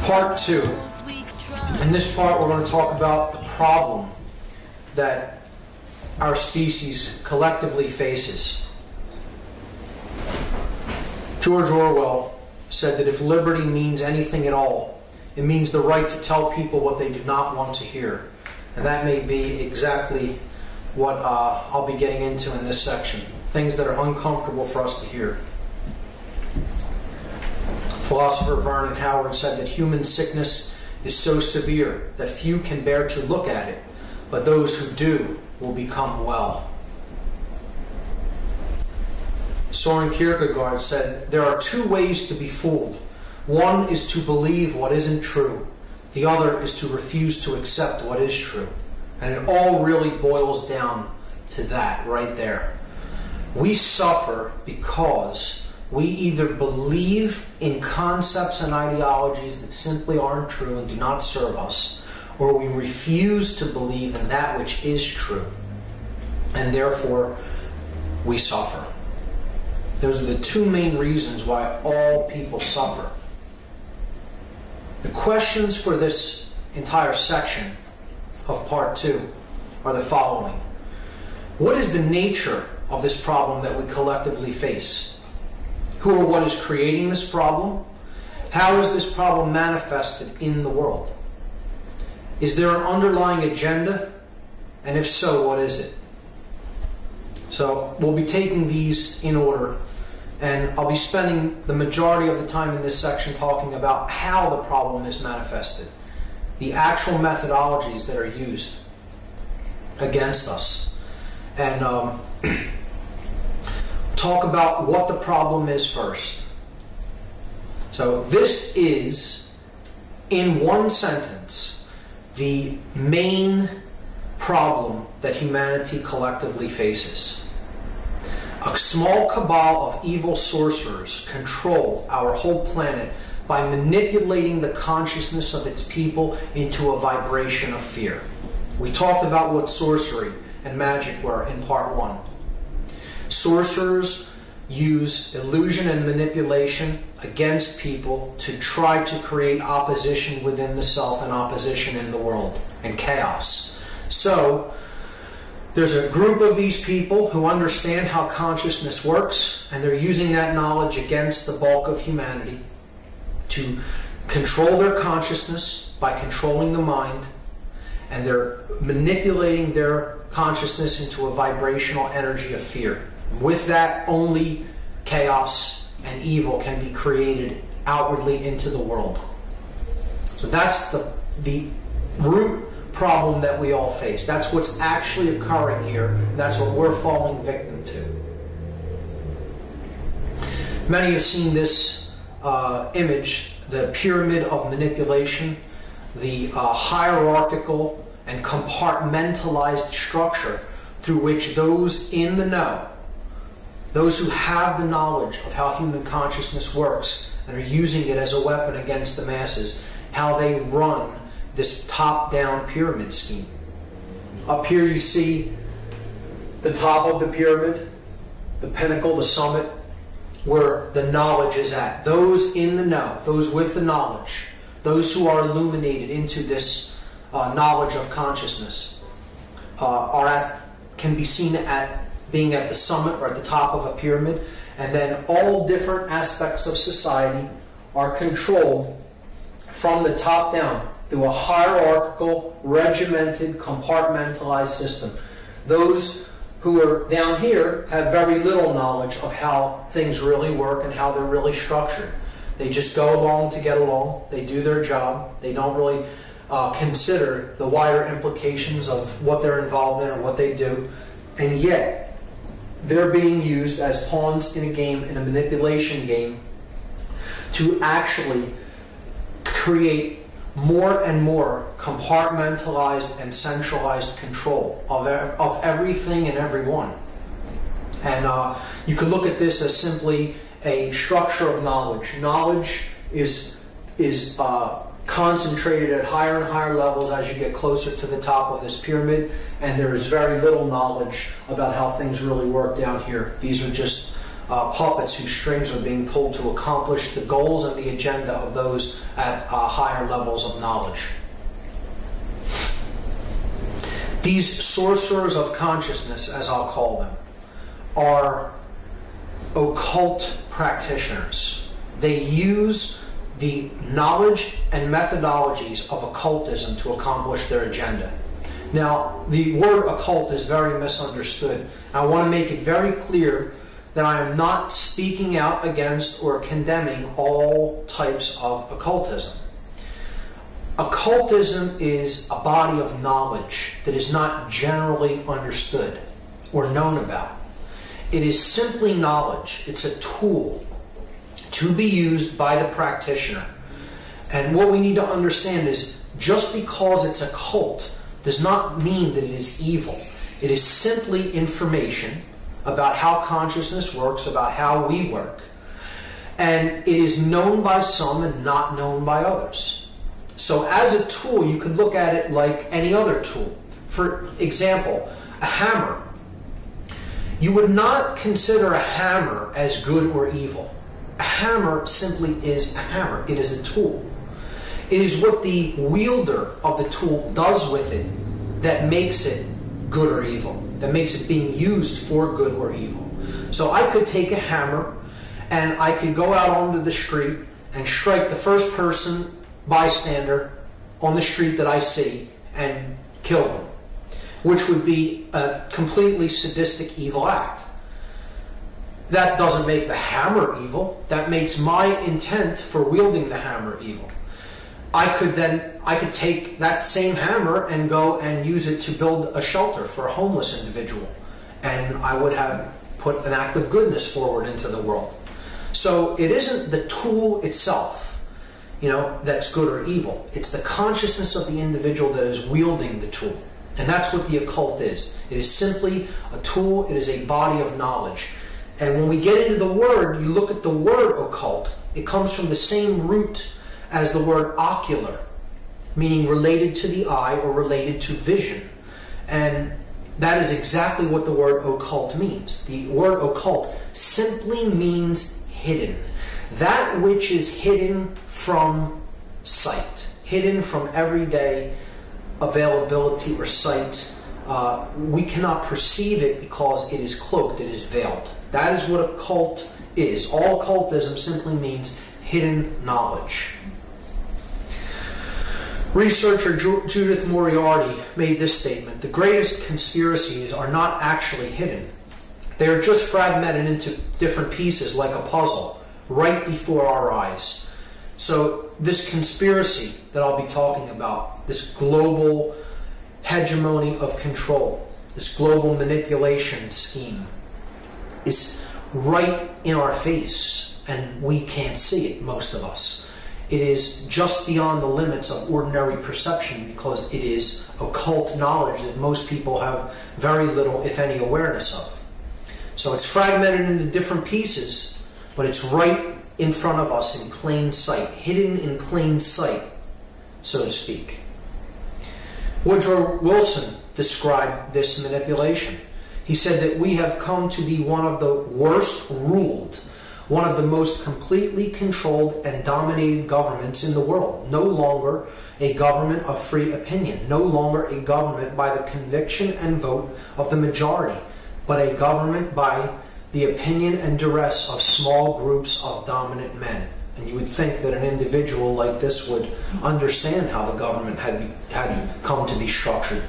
Part 2. In this part, we're going to talk about the problem that our species collectively faces. George Orwell said that if liberty means anything at all, it means the right to tell people what they do not want to hear. And that may be exactly what I'll be getting into in this section. Things that are uncomfortable for us to hear. Philosopher Vernon Howard said that human sickness is so severe that few can bear to look at it, but those who do will become well. Soren Kierkegaard said, there are two ways to be fooled. One is to believe what isn't true. The other is to refuse to accept what is true. And it all really boils down to that right there. We suffer because we either believe in concepts and ideologies that simply aren't true and do not serve us, or we refuse to believe in that which is true, and therefore we suffer. Those are the two main reasons why all people suffer. The questions for this entire section of Part 2 are the following. What is the nature of this problem that we collectively face? Who or what is creating this problem? How is this problem manifested in the world? Is there an underlying agenda? And if so, what is it? So we'll be taking these in order, and I'll be spending the majority of the time in this section talking about how the problem is manifested, the actual methodologies that are used against us, and talk about what the problem is first. So this is, in one sentence, the main problem that humanity collectively faces. A small cabal of evil sorcerers control our whole planet by manipulating the consciousness of its people into a vibration of fear. We talked about what sorcery and magic were in Part 1. Sorcerers use illusion and manipulation against people to try to create opposition within the self and opposition in the world and chaos. So there's a group of these people who understand how consciousness works, and they're using that knowledge against the bulk of humanity to control their consciousness by controlling the mind, and they're manipulating their consciousness into a vibrational energy of fear. With that, only chaos and evil can be created outwardly into the world. So that's the root problem that we all face. That's what's actually occurring here. That's what we're falling victim to. Many have seen this image, the pyramid of manipulation, the hierarchical and compartmentalized structure through which those in the know, those who have the knowledge of how human consciousness works and are using it as a weapon against the masses, how they run this top-down pyramid scheme. Up here you see the top of the pyramid, the pinnacle, the summit, where the knowledge is at. Those in the know, those with the knowledge, those who are illuminated into this knowledge of consciousness, can be seen at being at the summit or at the top of a pyramid, and then all different aspects of society are controlled from the top down through a hierarchical, regimented, compartmentalized system. Those who are down here have very little knowledge of how things really work and how they're really structured. They just go along to get along. They do their job. They don't really consider the wider implications of what they're involved in or what they do. And yet, they're being used as pawns in a game, in a manipulation game, to actually create more and more compartmentalized and centralized control of everything and everyone. And you could look at this as simply a structure of knowledge. Knowledge is concentrated at higher and higher levels as you get closer to the top of this pyramid, and there is very little knowledge about how things really work down here. These are just puppets whose strings are being pulled to accomplish the goals and the agenda of those at higher levels of knowledge. These sorcerers of consciousness, as I'll call them, are occult practitioners. They use the knowledge and methodologies of occultism to accomplish their agenda. Now, the word occult is very misunderstood. I want to make it very clear that I am not speaking out against or condemning all types of occultism. Occultism is a body of knowledge that is not generally understood or known about. It is simply knowledge. It's a tool to be used by the practitioner. And what we need to understand is just because it's a cult does not mean that it is evil. It is simply information about how consciousness works, about how we work. And it is known by some and not known by others. So as a tool, you could look at it like any other tool. For example, a hammer. You would not consider a hammer as good or evil. A hammer simply is a hammer. It is a tool. It is what the wielder of the tool does with it that makes it good or evil, that makes it being used for good or evil. So I could take a hammer and I could go out onto the street and strike the first person, bystander, on the street that I see and kill them, which would be a completely sadistic, evil act. That doesn't make the hammer evil. That makes my intent for wielding the hammer evil. I could take that same hammer and go and use it to build a shelter for a homeless individual, and I would have put an act of goodness forward into the world. So it isn't the tool itself, that's good or evil. It's the consciousness of the individual that is wielding the tool. And that's what the occult is. It is simply a tool. It is a body of knowledge. And when we get into the word, you look at the word occult, it comes from the same root as the word ocular, meaning related to the eye or related to vision. And that is exactly what the word occult means. The word occult simply means hidden. That which is hidden from sight, hidden from everyday availability or sight. We cannot perceive it because it is cloaked, it is veiled. That is what a cult is. All occultism simply means hidden knowledge. Researcher Judith Moriarty made this statement: the greatest conspiracies are not actually hidden. They are just fragmented into different pieces like a puzzle right before our eyes. So this conspiracy that I'll be talking about, this global hegemony of control, this global manipulation scheme, is right in our face, and we can't see it, most of us. It is just beyond the limits of ordinary perception because it is occult knowledge that most people have very little, if any, awareness of. So it's fragmented into different pieces, but it's right in front of us in plain sight, hidden in plain sight, so to speak. Woodrow Wilson described this manipulation. He said that we have come to be one of the worst ruled, one of the most completely controlled and dominated governments in the world. No longer a government of free opinion, no longer a government by the conviction and vote of the majority, but a government by the opinion and duress of small groups of dominant men. And you would think that an individual like this would understand how the government had come to be structured.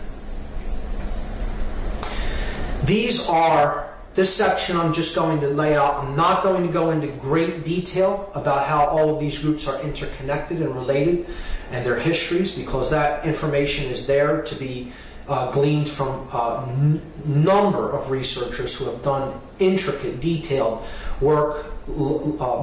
This section I'm just going to lay out. I'm not going to go into great detail about how all of these groups are interconnected and related and their histories, because that information is there to be gleaned from a number of researchers who have done intricate, detailed work,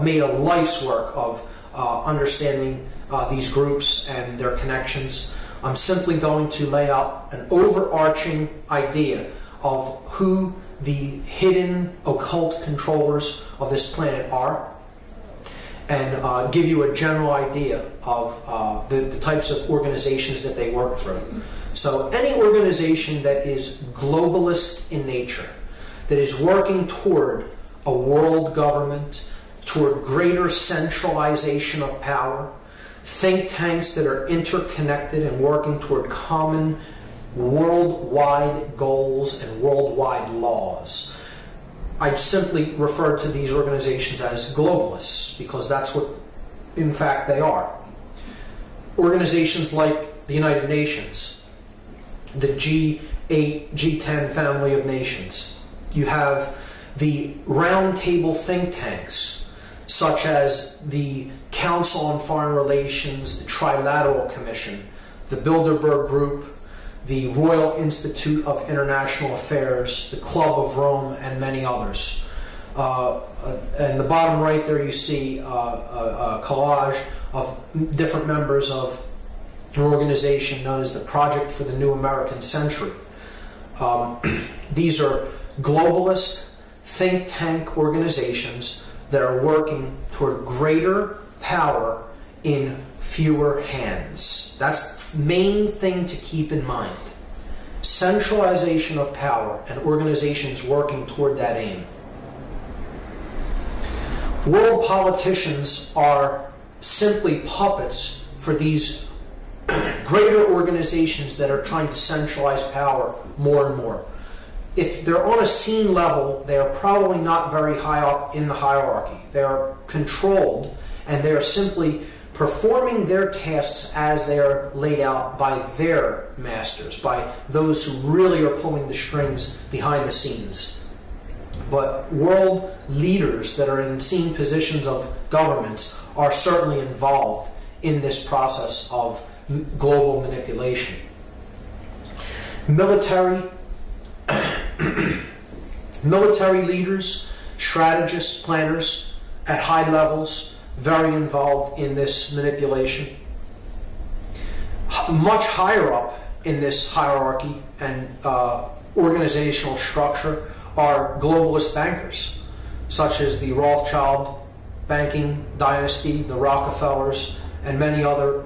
made a life's work of understanding these groups and their connections. I'm simply going to lay out an overarching idea of who the hidden occult controllers of this planet are, and give you a general idea of the types of organizations that they work through. So any organization that is globalist in nature, that is working toward a world government, toward greater centralization of power, think tanks that are interconnected and working toward common worldwide goals and worldwide laws. I simply refer to these organizations as globalists because that's what, in fact, they are. Organizations like the United Nations, the G8, G10 family of nations. You have the roundtable think tanks, such as the Council on Foreign Relations, the Trilateral Commission, the Bilderberg Group, the Royal Institute of International Affairs, the Club of Rome, and many others. And the bottom right there you see a collage of different members of an organization known as the Project for the New American Century. These are globalist think tank organizations that are working toward greater power in fewer hands. That's the main thing to keep in mind. Centralization of power and organizations working toward that aim. World politicians are simply puppets for these greater organizations that are trying to centralize power more and more. If they're on a scene level, they are probably not very high up in the hierarchy. They are controlled, and they are simply performing their tasks as they are laid out by their masters, by those who really are pulling the strings behind the scenes. But world leaders that are in senior positions of governments are certainly involved in this process of global manipulation. Military leaders, strategists, planners at high levels, very involved in this manipulation. Much higher up in this hierarchy and organizational structure are globalist bankers, such as the Rothschild banking dynasty, the Rockefellers, and many other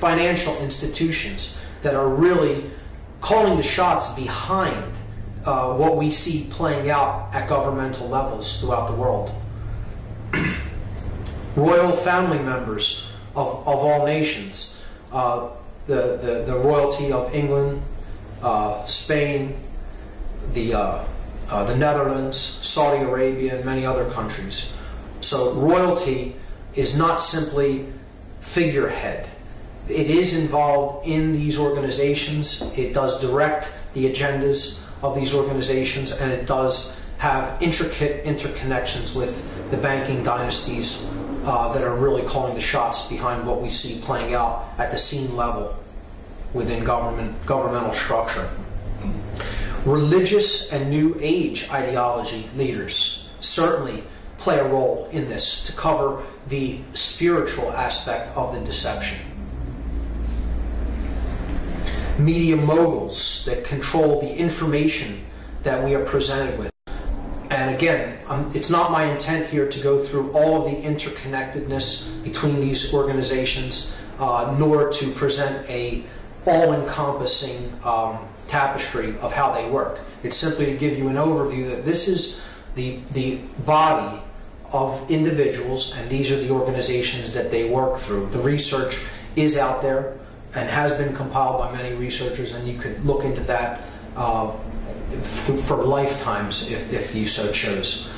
financial institutions that are really calling the shots behind what we see playing out at governmental levels throughout the world. Royal family members of all nations, the royalty of England, Spain, the Netherlands, Saudi Arabia, and many other countries. So royalty is not simply figurehead. It is involved in these organizations. It does direct the agendas of these organizations, and it does have intricate interconnections with the banking dynasties that are really calling the shots behind what we see playing out at the scene level within governmental structure. Religious and New Age ideology leaders certainly play a role in this to cover the spiritual aspect of the deception. Media moguls that control the information that we are presented with. And again, it's not my intent here to go through all of the interconnectedness between these organizations, nor to present a all-encompassing tapestry of how they work. It's simply to give you an overview that this is the body of individuals, and these are the organizations that they work through. The research is out there and has been compiled by many researchers, and you could look into that for lifetimes if you so chose.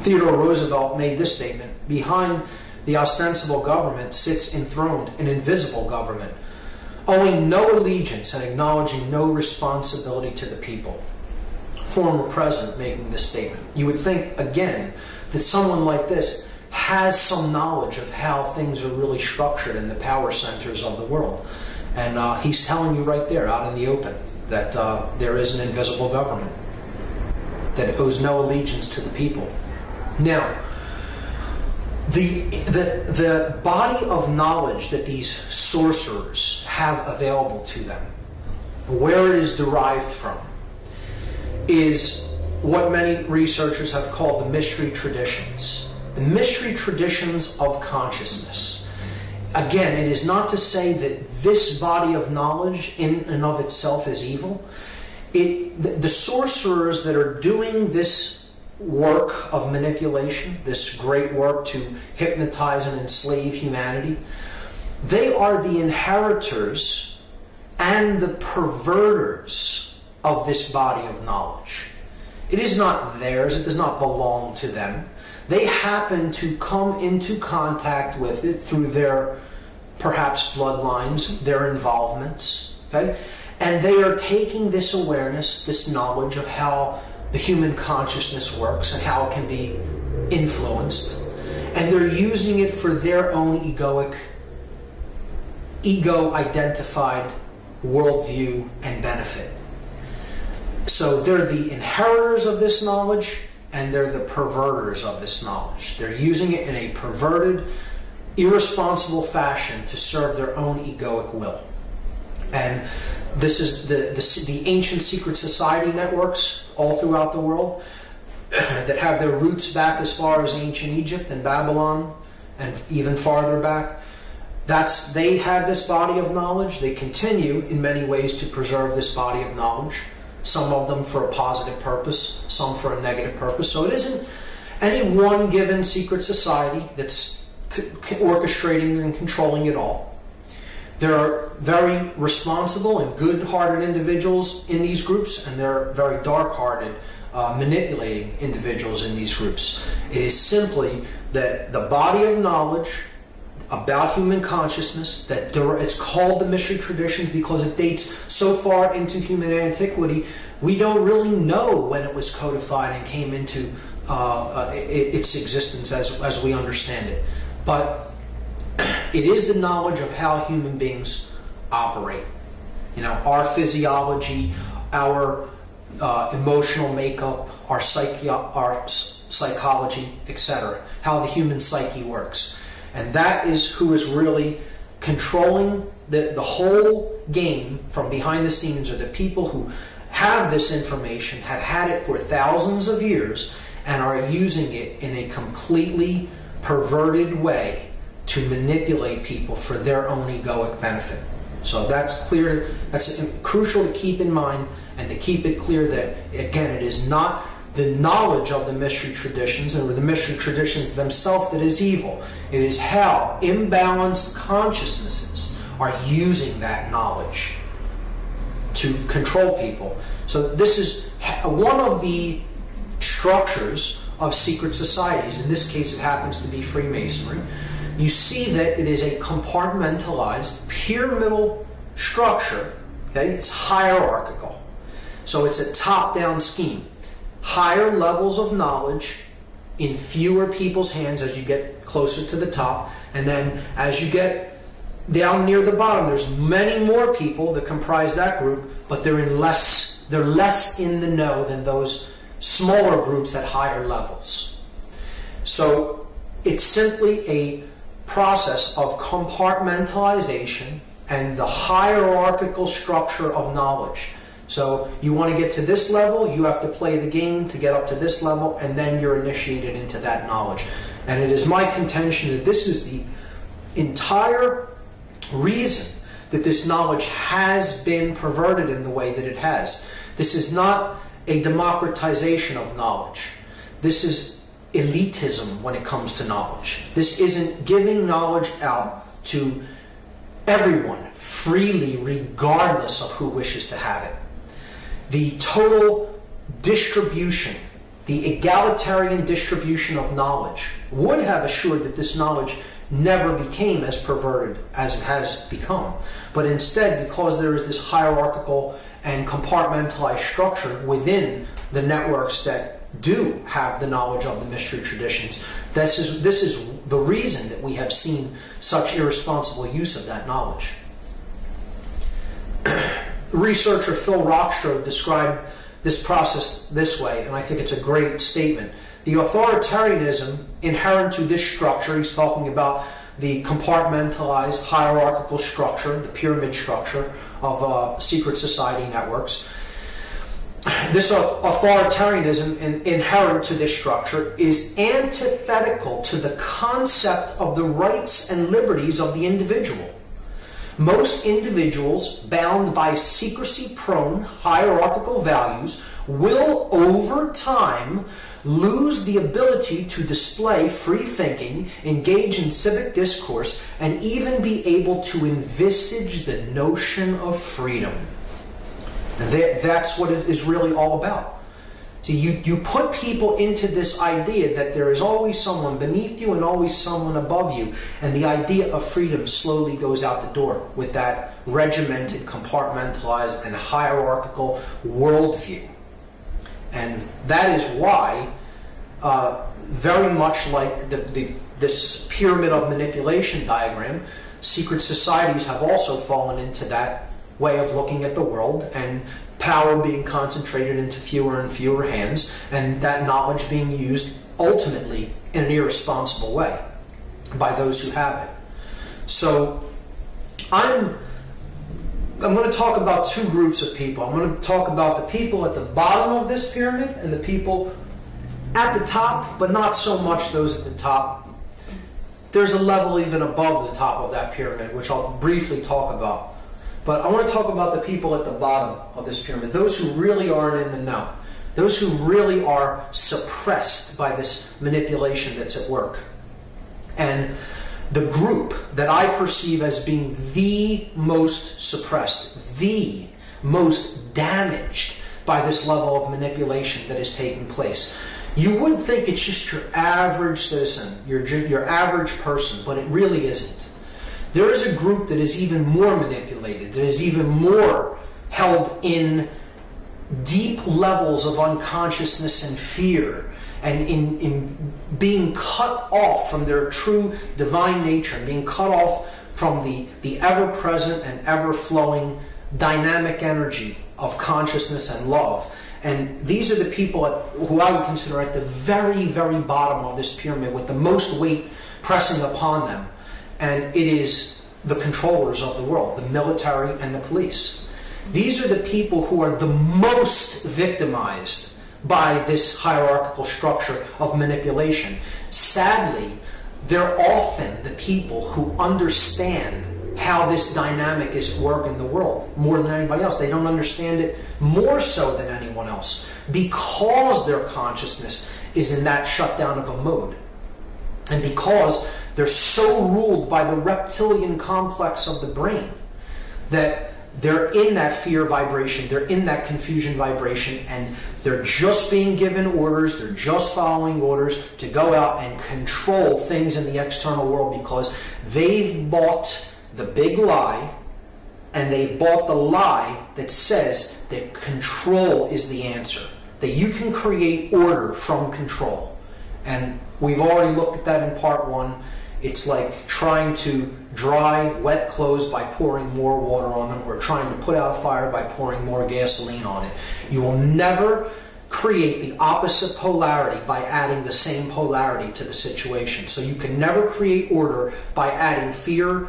Theodore Roosevelt made this statement: behind the ostensible government sits enthroned an invisible government, owing no allegiance and acknowledging no responsibility to the people. Former president making this statement. You would think, again, that someone like this has some knowledge of how things are really structured in the power centers of the world. And he's telling you right there, out in the open, that there is an invisible government that owes no allegiance to the people. Now, The body of knowledge that these sorcerers have available to them, where it is derived from, is what many researchers have called the mystery traditions. The mystery traditions of consciousness. Again, it is not to say that this body of knowledge in and of itself is evil. The sorcerers that are doing this work of manipulation, this great work to hypnotize and enslave humanity, they are the inheritors and the perverters of this body of knowledge. It is not theirs, it does not belong to them. They happen to come into contact with it through their, perhaps, bloodlines, their involvements, okay? And they are taking this awareness, this knowledge of how the human consciousness works and how it can be influenced, and they're using it for their own ego-identified worldview and benefit. So they're the inheritors of this knowledge, and they're the perverters of this knowledge. They're using it in a perverted, irresponsible fashion to serve their own egoic will. And this is the ancient secret society networks all throughout the world that have their roots back as far as ancient Egypt and Babylon and even farther back. They had this body of knowledge. They continue in many ways to preserve this body of knowledge. Some of them for a positive purpose, some for a negative purpose. So it isn't any one given secret society that's orchestrating and controlling it all. There are very responsible and good-hearted individuals in these groups, and there are very dark-hearted, manipulating individuals in these groups. It is simply that the body of knowledge about human consciousness, that it's called the mystery traditions because it dates so far into human antiquity, we don't really know when it was codified and came into its existence as we understand it. But it is the knowledge of how human beings operate. You know, our physiology, our emotional makeup, our psychology, etc. How the human psyche works. And that is who is really controlling the whole game from behind the scenes, are the people who have this information, have had it for thousands of years, and are using it in a completely perverted way to manipulate people for their own egoic benefit. So that's clear. That's crucial to keep in mind, and to keep it clear that, again, it is not the knowledge of the mystery traditions or the mystery traditions themselves that is evil. It is how imbalanced consciousnesses are using that knowledge to control people. So this is one of the structures of secret societies. In this case, it happens to be Freemasonry. You see that it is a compartmentalized, pyramidal structure. Okay? It's hierarchical. So it's a top-down scheme. Higher levels of knowledge in fewer people's hands as you get closer to the top, and then as you get down near the bottom, there's many more people that comprise that group, but they're less in the know than those smaller groups at higher levels. So it's simply a process of compartmentalization and the hierarchical structure of knowledge. So you want to get to this level, you have to play the game to get up to this level, and then you're initiated into that knowledge. And it is my contention that this is the entire reason that this knowledge has been perverted in the way that it has. This is not a democratization of knowledge. This is elitism when it comes to knowledge. This isn't giving knowledge out to everyone freely, regardless of who wishes to have it. The total distribution, the egalitarian distribution of knowledge would have assured that this knowledge never became as perverted as it has become. But instead, because there is this hierarchical and compartmentalized structure within the networks that do have the knowledge of the mystery traditions, this is the reason that we have seen such irresponsible use of that knowledge. Researcher Phil Rockstrode described this process this way, and I think it's a great statement, the authoritarianism inherent to this structure, he's talking about the compartmentalized hierarchical structure, the pyramid structure of secret society networks. This authoritarianism inherent to this structure is antithetical to the concept of the rights and liberties of the individual. Most individuals bound by secrecy-prone hierarchical values will, over time, lose the ability to display free thinking, engage in civic discourse, and even be able to envisage the notion of freedom. And that's what it is really all about. See, you put people into this idea that there is always someone beneath you and always someone above you, and the idea of freedom slowly goes out the door with that regimented, compartmentalized, and hierarchical worldview. And that is why, very much like this pyramid of manipulation diagram, secret societies have also fallen into that way of looking at the world, and power being concentrated into fewer and fewer hands, and that knowledge being used ultimately in an irresponsible way by those who have it. So I'm going to talk about two groups of people. I'm going to talk about the people at the bottom of this pyramid and the people at the top, but not so much those at the top. There's a level even above the top of that pyramid, which I'll briefly talk about. But I want to talk about the people at the bottom of this pyramid, those who really aren't in the know, those who really are suppressed by this manipulation that's at work. And the group that I perceive as being the most suppressed, the most damaged by this level of manipulation that is taking place. You would think it's just your average citizen, your average person, but it really isn't. There is a group that is even more manipulated, that is even more held in deep levels of unconsciousness and fear, and in being cut off from their true divine nature, being cut off from the ever-present and ever-flowing dynamic energy of consciousness and love. And these are the people who I would consider at the very, very bottom of this pyramid with the most weight pressing upon them. And it is the controllers of the world, the military and the police. These are the people who are the most victimized by this hierarchical structure of manipulation. Sadly, they're often the people who understand how this dynamic is at work in the world more than anybody else. They don't understand it more so than anyone else because their consciousness is in that shutdown of a mode. And because they're so ruled by the reptilian complex of the brain that they're in that fear vibration, they're in that confusion vibration, and they're just being given orders, they're just following orders to go out and control things in the external world because they've bought the big lie, and they've bought the lie that says that control is the answer, that you can create order from control. And we've already looked at that in part one. It's like trying to dry wet clothes by pouring more water on them, or trying to put out a fire by pouring more gasoline on it. You will never create the opposite polarity by adding the same polarity to the situation. So you can never create order by adding fear,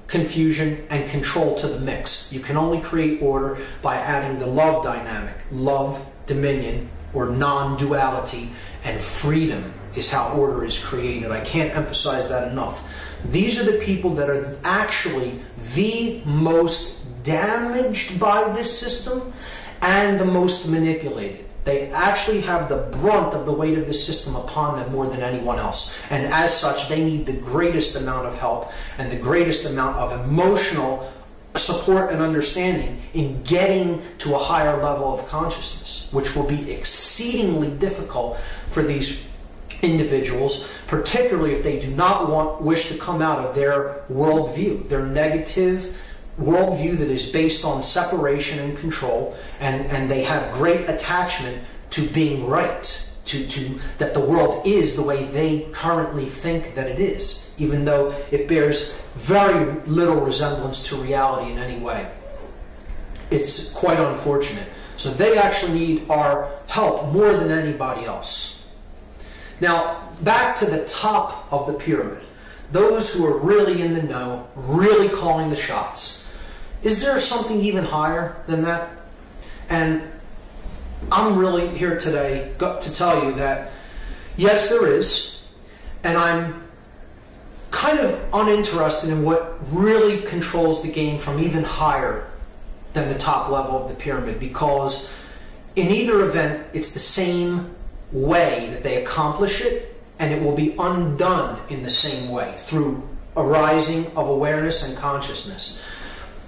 confusion, and control to the mix. You can only create order by adding the love dynamic, love, dominion, or non-duality, and freedom is how order is created. I can't emphasize that enough. These are the people that are actually the most damaged by this system and the most manipulated. They actually have the brunt of the weight of the system upon them more than anyone else. And as such, they need the greatest amount of help and the greatest amount of emotional support and understanding in getting to a higher level of consciousness, which will be exceedingly difficult for these individuals, particularly if they do not wish to come out of their worldview, their negative worldview that is based on separation and control, and they have great attachment to being right, to that the world is the way they currently think that it is, even though it bears very little resemblance to reality in any way. It's quite unfortunate. So they actually need our help more than anybody else. Now, back to the top of the pyramid. Those who are really in the know, really calling the shots. Is there something even higher than that? And I'm really here today to tell you that, yes, there is. And I'm kind of uninterested in what really controls the game from even higher than the top level of the pyramid, because in either event, it's the same way that they accomplish it, and it will be undone in the same way, through a rising of awareness and consciousness.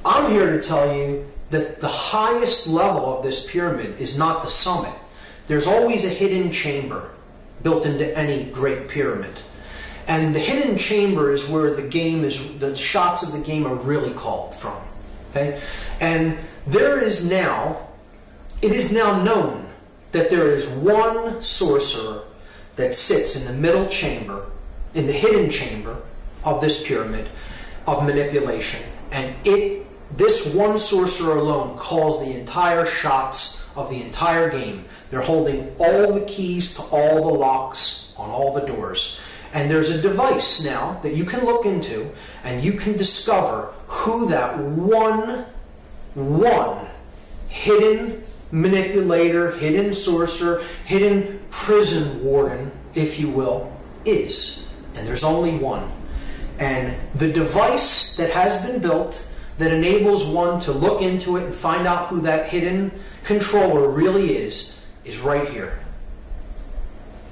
I'm here to tell you that the highest level of this pyramid is not the summit. There's always a hidden chamber built into any great pyramid. And the hidden chamber is where the shots of the game are really called from. Okay? And it is now known that there is one sorcerer that sits in the middle chamber, in the hidden chamber of this pyramid of manipulation, and this one sorcerer alone calls the entire shots of the entire game. They're holding all the keys to all the locks on all the doors. And there's a device now that you can look into, and you can discover who that one hidden manipulator, hidden sorcerer, hidden prison warden, if you will, is. And there's only one. And the device that has been built that enables one to look into it and find out who that hidden controller really is right here.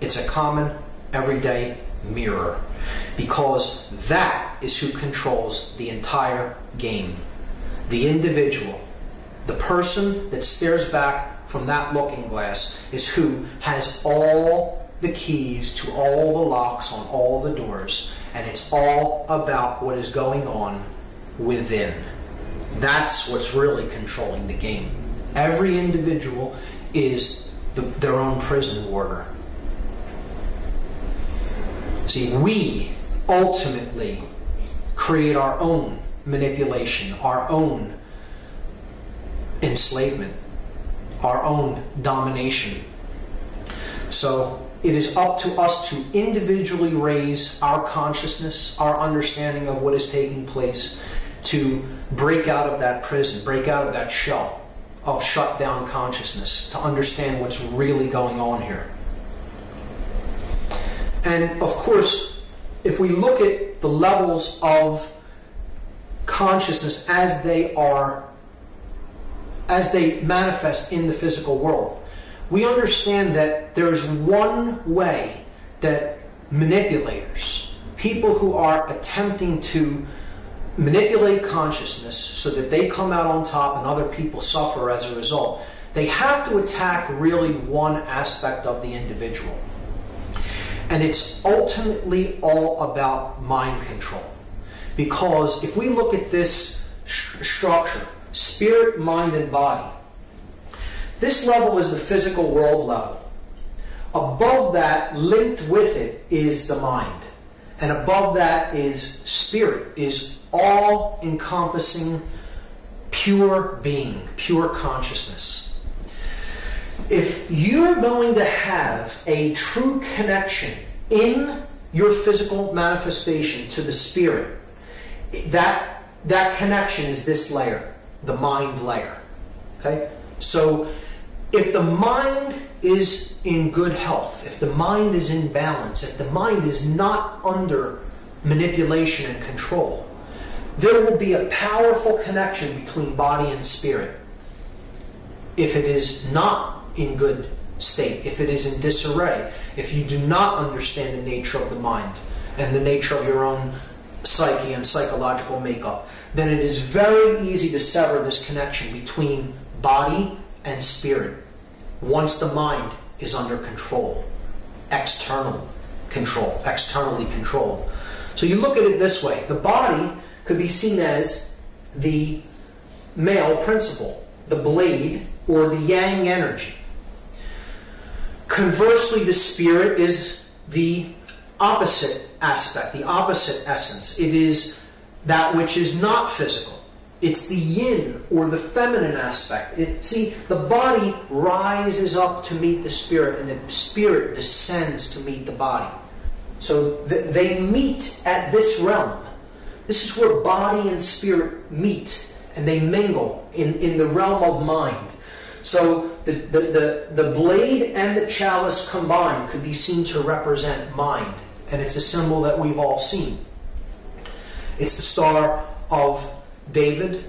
It's a common, everyday mirror, because that is who controls the entire game. The individual, the person that stares back from that looking glass, is who has all the keys to all the locks on all the doors, and it's all about what is going on within. That's what's really controlling the game. Every individual is their own prison warder. See, we ultimately create our own manipulation, our own enslavement, our own domination. So it is up to us to individually raise our consciousness, our understanding of what is taking place, to break out of that prison, break out of that shell of shut down consciousness, to understand what's really going on here. And of course, if we look at the levels of consciousness as they manifest in the physical world, we understand that there's one way that manipulators, people who are attempting to manipulate consciousness so that they come out on top and other people suffer as a result, they have to attack really one aspect of the individual. And it's ultimately all about mind control. Because if we look at this structure, spirit, mind, and body, this level is the physical world level. Above that, linked with it, is the mind. And above that is spirit, is all-encompassing, pure being, pure consciousness. If you're going to have a true connection in your physical manifestation to the spirit, that connection is this layer, the mind layer. Okay? So if the mind is in good health, if the mind is in balance, if the mind is not under manipulation and control, there will be a powerful connection between body and spirit. If it is not in good state, if it is in disarray, if you do not understand the nature of the mind and the nature of your own psyche and psychological makeup, then it is very easy to sever this connection between body and spirit once the mind is under control, externally controlled. So you look at it this way. The body could be seen as the male principle, the blade, or the yang energy. Conversely, the spirit is the opposite aspect, the opposite essence. It is that which is not physical. It's the yin, or the feminine aspect. See, the body rises up to meet the spirit, and the spirit descends to meet the body. So they meet at this realm. This is where body and spirit meet, and they mingle in the realm of mind. So the blade and the chalice combined could be seen to represent mind, and it's a symbol that we've all seen. It's the Star of David,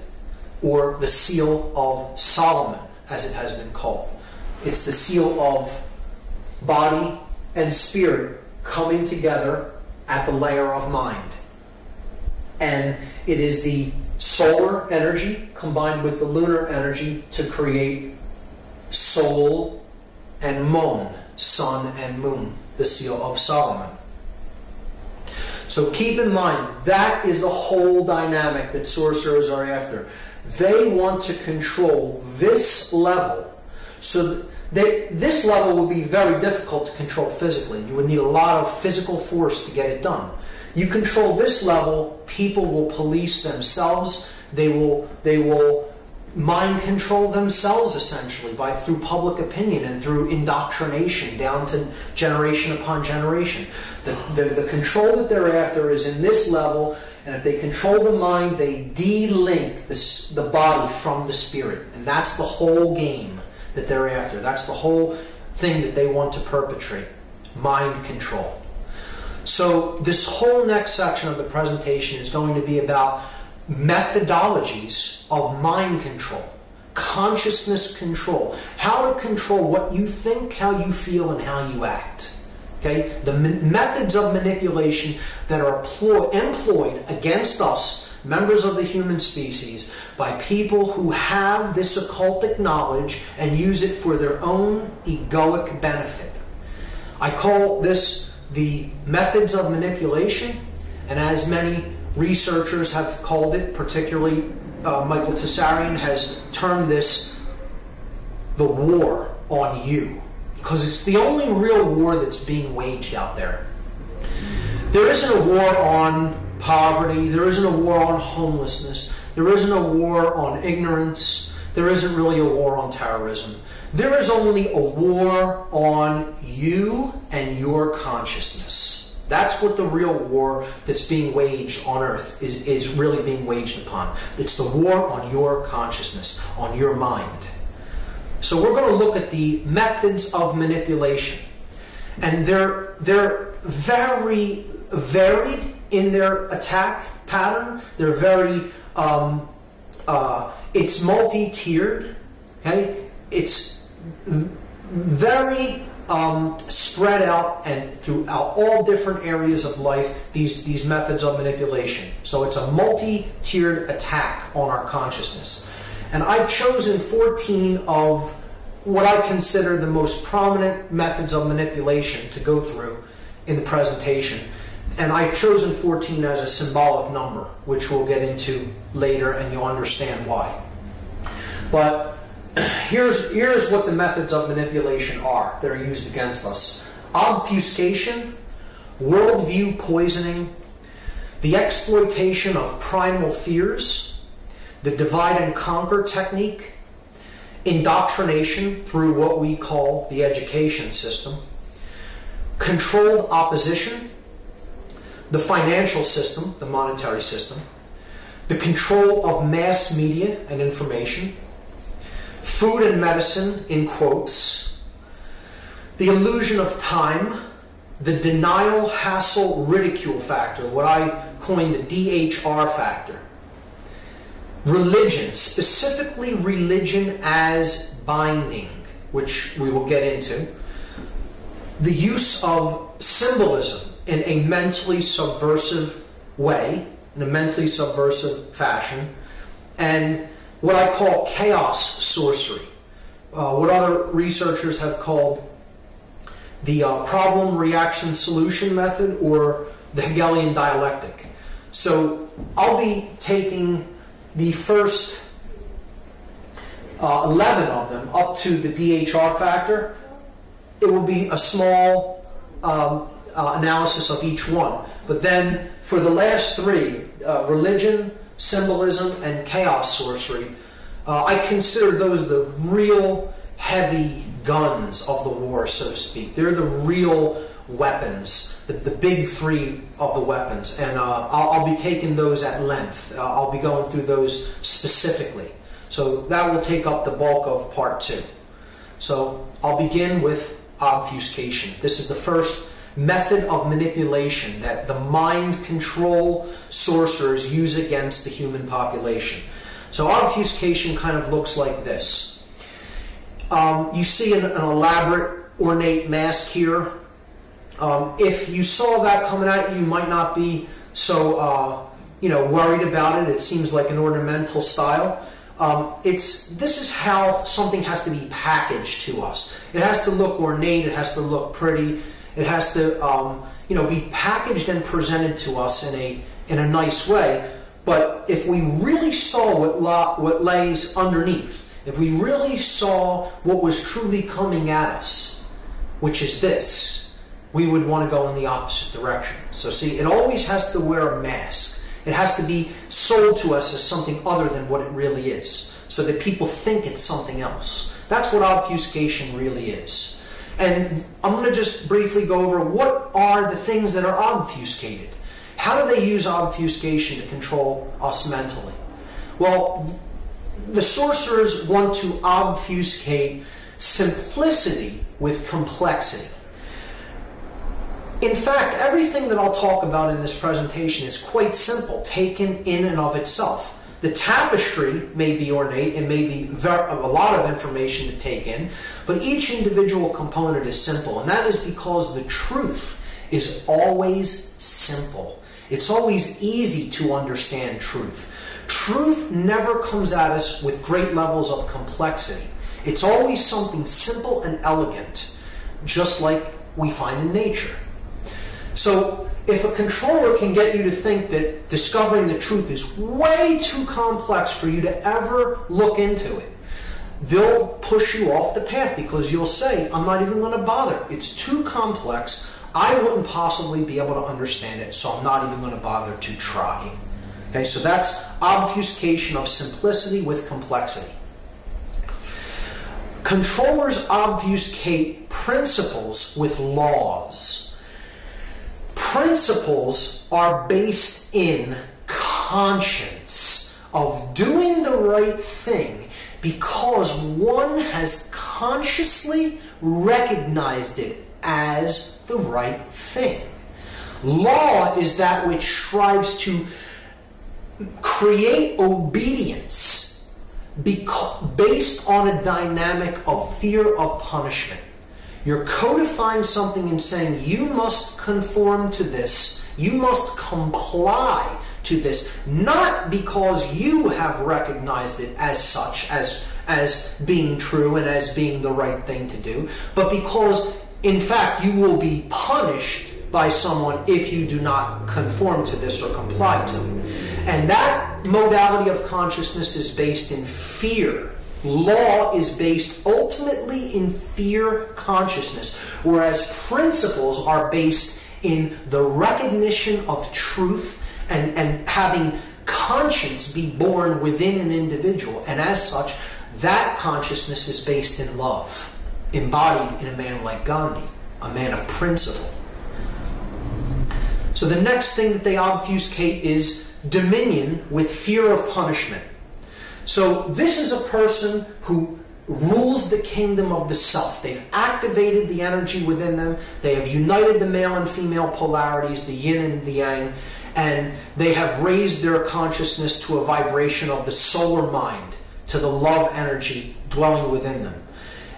or the Seal of Solomon, as it has been called. It's the seal of body and spirit coming together at the layer of mind. And it is the solar energy combined with the lunar energy to create Sol and Mon, sun and moon, the Seal of Solomon. So keep in mind, that is the whole dynamic that sorcerers are after. They want to control this level. So this level would be very difficult to control physically. You would need a lot of physical force to get it done. You control this level, people will police themselves. They will mind control themselves, essentially, through public opinion and through indoctrination down to generation upon generation. The control that they're after is in this level, and if they control the mind, they de-link the body from the spirit. And that's the whole game that they're after. That's the whole thing that they want to perpetrate. Mind control. So this whole next section of the presentation is going to be about methodologies of mind control, consciousness control, how to control what you think, how you feel, and how you act. Okay? The methods of manipulation that are employed against us, members of the human species, by people who have this occultic knowledge and use it for their own egoic benefit. I call this the methods of manipulation, and as many researchers have called it, particularly Michael Tessarian has termed this the war on you, because it's the only real war that's being waged out there. There isn't a war on poverty, there isn't a war on homelessness, there isn't a war on ignorance, there isn't really a war on terrorism. There is only a war on you and your consciousness. That's what the real war that's being waged on earth is really being waged upon. It's the war on your consciousness, on your mind. So we're going to look at the methods of manipulation. And they're very varied in their attack pattern. They're very, it's multi-tiered. Okay? It's very spread out and throughout all different areas of life, these methods of manipulation. So it's a multi-tiered attack on our consciousness. And I've chosen 14 of what I consider the most prominent methods of manipulation to go through in the presentation. And I've chosen 14 as a symbolic number, which we'll get into later and you'll understand why. But here's what the methods of manipulation are that are used against us. Obfuscation, worldview poisoning, the exploitation of primal fears, the divide and conquer technique, indoctrination through what we call the education system, controlled opposition, the financial system, the monetary system, the control of mass media and information, food and medicine, in quotes, the illusion of time, the denial, hassle, ridicule factor, what I coined the DHR factor, religion, specifically religion as binding, which we will get into, the use of symbolism in a mentally subversive way, in a mentally subversive fashion, and what I call chaos sorcery, what other researchers have called the problem, reaction, solution method, or the Hegelian dialectic. So I'll be taking the first 11 of them up to the DHR factor. It will be a small analysis of each one. But then for the last three, religion, symbolism, and chaos sorcery, I consider those the real heavy guns of the war, so to speak. They're the real weapons, the big three of the weapons, and I'll be taking those at length. I'll be going through those specifically. So that will take up the bulk of part 2. So I'll begin with obfuscation. This is the first method of manipulation that the mind control sorcerers use against the human population. So obfuscation kind of looks like this. You see an elaborate, ornate mask here. If you saw that coming at you, you might not be so worried about it. It seems like an ornamental style. This is how something has to be packaged to us. It has to look ornate. It has to look pretty. It has to be packaged and presented to us in a nice way. But if we really saw what lays underneath, if we really saw what was truly coming at us, which is this, we would want to go in the opposite direction. So see, it always has to wear a mask. It has to be sold to us as something other than what it really is, so that people think it's something else. That's what obfuscation really is. And I'm going to just briefly go over what are the things that are obfuscated. How do they use obfuscation to control us mentally? Well, the sorcerers want to obfuscate simplicity with complexity. In fact, everything that I'll talk about in this presentation is quite simple, taken in and of itself. The tapestry may be ornate and may be a lot of information to take in, but each individual component is simple, and that is because the truth is always simple. It's always easy to understand truth. Truth never comes at us with great levels of complexity. It's always something simple and elegant, just like we find in nature. So if a controller can get you to think that discovering the truth is way too complex for you to ever look into it, they'll push you off the path because you'll say, I'm not even going to bother. It's too complex. I wouldn't possibly be able to understand it, so I'm not even going to bother to try. Okay, so that's obfuscation of simplicity with complexity. Controllers obfuscate principles with laws. Principles are based in conscience of doing the right thing because one has consciously recognized it as the right thing. Law is that which strives to create obedience based on a dynamic of fear of punishment. You're codifying something and saying you must conform to this, you must comply to this, not because you have recognized it as such, as being true and as being the right thing to do, but because in fact you will be punished by someone if you do not conform to this or comply to it. And that modality of consciousness is based in fear. Law is based ultimately in fear consciousness, whereas principles are based in the recognition of truth and having conscience be born within an individual. And as such, that consciousness is based in love, embodied in a man like Gandhi, a man of principle. So the next thing that they obfuscate is dominion with fear of punishment. So this is a person who rules the kingdom of the self. They've activated the energy within them. They have united the male and female polarities, the yin and the yang, and they have raised their consciousness to a vibration of the solar mind, to the love energy dwelling within them.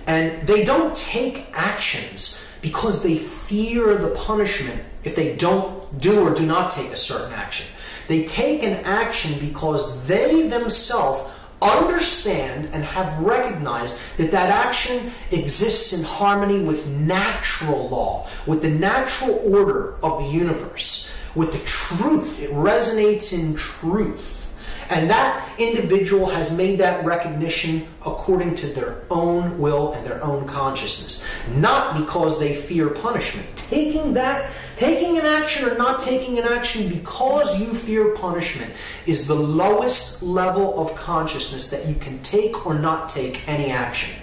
And they don't take actions because they fear the punishment if they don't do or do not take a certain action. They take an action because they themselves understand and have recognized that that action exists in harmony with natural law, with the natural order of the universe, with the truth. It resonates in truth. And that individual has made that recognition according to their own will and their own consciousness, not because they fear punishment. Taking that Taking an action or not taking an action because you fear punishment is the lowest level of consciousness that you can take or not take any action.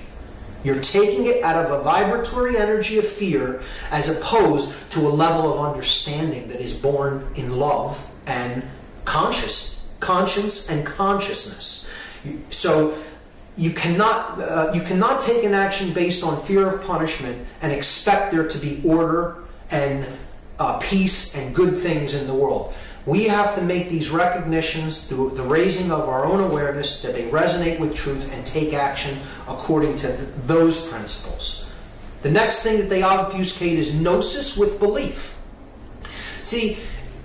You're taking it out of a vibratory energy of fear as opposed to a level of understanding that is born in love and conscience and consciousness. So you cannot take an action based on fear of punishment and expect there to be order and peace and good things in the world. We have to make these recognitions through the raising of our own awareness that they resonate with truth and take action according to those principles. The next thing that they obfuscate is gnosis with belief. See,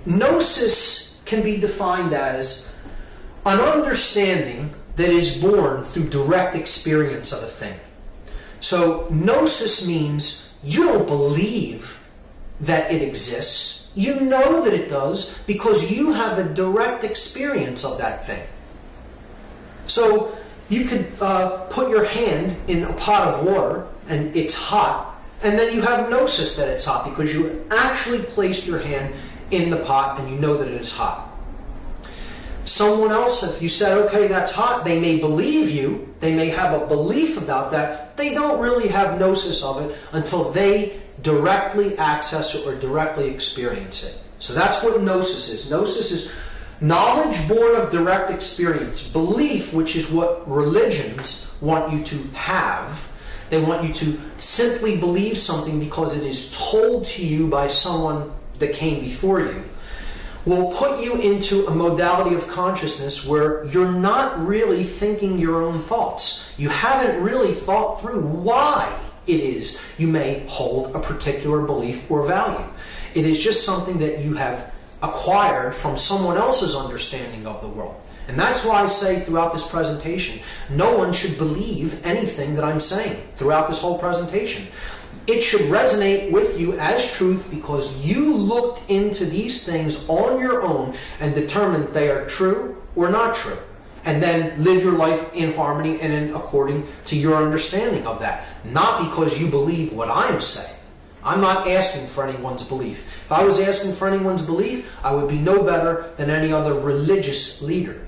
gnosis can be defined as an understanding that is born through direct experience of a thing. So gnosis means you don't believe that it exists. You know that it does because you have a direct experience of that thing. So you could put your hand in a pot of water and it's hot, and then you have gnosis that it's hot because you actually placed your hand in the pot and you know that it is hot. Someone else, if you said, okay, that's hot, they may believe you, they may have a belief about that, they don't really have gnosis of it until they directly access it or directly experience it. So that's what gnosis is. Gnosis is knowledge born of direct experience. Belief, which is what religions want you to have. They want you to simply believe something because it is told to you by someone that came before you, will put you into a modality of consciousness where you're not really thinking your own thoughts. You haven't really thought through why it is you may hold a particular belief or value. It is just something that you have acquired from someone else's understanding of the world. And that's why I say throughout this presentation, no one should believe anything that I'm saying throughout this whole presentation. It should resonate with you as truth because you looked into these things on your own and determined they are true or not true. And then live your life in harmony and in according to your understanding of that. Not because you believe what I'm saying. I'm not asking for anyone's belief. If I was asking for anyone's belief, I would be no better than any other religious leader.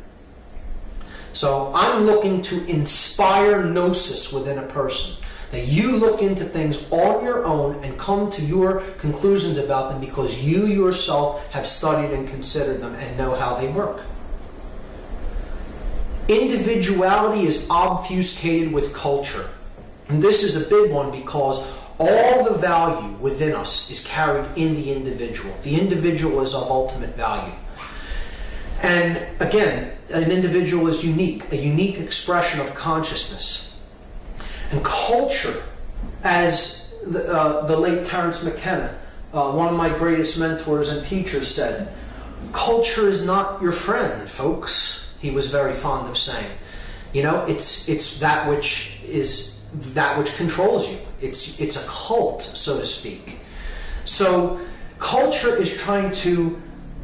So I'm looking to inspire gnosis within a person. That you look into things on your own and come to your conclusions about them because you yourself have studied and considered them and know how they work. Individuality is obfuscated with culture. And this is a big one because all the value within us is carried in the individual. The individual is of ultimate value. And again, an individual is unique, a unique expression of consciousness. And culture, as the late Terence McKenna, one of my greatest mentors and teachers, said, culture is not your friend, folks. He was very fond of saying, you know, it's that which controls you. It's a cult, so to speak. So culture is trying to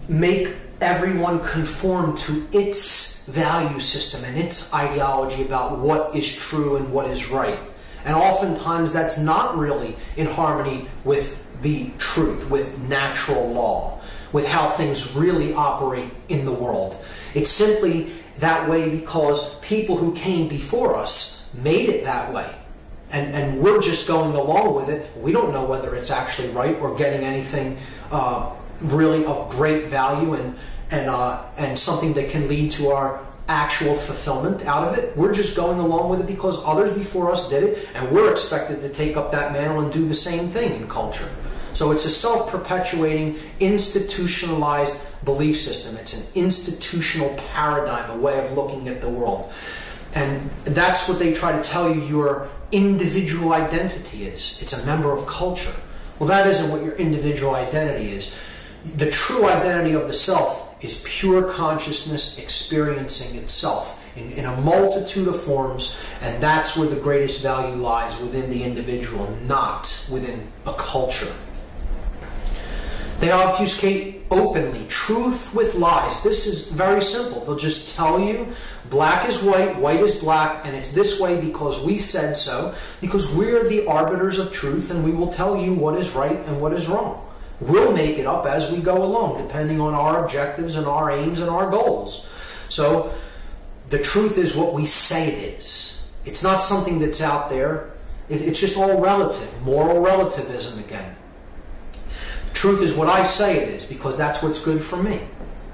make everyone conform to its value system and its ideology about what is true and what is right. And oftentimes that's not really in harmony with the truth, with natural law, with how things really operate in the world. It's simply that way because people who came before us made it that way. And we're just going along with it. We don't know whether it's actually right or getting anything really of great value and something that can lead to our actual fulfillment out of it. We're just going along with it because others before us did it, and we're expected to take up that mantle and do the same thing in culture. So it's a self-perpetuating, institutionalized belief system. It's an institutional paradigm, a way of looking at the world. And that's what they try to tell you your individual identity is. It's a member of culture. Well, that isn't what your individual identity is. The true identity of the self is pure consciousness experiencing itself in a multitude of forms, and that's where the greatest value lies, within the individual, not within a culture. They obfuscate openly truth with lies. This is very simple. They'll just tell you black is white, white is black, and it's this way because we said so, because we're the arbiters of truth, and we will tell you what is right and what is wrong. We'll make it up as we go along, depending on our objectives and our aims and our goals. So the truth is what we say it is. It's not something that's out there. It's just all relative. Moral relativism again. The truth is what I say it is, because that's what's good for me.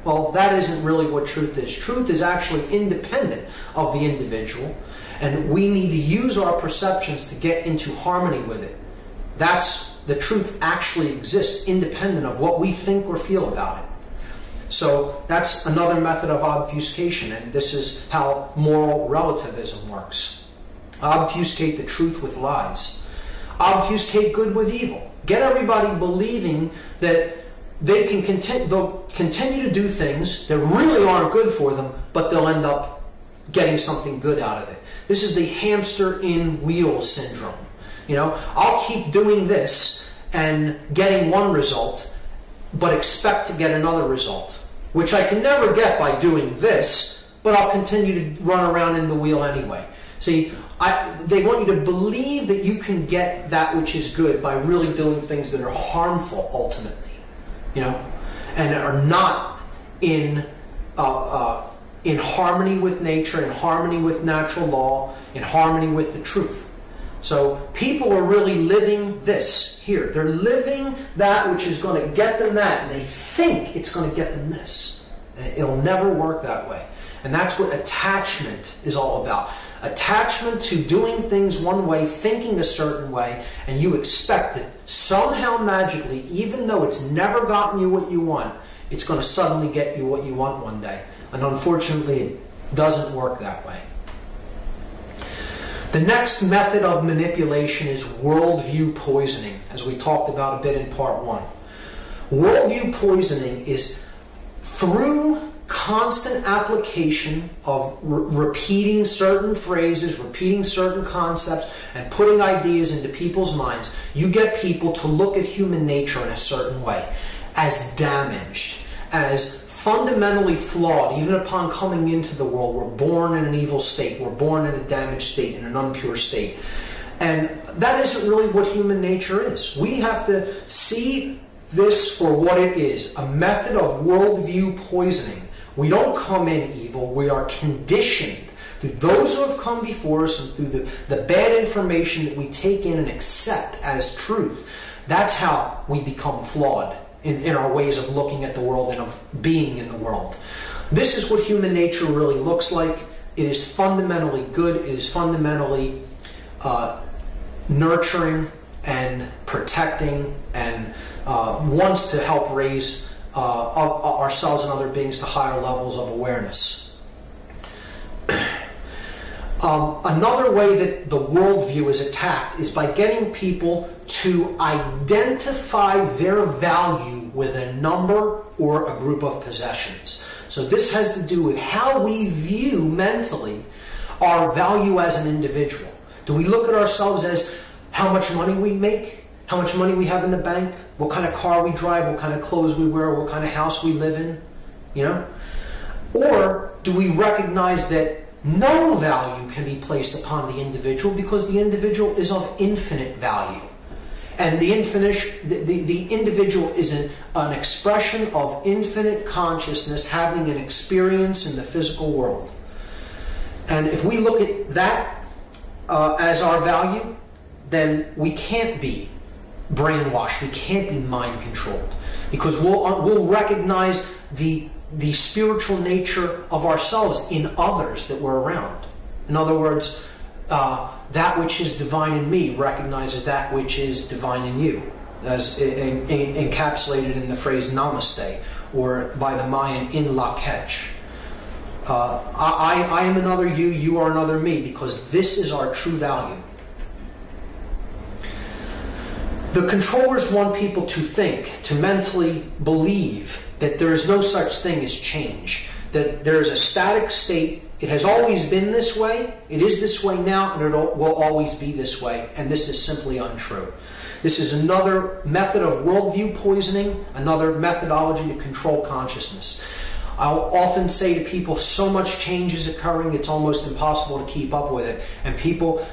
Well, that isn't really what truth is. Truth is actually independent of the individual, and we need to use our perceptions to get into harmony with it. The truth actually exists independent of what we think or feel about it. So that's another method of obfuscation, and this is how moral relativism works. Obfuscate the truth with lies. Obfuscate good with evil. Get everybody believing that they'll continue to do things that really aren't good for them, but they'll end up getting something good out of it. This is the hamster in wheel syndrome. I'll keep doing this and getting one result, but expect to get another result, which I can never get by doing this, but I'll continue to run around in the wheel anyway. See, they want you to believe that you can get that which is good by really doing things that are harmful ultimately, and are not in harmony with nature, in harmony with natural law, in harmony with the truth. So people are really living this here. They're living that which is going to get them that, and they think it's going to get them this. And it'll never work that way. And that's what attachment is all about. Attachment to doing things one way, thinking a certain way, and you expect that somehow magically, even though it's never gotten you what you want, it's going to suddenly get you what you want one day. And unfortunately, it doesn't work that way. The next method of manipulation is worldview poisoning, as we talked about a bit in part 1. Worldview poisoning is through constant application of repeating certain phrases, repeating certain concepts, and putting ideas into people's minds, you get people to look at human nature in a certain way, as damaged, as fundamentally flawed. Even upon coming into the world, we're born in an evil state, we're born in a damaged state, in an impure state. And that isn't really what human nature is. We have to see this for what it is, a method of worldview poisoning. We don't come in evil, we are conditioned through those who have come before us and through the bad information that we take in and accept as truth. That's how we become flawed in our ways of looking at the world and of being in the world. This is what human nature really looks like. It is fundamentally good. It is fundamentally nurturing and protecting, and wants to help raise ourselves and other beings to higher levels of awareness. Another way that the worldview is attacked is by getting people to identify their value with a number or a group of possessions. So this has to do with how we view mentally our value as an individual. Do we look at ourselves as how much money we make, how much money we have in the bank, what kind of car we drive, what kind of clothes we wear, what kind of house we live in, Or do we recognize that no value can be placed upon the individual because the individual is of infinite value? And the individual is an expression of infinite consciousness having an experience in the physical world. And if we look at that as our value, then we can't be brainwashed, we can't be mind controlled, because we'll recognize the spiritual nature of ourselves in others that we're around. In other words, that which is divine in me recognizes that which is divine in you, as encapsulated in the phrase namaste, or by the Mayan in la ketch. I am another you, you are another me, because this is our true value. The controllers want people to think, to mentally believe that there is no such thing as change, that there is a static state. It has always been this way, it is this way now, and it will always be this way, and this is simply untrue. This is another method of worldview poisoning, another methodology to control consciousness. I'll often say to people, so much change is occurring, it's almost impossible to keep up with it. And people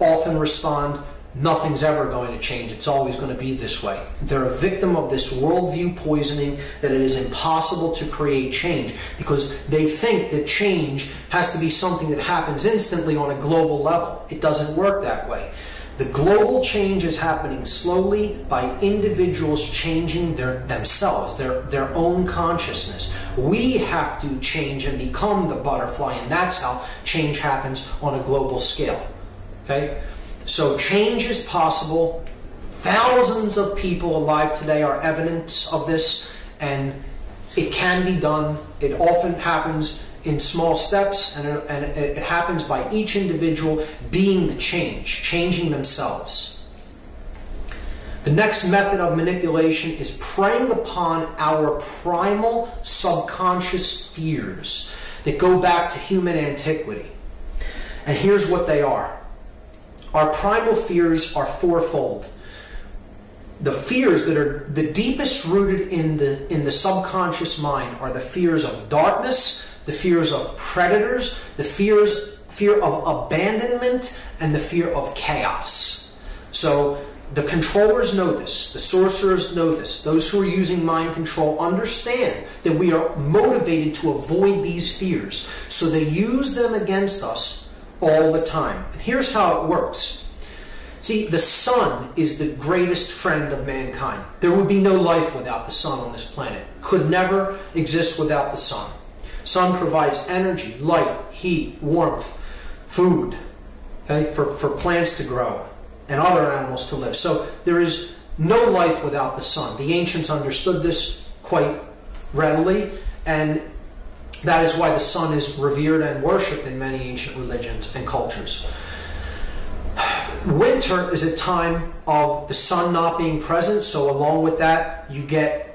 often respond, nothing's ever going to change. It's always going to be this way. They're a victim of this worldview poisoning that it is impossible to create change, because they think that change has to be something that happens instantly on a global level. It doesn't work that way. The global change is happening slowly by individuals changing themselves, their own consciousness. We have to change and become the butterfly, and that's how change happens on a global scale. Okay? So change is possible. Thousands of people alive today are evidence of this, and it can be done. It often happens in small steps, and it happens by each individual being the change, changing themselves. The next method of manipulation is preying upon our primal subconscious fears that go back to human antiquity. And here's what they are. Our primal fears are fourfold. The fears that are the deepest rooted in the subconscious mind are the fears of darkness, the fears of predators, the fear of abandonment, and the fear of chaos. So the controllers know this, the sorcerers know this, those who are using mind control understand that we are motivated to avoid these fears. So they use them against us all the time. And here's how it works. See, the sun is the greatest friend of mankind. There would be no life without the sun on this planet. Could never exist without the sun. Sun provides energy, light, heat, warmth, food, okay, for plants to grow and other animals to live. So there is no life without the sun. The ancients understood this quite readily, and that is why the sun is revered and worshipped in many ancient religions and cultures. Winter is a time of the sun not being present, so along with that you get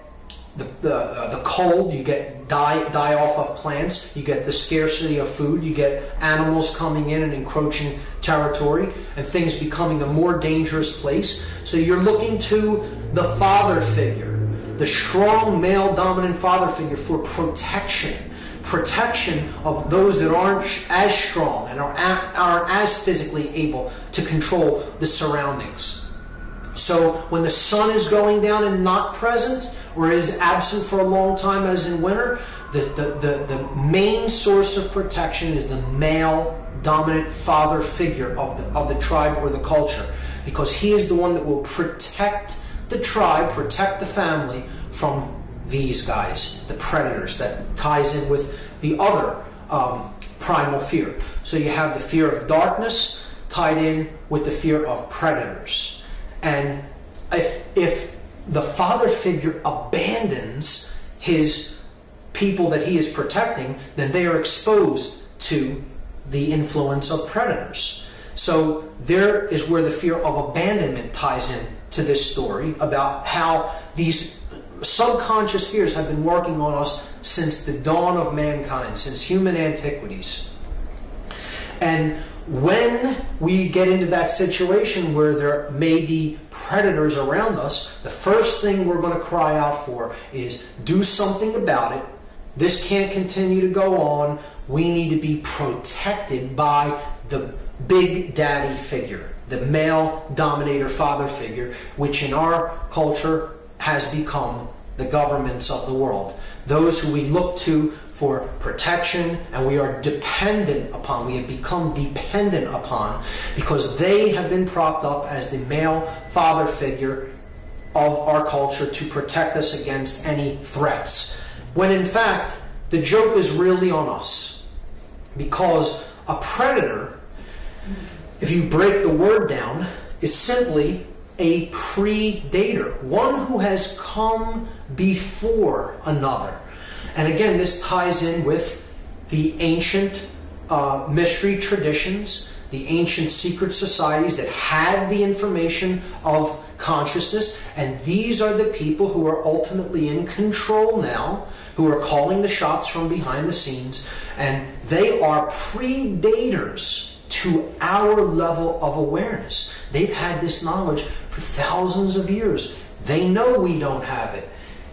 the cold, you get die off of plants, you get the scarcity of food, you get animals coming in and encroaching territory, and things becoming a more dangerous place. So you're looking to the father figure, the strong male dominant father figure, for protection of those that aren't as strong and are as physically able to control the surroundings. So when the sun is going down and not present, or is absent for a long time, as in winter, the main source of protection is the male dominant father figure of the tribe or the culture, because he is the one that will protect the tribe, protect the family from these guys, the predators. That ties in with the other primal fear. So you have the fear of darkness tied in with the fear of predators. And if the father figure abandons his people that he is protecting, then they are exposed to the influence of predators. So there is where the fear of abandonment ties in to this story about how these subconscious fears have been working on us since the dawn of mankind, since human antiquities. And when we get into that situation where there may be predators around us, the first thing we're going to cry out for is do something about it. This can't continue to go on. We need to be protected by the big daddy figure, the male dominator father figure, which in our culture has become the governments of the world. Those who we look to for protection, and we are dependent upon, we have become dependent upon, because they have been propped up as the male father figure of our culture to protect us against any threats. When in fact, the joke is really on us. Because a predator, if you break the word down, is simply a predator, one who has come before another. And again, this ties in with the ancient mystery traditions, the ancient secret societies that had the information of consciousness, and these are the people who are ultimately in control now, who are calling the shots from behind the scenes, and they are predators to our level of awareness. They've had this knowledge for thousands of years. They know we don't have it.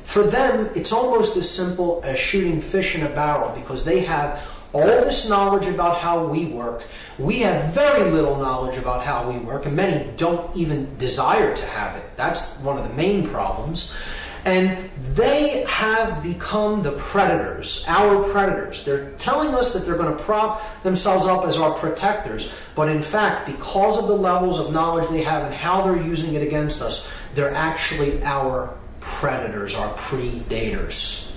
For them, it's almost as simple as shooting fish in a barrel, because they have all this knowledge about how we work. We have very little knowledge about how we work, and many don't even desire to have it. That's one of the main problems. And they have become the predators, our predators. They're telling us that they're going to prop themselves up as our protectors, but in fact, because of the levels of knowledge they have and how they're using it against us, they're actually our predators, our predators.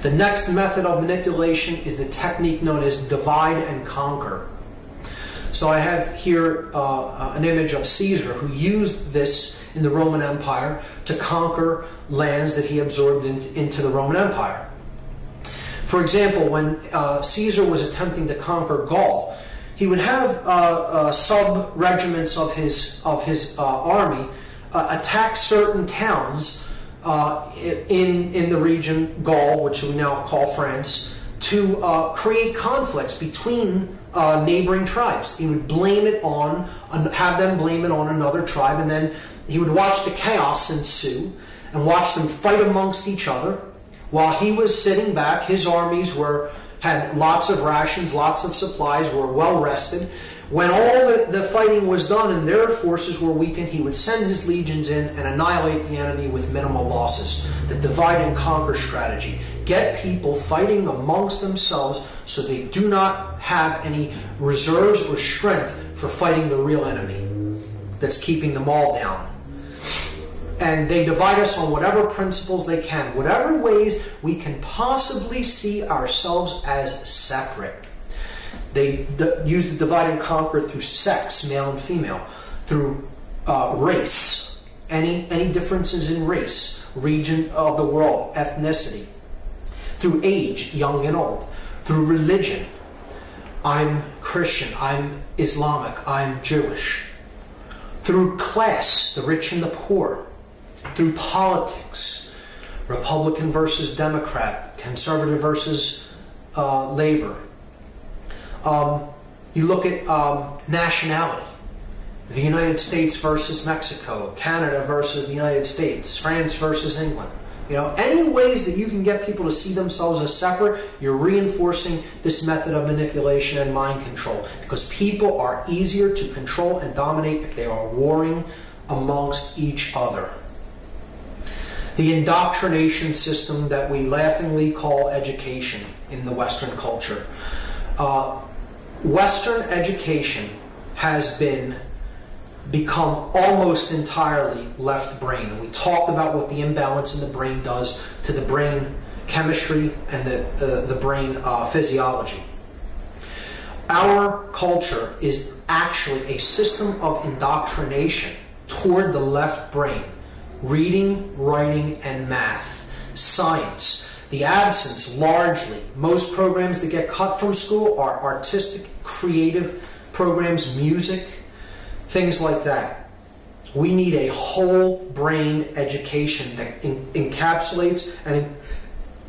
The next method of manipulation is the technique known as divide and conquer. So I have here an image of Caesar, who used this in the Roman Empire to conquer lands that he absorbed into the Roman Empire. For example, when Caesar was attempting to conquer Gaul, he would have sub-regiments of his army attack certain towns in the region Gaul, which we now call France, to create conflicts between neighboring tribes. He would blame it on, have them blame it on another tribe, and then he would watch the chaos ensue and watch them fight amongst each other. While he was sitting back, his armies had lots of rations, lots of supplies, were well rested. When all the fighting was done and their forces were weakened, he would send his legions in and annihilate the enemy with minimal losses. The divide and conquer strategy. Get people fighting amongst themselves so they do not have any reserves or strength for fighting the real enemy that's keeping them all down. And they divide us on whatever principles they can, whatever ways we can possibly see ourselves as separate. They use the divide and conquer through sex, male and female, through race, any differences in race, region of the world, ethnicity, through age, young and old, through religion. I'm Christian, I'm Islamic, I'm Jewish. Through class, the rich and the poor. Through politics, Republican versus Democrat, conservative versus labor. You look at nationality, the United States versus Mexico, Canada versus the United States, France versus England. You know, any ways that you can get people to see themselves as separate, you're reinforcing this method of manipulation and mind control, because people are easier to control and dominate if they are warring amongst each other. The indoctrination system that we laughingly call education in the Western culture. Western education has become almost entirely left brain. We talked about what the imbalance in the brain does to the brain chemistry and the brain physiology. Our culture is actually a system of indoctrination toward the left brain. Reading, writing, and math. Science. The absence, largely. Most programs that get cut from school are artistic, creative programs, music, things like that. We need a whole brain education that encapsulates and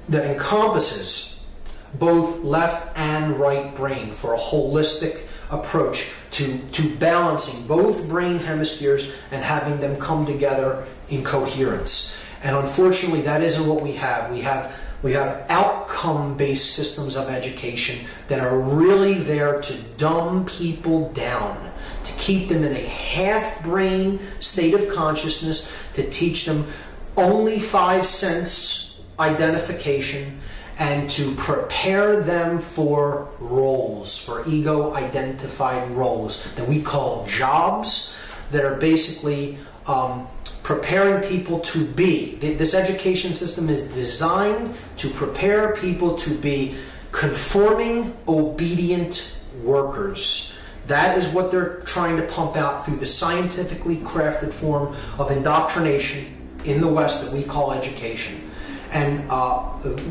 that encompasses both left and right brain for a holistic approach to balancing both brain hemispheres and having them come together in coherence. And unfortunately, that isn't what we have. We have outcome-based systems of education that are really there to dumb people down, to keep them in a half-brain state of consciousness, to teach them only 5 sense identification, and to prepare them for roles, for ego-identified roles that we call jobs, that are basically preparing people to be. This education system is designed to prepare people to be conforming, obedient workers. That is what they're trying to pump out through the scientifically crafted form of indoctrination in the West that we call education. And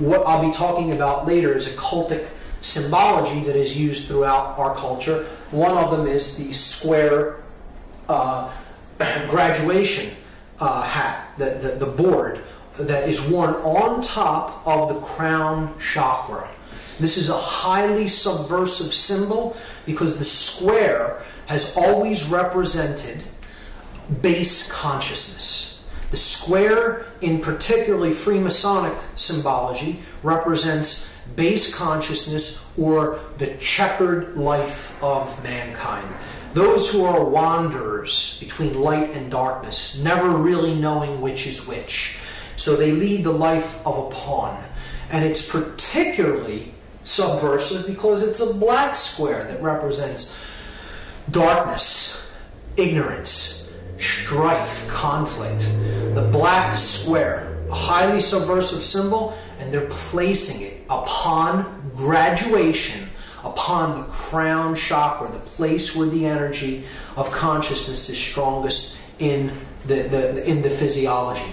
what I'll be talking about later is a cultic symbology that is used throughout our culture. One of them is the square graduation hat, the board that is worn on top of the crown chakra. This is a highly subversive symbol because the square has always represented base consciousness. The square, in particularly Freemasonic symbology, represents base consciousness or the checkered life of mankind. Those who are wanderers between light and darkness, never really knowing which is which. So they lead the life of a pawn. And it's particularly subversive because it's a black square that represents darkness, ignorance, strife, conflict. The black square, a highly subversive symbol, and they're placing it upon graduation, upon the crown chakra, the place where the energy of consciousness is strongest in the physiology.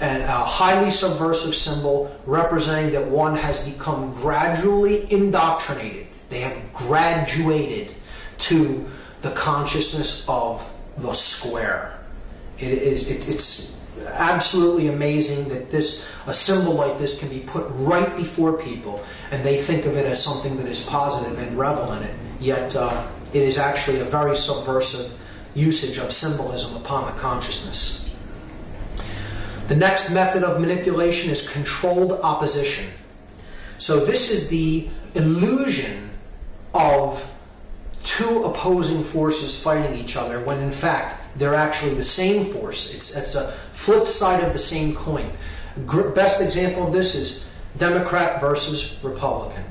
And a highly subversive symbol representing that one has become gradually indoctrinated. They have graduated to the consciousness of the square. It's absolutely amazing that a symbol like this can be put right before people, and they think of it as something that is positive and revel in it. Yet it is actually a very subversive usage of symbolism upon the consciousness. The next method of manipulation is controlled opposition. So this is the illusion of two opposing forces fighting each other when in fact they're actually the same force. It's a flip side of the same coin. Best example of this is Democrat versus Republican.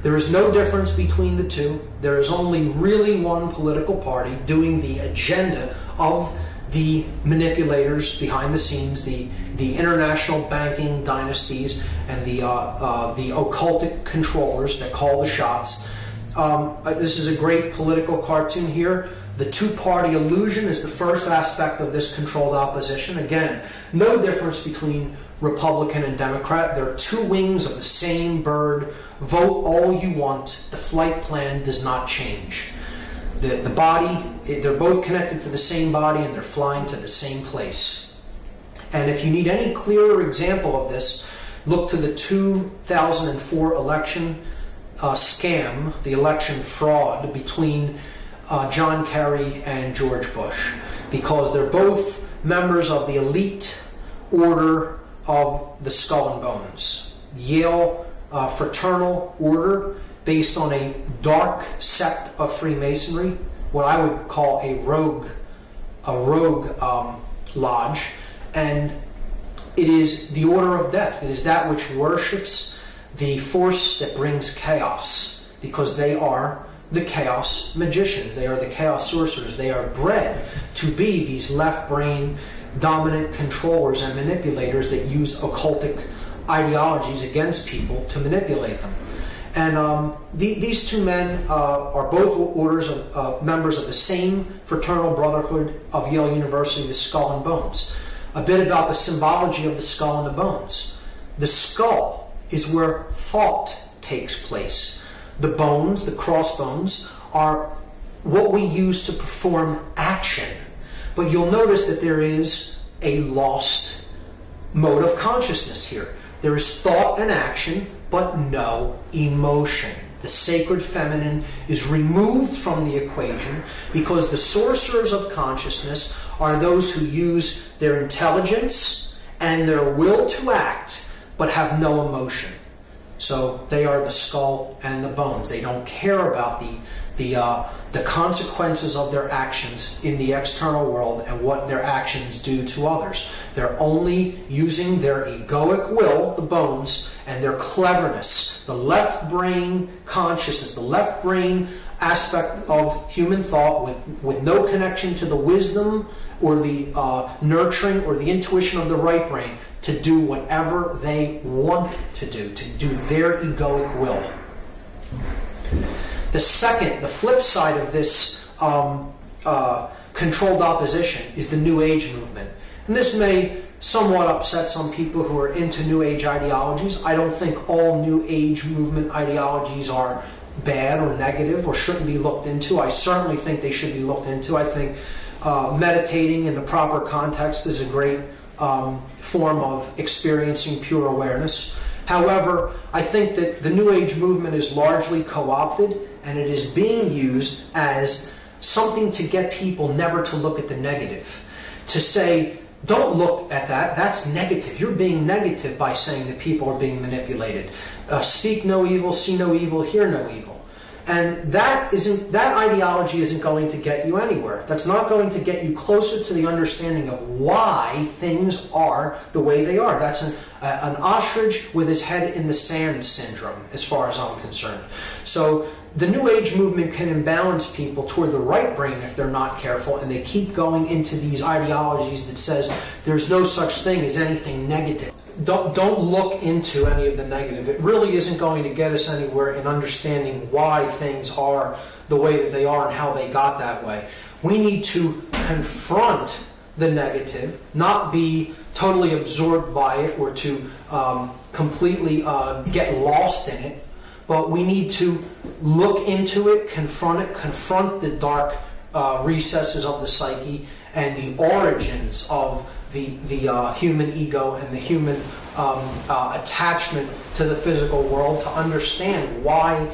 There is no difference between the two. There is only really one political party doing the agenda of the manipulators behind the scenes, the international banking dynasties and the occultic controllers that call the shots. This is a great political cartoon here. The two-party illusion is the first aspect of this controlled opposition. Again, no difference between Republican and Democrat. They're two wings of the same bird. Vote all you want. The flight plan does not change. The body, they're both connected to the same body and they're flying to the same place. And if you need any clearer example of this, look to the 2004 election scam, the election fraud between John Kerry and George Bush, because they're both members of the elite order of the Skull and Bones, Yale fraternal order, based on a dark sect of Freemasonry, what I would call a rogue lodge, and it is the order of death. It is that which worships the force that brings chaos, because they are the chaos magicians. They are the chaos sorcerers. They are bred to be these left brain dominant controllers and manipulators that use occultic ideologies against people to manipulate them. And these two men are both orders of members of the same fraternal brotherhood of Yale University, the Skull and Bones. A bit about the symbology of the skull and the bones. The skull is where thought takes place. The bones, the crossbones, are what we use to perform action. But you'll notice that there is a lost mode of consciousness here. There is thought and action, but no emotion. The sacred feminine is removed from the equation because the sorcerers of consciousness are those who use their intelligence and their will to act, but have no emotion. So they are the skull and the bones. They don't care about the consequences of their actions in the external world and what their actions do to others. They're only using their egoic will, the bones, and their cleverness, the left brain consciousness, the left brain aspect of human thought with no connection to the wisdom or the nurturing or the intuition of the right brain to do whatever they want to do their egoic will. The flip side of this controlled opposition is the New Age movement. And this may somewhat upset some people who are into New Age ideologies. I don't think all New Age movement ideologies are bad or negative or shouldn't be looked into. I certainly think they should be looked into. I think meditating in the proper context is a great form of experiencing pure awareness. However, I think that the New Age movement is largely co-opted, and it is being used as something to get people never to look at the negative. To say, Don't look at that. That's negative. You're being negative by saying that people are being manipulated. Speak no evil, see no evil, hear no evil. And that ideology isn't going to get you anywhere. That's not going to get you closer to the understanding of why things are the way they are. That's an ostrich with his head in the sand syndrome, as far as I'm concerned. So the New Age movement can imbalance people toward the right brain if they're not careful, and they keep going into these ideologies that says there's no such thing as anything negative. Don't look into any of the negative. It really isn't going to get us anywhere in understanding why things are the way that they are and how they got that way. We need to confront the negative, not be totally absorbed by it or to completely get lost in it, but we need to look into it, confront the dark recesses of the psyche and the origins of the human ego and the human attachment to the physical world, to understand why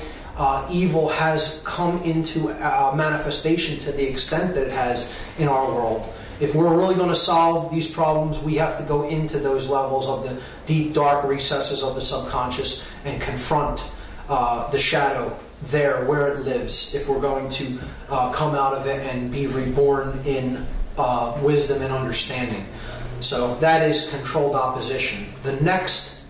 evil has come into manifestation to the extent that it has in our world. If we're really going to solve these problems, we have to go into those levels of the deep, dark recesses of the subconscious and confront the shadow there where it lives, if we're going to come out of it and be reborn in wisdom and understanding. So that is controlled opposition. The next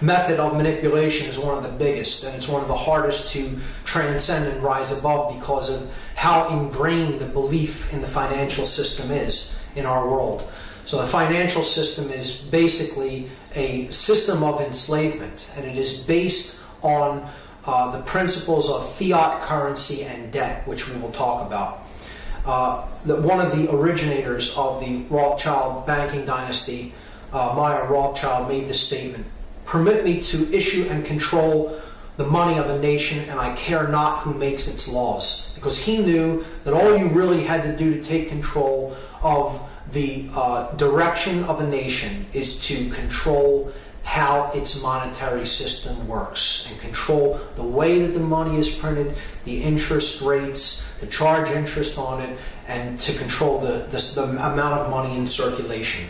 method of manipulation is one of the biggest, and it's one of the hardest to transcend and rise above because of how ingrained the belief in the financial system is in our world. So the financial system is basically a system of enslavement, and it is based on the principles of fiat currency and debt, which we will talk about. One of the originators of the Rothschild banking dynasty, Meyer Rothschild, made this statement: "Permit me to issue and control the money of a nation, and I care not who makes its laws." Because he knew that all you really had to do to take control of the direction of a nation is to control how its monetary system works and control the way that the money is printed, the interest rates, to charge interest on it, and to control the amount of money in circulation.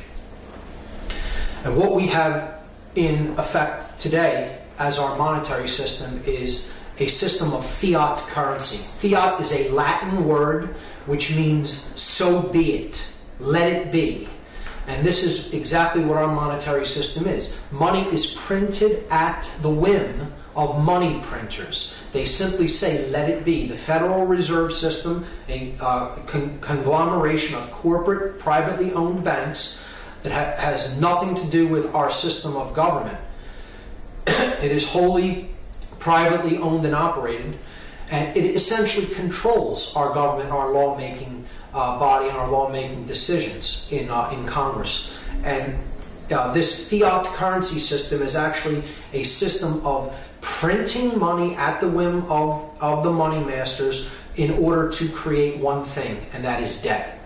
And what we have in effect today as our monetary system is a system of fiat currency. Fiat is a Latin word which means so be it, let it be. And this is exactly what our monetary system is. Money is printed at the whim of money printers. They simply say, let it be. The Federal Reserve System, a conglomeration of corporate, privately owned banks that has nothing to do with our system of government. It is wholly privately owned and operated, and it essentially controls our government, our lawmaking body, and our lawmaking decisions in Congress. And this fiat currency system is actually a system of printing money at the whim of the money masters in order to create one thing, and that is debt.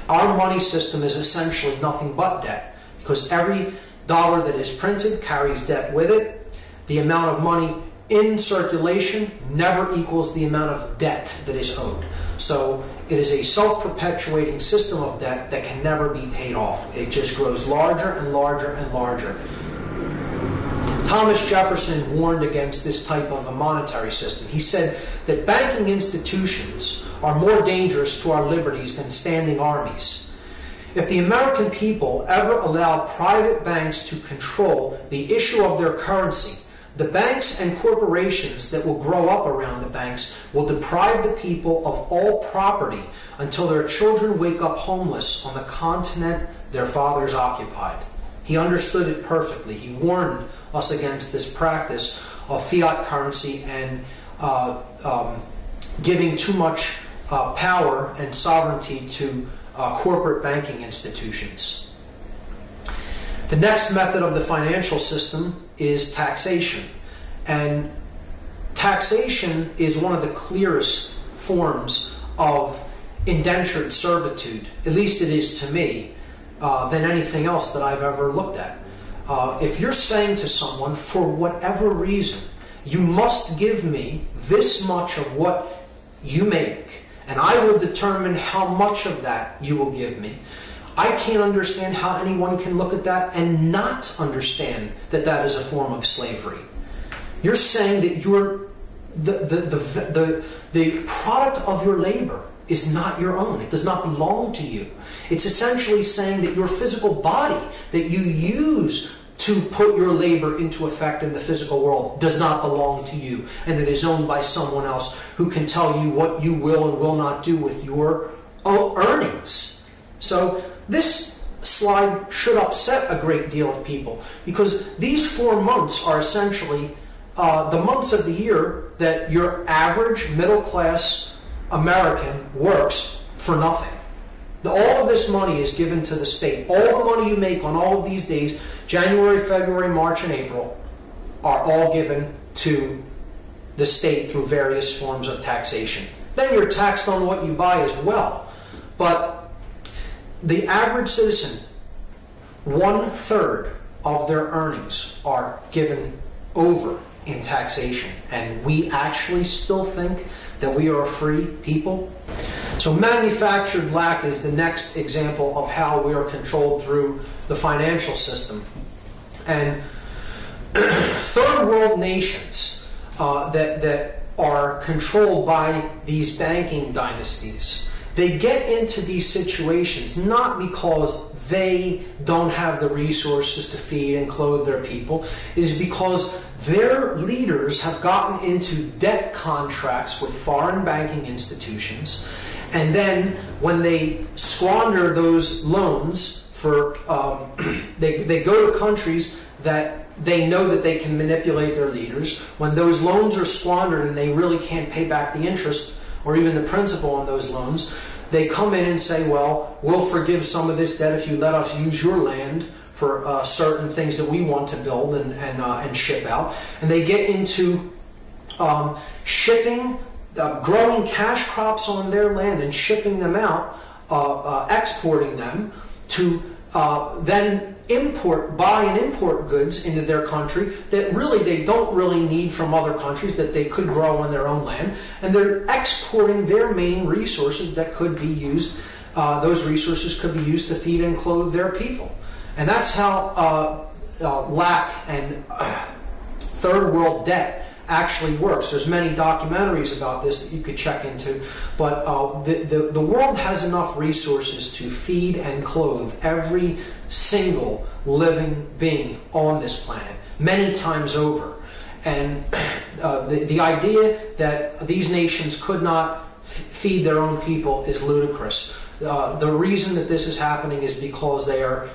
Our money system is essentially nothing but debt, because every dollar that is printed carries debt with it. The amount of money in circulation never equals the amount of debt that is owed. So it is a self-perpetuating system of debt that can never be paid off. It just grows larger and larger and larger. Thomas Jefferson warned against this type of a monetary system. He said that banking institutions are more dangerous to our liberties than standing armies. If the American people ever allow private banks to control the issue of their currency, the banks and corporations that will grow up around the banks will deprive the people of all property until their children wake up homeless on the continent their fathers occupied. He understood it perfectly. He warned us against this practice of fiat currency and giving too much power and sovereignty to corporate banking institutions. The next method of the financial system is taxation. And taxation is one of the clearest forms of indentured servitude, at least it is to me, than anything else that I've ever looked at. If you're saying to someone, for whatever reason, you must give me this much of what you make, and I will determine how much of that you will give me, I can't understand how anyone can look at that and not understand that that is a form of slavery. You're saying that the product of your labor is not your own. It does not belong to you. It's essentially saying that your physical body that you use to put your labor into effect in the physical world does not belong to you, and it is owned by someone else who can tell you what you will and will not do with your earnings. So this slide should upset a great deal of people, because these 4 months are essentially the months of the year that your average middle-class American works for nothing. All of this money is given to the state. All the money you make on all of these days, January, February, March, and April, are all given to the state through various forms of taxation. Then you're taxed on what you buy as well. But the average citizen, 1/3 of their earnings are given over in taxation. And we actually still think that we are a free people. So manufactured lack is the next example of how we are controlled through the financial system. And third world nations that are controlled by these banking dynasties, they get into these situations not because they don't have the resources to feed and clothe their people. It is because their leaders have gotten into debt contracts with foreign banking institutions, and then when they squander those loans for, they go to countries that they know that they can manipulate their leaders. When those loans are squandered and they really can't pay back the interest or even the principal on those loans, they come in and say, well, we'll forgive some of this debt if you let us use your land for certain things that we want to build and ship out. And they get into shipping, growing cash crops on their land and shipping them out, exporting them to then buy and import goods into their country that really they don't really need from other countries that they could grow on their own land. And they're exporting their main resources that could be used, those resources could be used to feed and clothe their people. And that's how lack and third world debt actually works. There's many documentaries about this that you could check into, but the world has enough resources to feed and clothe every single living being on this planet, many times over. And the idea that these nations could not feed their own people is ludicrous. The reason that this is happening is because they are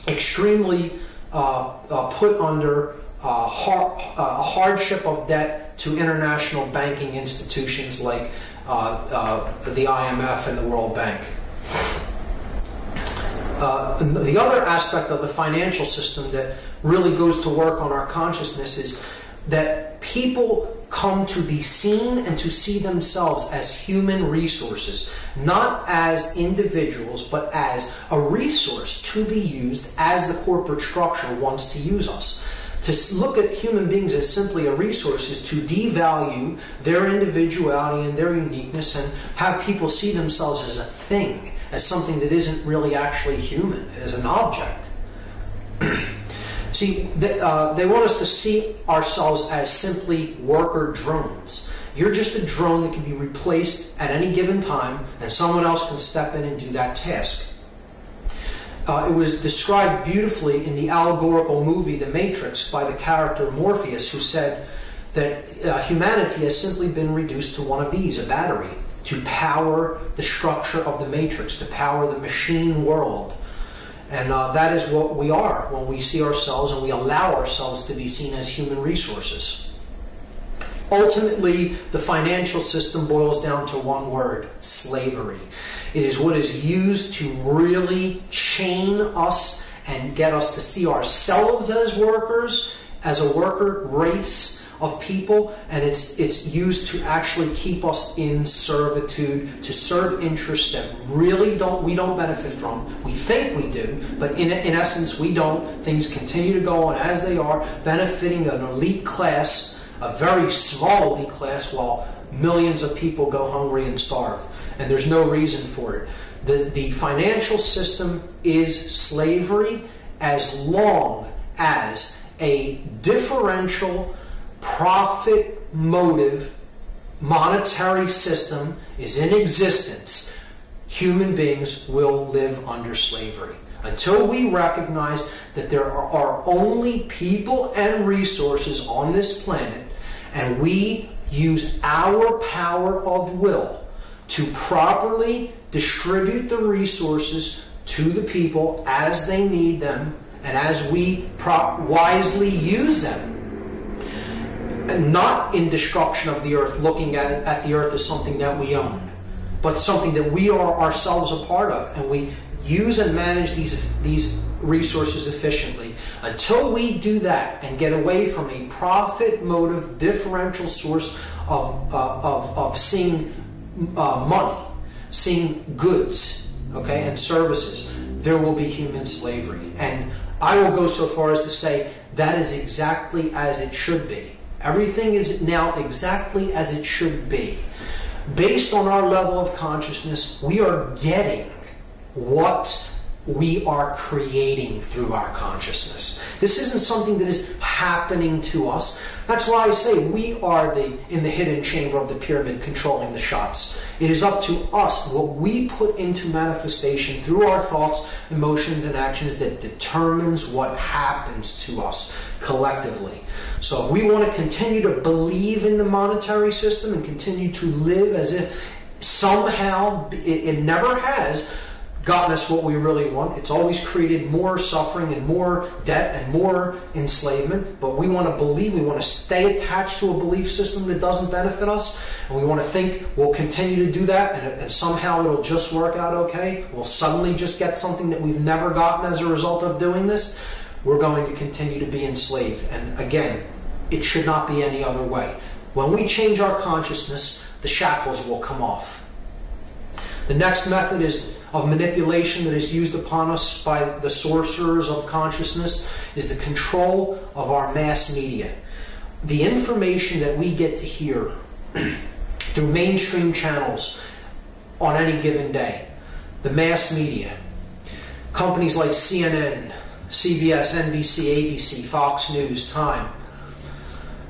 extremely put under a hardship of debt to international banking institutions like the IMF and the World Bank. The other aspect of the financial system that really goes to work on our consciousness is that people come to be seen and to see themselves as human resources, not as individuals, but as a resource to be used as the corporate structure wants to use us. To look at human beings as simply a resource is to devalue their individuality and their uniqueness and have people see themselves as a thing, as something that isn't really actually human, as an object. See, they want us to see ourselves as simply worker drones. You're just a drone that can be replaced at any given time, and someone else can step in and do that task. It was described beautifully in the allegorical movie The Matrix by the character Morpheus, who said that humanity has simply been reduced to one of these, a battery, to power the structure of the Matrix, to power the machine world. And that is what we are when we see ourselves and we allow ourselves to be seen as human resources. Ultimately, the financial system boils down to one word: slavery. It is what is used to really chain us and get us to see ourselves as workers, as a worker race of people, and it's used to actually keep us in servitude, to serve interests that really we don't benefit from. We think we do, but in essence we don't. Things continue to go on as they are, benefiting an elite class, a very small elite class, while millions of people go hungry and starve. And there's no reason for it. The financial system is slavery as long as a differential profit motive monetary system is in existence. Human beings will live under slavery. Until we recognize that there are only people and resources on this planet, and we use our power of will to properly distribute the resources to the people as they need them, and as we wisely use them, and not in destruction of the earth, looking at the earth as something that we own, but something that we are ourselves a part of, and we use and manage these resources efficiently. Until we do that and get away from a profit motive differential source of seeing money, seeing goods, okay, and services, there will be human slavery. And I will go so far as to say that is exactly as it should be. Everything is now exactly as it should be. Based on our level of consciousness, we are getting what we are creating through our consciousness. This isn't something that is happening to us. That's why I say we are in the hidden chamber of the pyramid controlling the shots. It is up to us, what we put into manifestation through our thoughts, emotions, and actions, that determines what happens to us collectively. So if we want to continue to believe in the monetary system and continue to live as if somehow it never has gotten us what we really want. It's always created more suffering and more debt and more enslavement. But we want to believe, we want to stay attached to a belief system that doesn't benefit us. And we want to think we'll continue to do that and somehow it'll just work out okay. We'll suddenly just get something that we've never gotten as a result of doing this. We're going to continue to be enslaved. And again, it should not be any other way. When we change our consciousness, the shackles will come off. The next method of manipulation that is used upon us by the sorcerers of consciousness is the control of our mass media. The information that we get to hear through mainstream channels on any given day, the mass media, companies like CNN, CBS, NBC, ABC, Fox News, Time,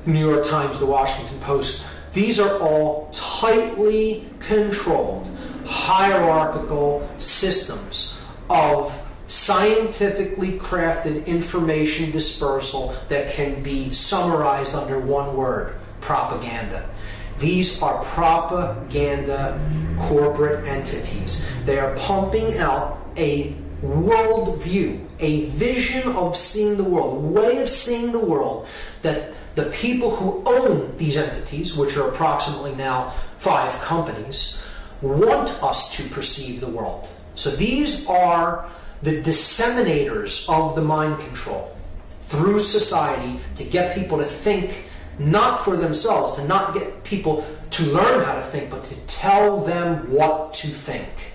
New York Times, the Washington Post, these are all tightly controlled hierarchical systems of scientifically crafted information dispersal that can be summarized under one word: propaganda. These are propaganda corporate entities. They are pumping out a worldview, a vision of seeing the world, a way of seeing the world that the people who own these entities, which are approximately now 5 companies, want us to perceive the world. So these are the disseminators of the mind control through society to get people to think not for themselves, to not get people to learn how to think, but to tell them what to think.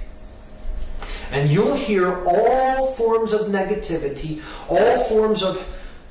And you'll hear all forms of negativity, all forms of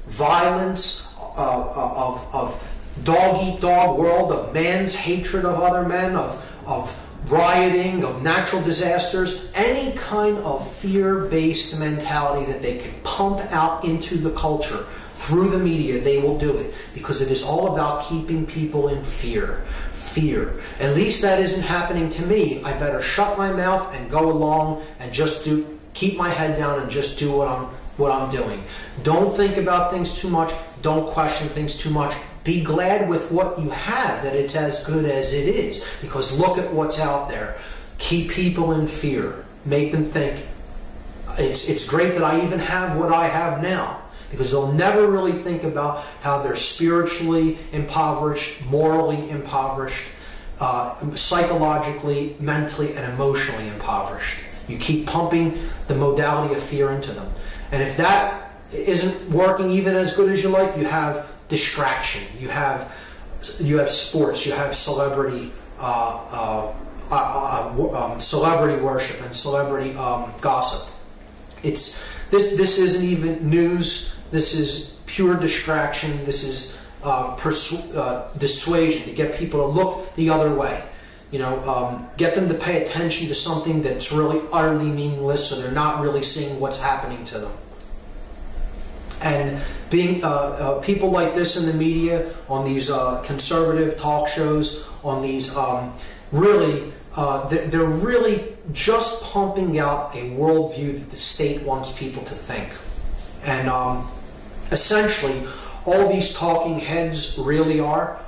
violence, of dog-eat-dog world, of man's hatred of other men, of rioting, of natural disasters, any kind of fear-based mentality that they can pump out into the culture through the media. They will do it because it is all about keeping people in fear. Fear. At least that isn't happening to me. I better shut my mouth and go along and just keep my head down and just do what I'm doing. Don't think about things too much. Don't question things too much. Be glad with what you have, that it's as good as it is. Because look at what's out there. Keep people in fear. Make them think, it's great that I even have what I have now. Because they'll never really think about how they're spiritually impoverished, morally impoverished, psychologically, mentally, and emotionally impoverished. You keep pumping the modality of fear into them. And if that isn't working even as good as you like, you have distraction. You have sports. You have celebrity celebrity worship and celebrity gossip. This isn't even news. This is pure distraction. This is dissuasion to get people to look the other way. get them to pay attention to something that's really utterly meaningless, so they're not really seeing what's happening to them. And being people like this in the media, on these conservative talk shows, on these they're really just pumping out a worldview that the state wants people to think. And essentially, all these talking heads really are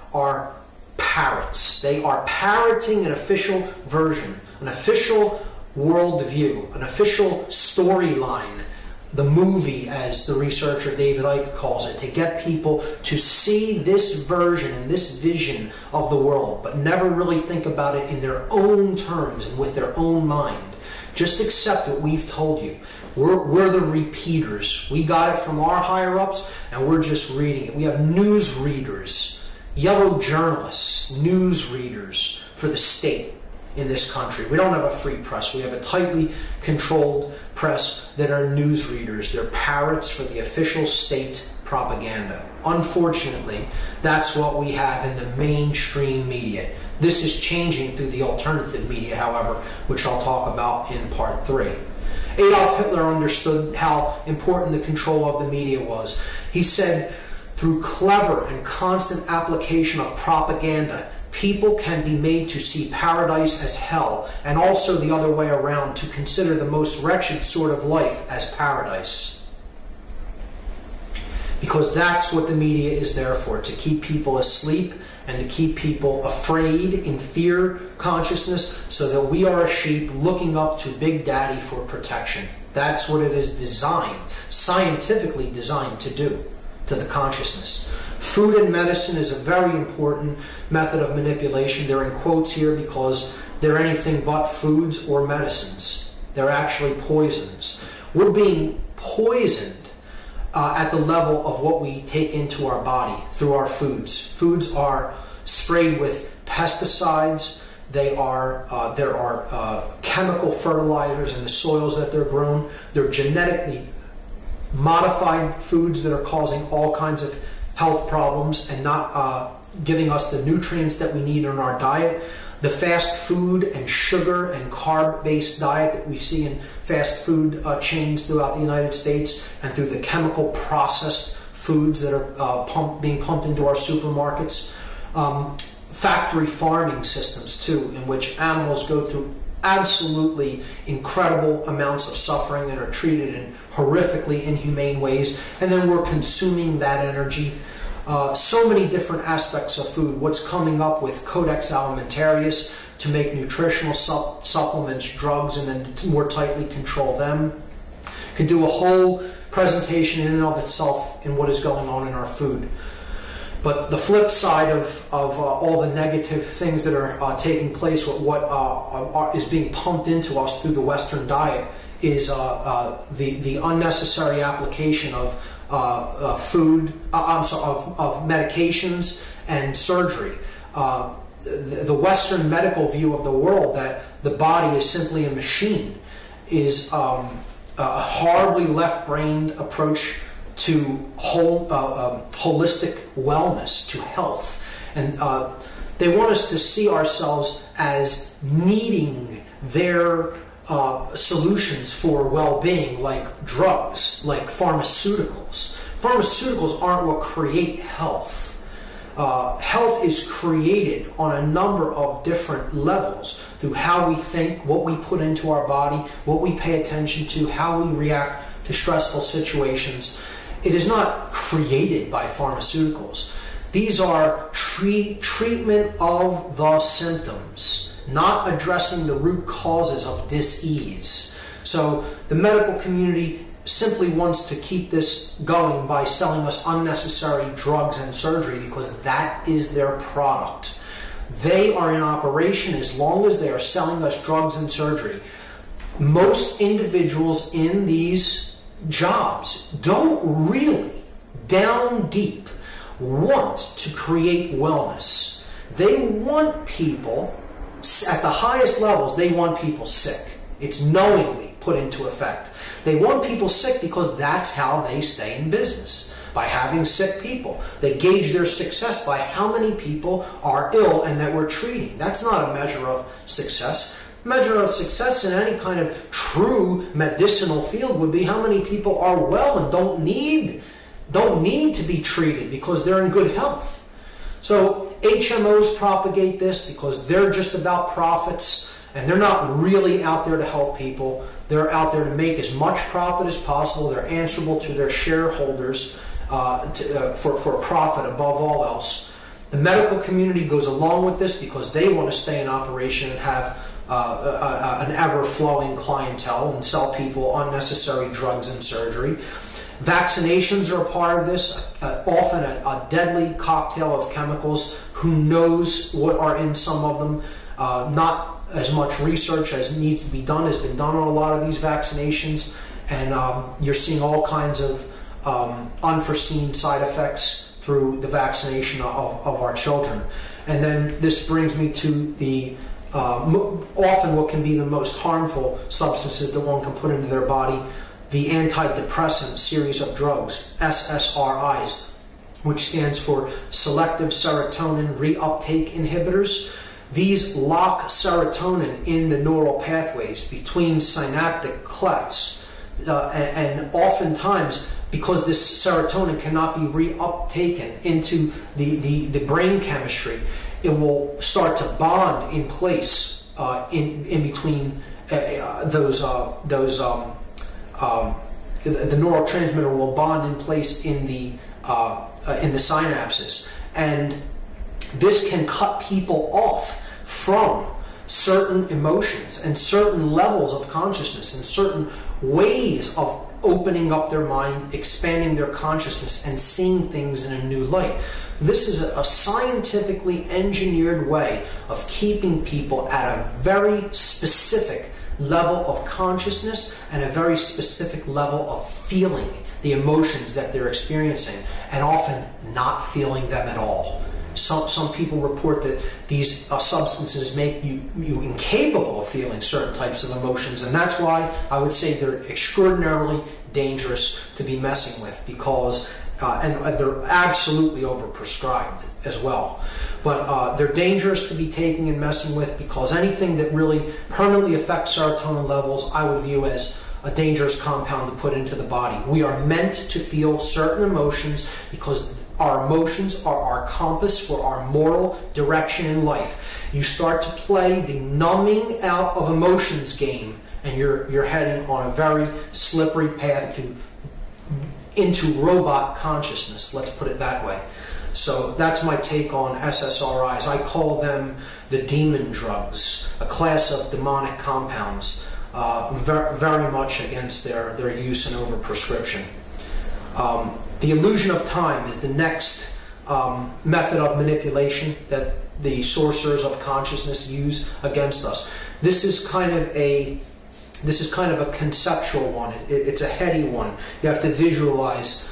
parrots. They are parroting an official version, an official worldview, an official storyline, the movie, as the researcher David Icke calls it, to get people to see this version and this vision of the world, but never really think about it in their own terms and with their own mind. Just accept what we've told you. We're the repeaters. We got it from our higher-ups, and we're just reading it. We have news readers, yellow journalists, news readers for the state in this country. We don't have a free press. We have a tightly controlled press that are news readers. They're parrots for the official state propaganda. Unfortunately, that's what we have in the mainstream media. This is changing through the alternative media, however, which I'll talk about in part 3. Adolf Hitler understood how important the control of the media was. He said, through clever and constant application of propaganda, people can be made to see paradise as hell, and also the other way around, to consider the most wretched sort of life as paradise. Because that's what the media is there for, to keep people asleep and to keep people afraid, in fear consciousness, so that we are a sheep looking up to Big Daddy for protection. That's what it is designed, scientifically designed to do to the consciousness. Food and medicine is a very important method of manipulation. They're in quotes here because they're anything but foods or medicines. They're actually poisons. We're being poisoned at the level of what we take into our body through our foods. Foods are sprayed with pesticides. There are chemical fertilizers in the soils that they're grown. They're genetically modified foods that are causing all kinds of health problems and not giving us the nutrients that we need in our diet. The fast food and sugar and carb-based diet that we see in fast food chains throughout the United States, and through the chemical processed foods that are being pumped into our supermarkets. Factory farming systems too, in which animals go through absolutely incredible amounts of suffering and are treated in horrifically inhumane ways, and then we're consuming that energy. So many different aspects of food. What's coming up with Codex Alimentarius to make nutritional supplements, drugs, and then to more tightly control them. Could do a whole presentation in and of itself in what is going on in our food. But the flip side of all the negative things that are taking place with what is being pumped into us through the Western diet is the unnecessary application of medications and surgery. The Western medical view of the world, that the body is simply a machine, is a horribly left-brained approach to holistic wellness, to health. And they want us to see ourselves as needing their solutions for well-being, like drugs, like pharmaceuticals. Pharmaceuticals aren't what create health. Health is created on a number of different levels through how we think, what we put into our body, what we pay attention to, how we react to stressful situations. It is not created by pharmaceuticals. These are treatment of the symptoms, not addressing the root causes of dis-ease. So the medical community simply wants to keep this going by selling us unnecessary drugs and surgery because that is their product. They are in operation as long as they are selling us drugs and surgery. Most individuals in these jobs don't really, down deep, want to create wellness. They want people, at the highest levels, they want people sick. It's knowingly put into effect. They want people sick because that's how they stay in business. by having sick people. They gauge their success by how many people are ill and that we're treating. That's not a measure of success. Measure of success in any kind of true medicinal field would be how many people are well and don't need to be treated because they're in good health. So HMOs propagate this because they're just about profits, and they're not really out there to help people. They're out there to make as much profit as possible. They're answerable to their shareholders for profit above all else. The medical community goes along with this because they want to stay in operation and have an ever-flowing clientele and sell people unnecessary drugs and surgery. Vaccinations are a part of this, often a deadly cocktail of chemicals. Who knows what are in some of them? Not as much research as needs to be done has been done on a lot of these vaccinations, and you're seeing all kinds of unforeseen side effects through the vaccination of our children. And then this brings me to the often what can be the most harmful substances that one can put into their body, the antidepressant series of drugs, SSRIs, which stands for selective serotonin reuptake inhibitors. These lock serotonin in the neural pathways between synaptic clefts, and oftentimes, because this serotonin cannot be reuptaken into the brain chemistry, it will start to bond in place in between the neurotransmitter will bond in place in the synapses, and this can cut people off from certain emotions and certain levels of consciousness and certain ways of opening up their mind, expanding their consciousness, and seeing things in a new light. This is a scientifically engineered way of keeping people at a very specific level of consciousness and a very specific level of feeling the emotions that they're experiencing, and often not feeling them at all. Some people report that these substances make you incapable of feeling certain types of emotions, and that's why I would say they're extraordinarily dangerous to be messing with, because and they're absolutely overprescribed as well. But they're dangerous to be taking and messing with, because anything that really permanently affects serotonin levels I would view as a dangerous compound to put into the body. We are meant to feel certain emotions because our emotions are our compass for our moral direction in life. You start to play the numbing out of emotions game, and you're heading on a very slippery path into robot consciousness, let's put it that way. So that's my take on SSRIs. I call them the demon drugs, a class of demonic compounds. Very much against their use and overprescription. The illusion of time is the next method of manipulation that the sorcerers of consciousness use against us. This is kind of a conceptual one. It's a heady one. You have to visualize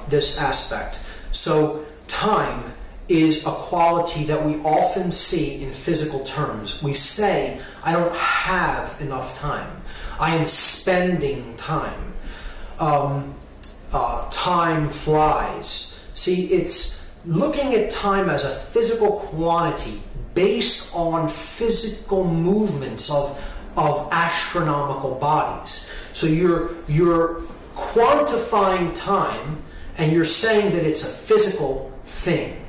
this aspect. So time is a quality that we often see in physical terms. We say, I don't have enough time. I am spending time. Time flies. See, it's looking at time as a physical quantity based on physical movements of astronomical bodies. So you're quantifying time, and you're saying that it's a physical thing.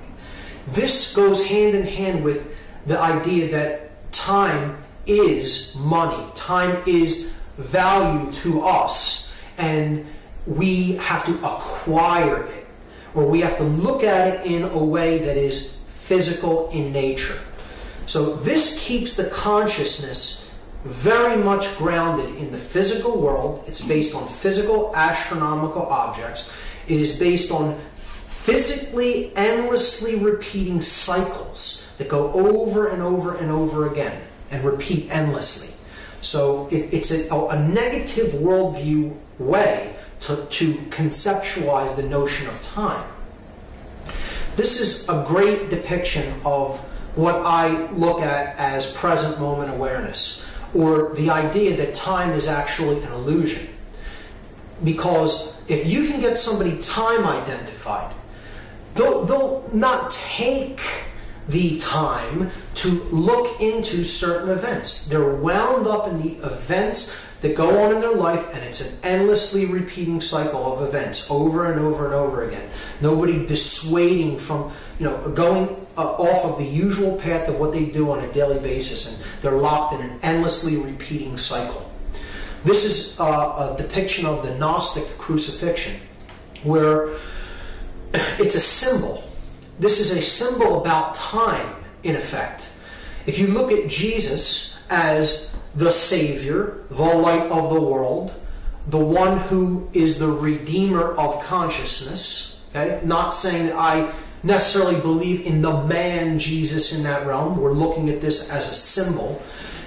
This goes hand in hand with the idea that time is money. Time is value to us, and we have to acquire it, or we have to look at it in a way that is physical in nature. So this keeps the consciousness very much grounded in the physical world. It's based on physical astronomical objects. It is based on physically, endlessly repeating cycles that go over and over and over again and repeat endlessly. So it's a negative worldview way to conceptualize the notion of time. This is a great depiction of what I look at as present moment awareness, or the idea that time is actually an illusion. Because if you can get somebody time identified, they'll not take the time to look into certain events. They're wound up in the events that go on in their life, and it's an endlessly repeating cycle of events over and over and over again. Nobody dissuading from, going off of the usual path of what they do on a daily basis, and they're locked in an endlessly repeating cycle. This is a depiction of the Gnostic crucifixion, where it's a symbol. This is a symbol about time, in effect. If you look at Jesus as the Savior, the light of the world, the one who is the Redeemer of consciousness, okay? Not saying that I necessarily believe in the man Jesus in that realm. We're looking at this as a symbol.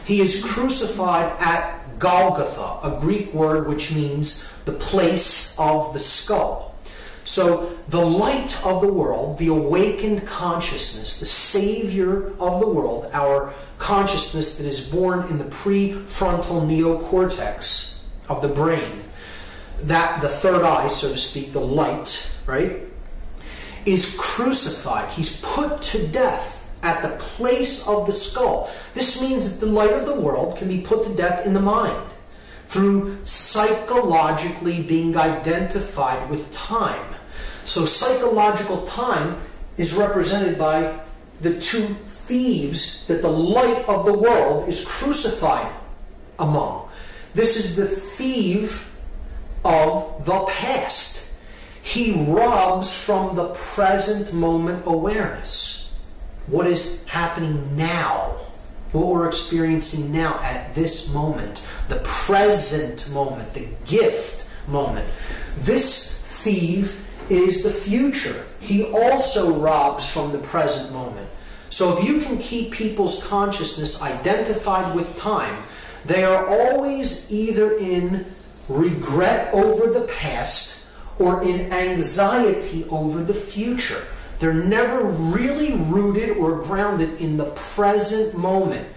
He is crucified at Golgotha, a Greek word which means the place of the skull. So the light of the world, the awakened consciousness, the Savior of the world, our consciousness that is born in the prefrontal neocortex of the brain, that the third eye, so to speak, the light, right, is crucified. He's put to death at the place of the skull. This means that the light of the world can be put to death in the mind through psychologically being identified with time. So psychological time is represented by the two thieves that the light of the world is crucified among. This is the thief of the past. He robs from the present moment awareness. What is happening now? What we're experiencing now at this moment. The present moment. The gift moment. This thief is the future. He also robs from the present moment. So if you can keep people's consciousness identified with time, they are always either in regret over the past or in anxiety over the future. They're never really rooted or grounded in the present moment,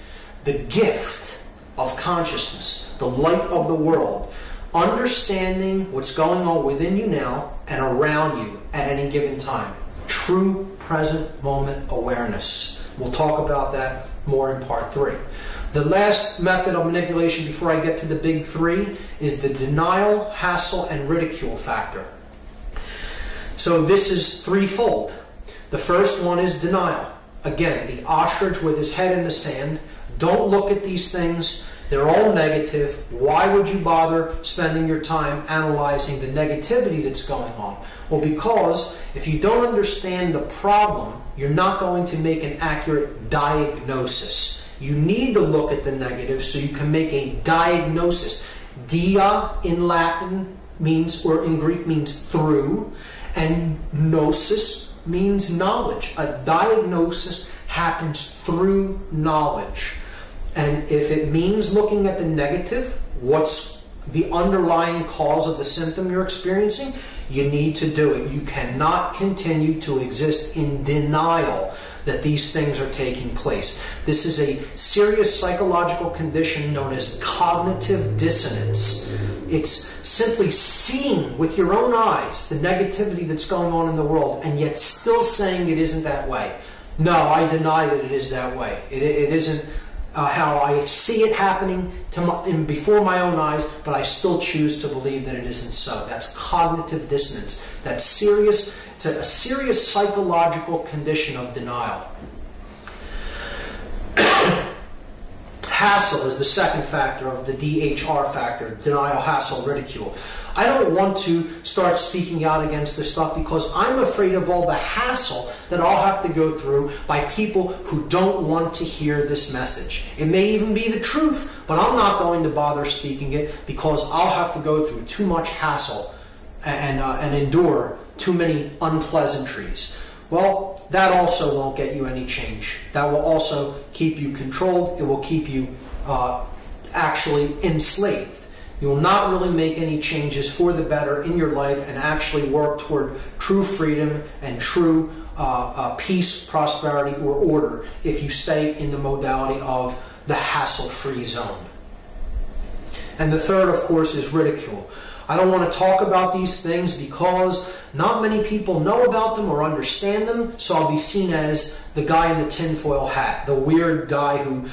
the gift of consciousness, the light of the world, understanding what's going on within you now and around you at any given time. True present moment awareness. We'll talk about that more in part 3. The last method of manipulation before I get to the big 3 is the denial, hassle, and ridicule factor. So this is threefold. The first one is denial. Again, the ostrich with his head in the sand. Don't look at these things. They're all negative. Why would you bother spending your time analyzing the negativity that's going on? Well, because if you don't understand the problem, you're not going to make an accurate diagnosis. You need to look at the negative so you can make a diagnosis. Dia in Latin means, or in Greek means through, and gnosis means knowledge. A diagnosis happens through knowledge. And if it means looking at the negative, what's the underlying cause of the symptom you're experiencing, you need to do it. You cannot continue to exist in denial that these things are taking place. This is a serious psychological condition known as cognitive dissonance. It's simply seeing with your own eyes the negativity that's going on in the world and yet still saying it isn't that way. No, I deny that it is that way. It isn't how I see it happening before my own eyes, but I still choose to believe that it isn't so. That's cognitive dissonance. That's serious. It's a serious psychological condition of denial. Hassle is the second factor of the DHR factor, denial, hassle, ridicule. I don't want to start speaking out against this stuff because I'm afraid of all the hassle that I'll have to go through by people who don't want to hear this message. It may even be the truth, but I'm not going to bother speaking it because I'll have to go through too much hassle and endure too many unpleasantries. Well, that also won't get you any change. That will also keep you controlled. It will keep you actually enslaved. You will not really make any changes for the better in your life and actually work toward true freedom and true peace, prosperity, or order if you stay in the modality of the hassle-free zone. And the third, of course, is ridicule. I don't want to talk about these things because not many people know about them or understand them, so I'll be seen as the guy in the tinfoil hat, the weird guy who,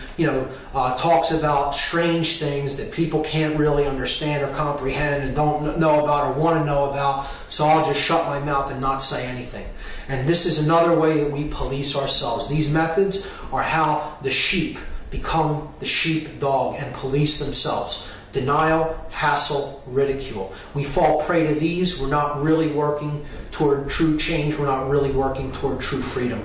talks about strange things that people can't really understand or comprehend and don't know about or want to know about, so I'll just shut my mouth and not say anything. And this is another way that we police ourselves. These methods are how the sheep become the sheepdog and police themselves. Denial, hassle, ridicule. We fall prey to these. We're not really working toward true change. We're not really working toward true freedom.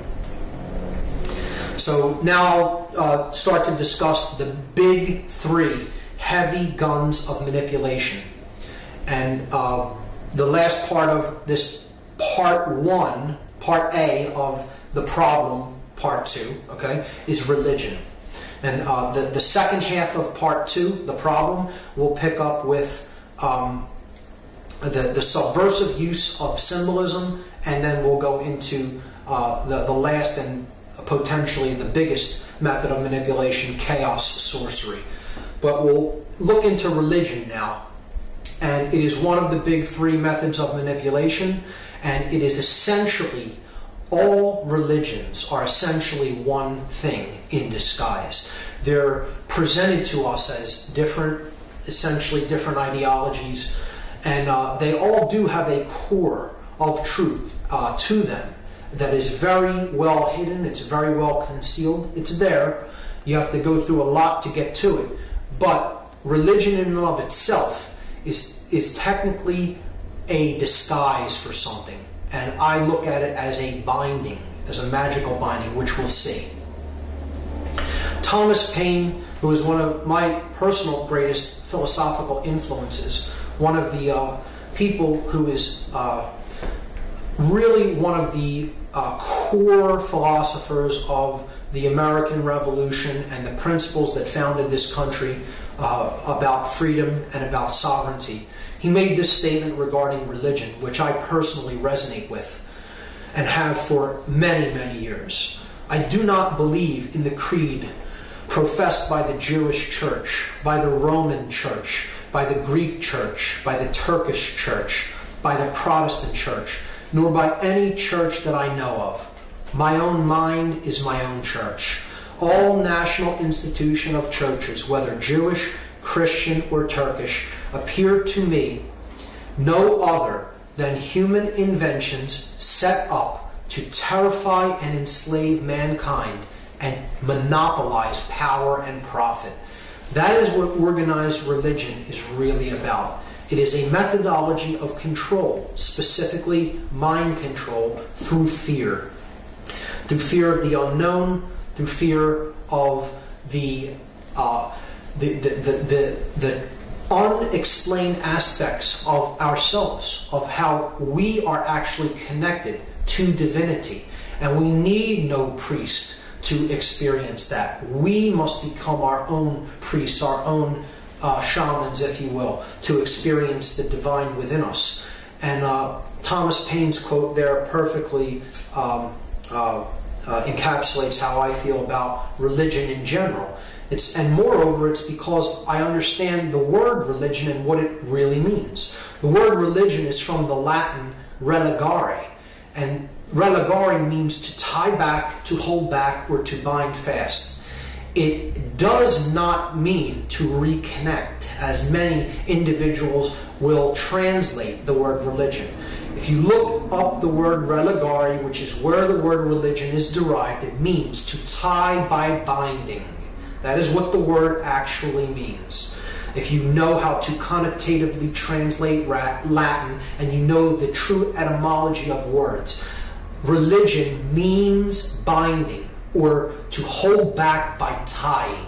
So now I'll start to discuss the big three heavy guns of manipulation. And the last part of this part one, part A of the problem, part two, okay, is religion. And the second half of part two, the problem, will pick up with the subversive use of symbolism, and then we'll go into the last and potentially the biggest method of manipulation, chaos sorcery. But we'll look into religion now. And it is one of the big three methods of manipulation, and it is essentially, all religions are essentially one thing in disguise. They're presented to us as essentially different ideologies, and they all do have a core of truth to them that is very well hidden, it's very well concealed. It's there. You have to go through a lot to get to it. But religion in and of itself is technically a disguise for something. And I look at it as a binding, as a magical binding, which we'll see. Thomas Paine, who is one of my personal greatest philosophical influences, one of the people who is really one of the core philosophers of the American Revolution and the principles that founded this country about freedom and about sovereignty. He made this statement regarding religion, which I personally resonate with and have for many, many years. I do not believe in the creed professed by the Jewish church, by the Roman church, by the Greek church, by the Turkish church, by the Protestant church, nor by any church that I know of. My own mind is my own church. All national institution of churches, whether Jewish, Christian, or Turkish, appear to me no other than human inventions set up to terrify and enslave mankind and monopolize power and profit. That is what organized religion is really about. It is a methodology of control, specifically mind control, through fear. Through fear of the unknown, through fear of the unexplained aspects of ourselves, of how we are actually connected to divinity. And we need no priest to experience that. We must become our own priests, our own shamans, if you will, to experience the divine within us. And Thomas Paine's quote there perfectly encapsulates how I feel about religion in general. And moreover, it's because I understand the word religion and what it really means. The word religion is from the Latin religare, and religare means to tie back, to hold back, or to bind fast. It does not mean to reconnect, as many individuals will translate the word religion. If you look up the word religare, which is where the word religion is derived, it means to tie by binding. That is what the word actually means. If you know how to connotatively translate Latin and you know the true etymology of words, religion means binding, or to hold back by tying.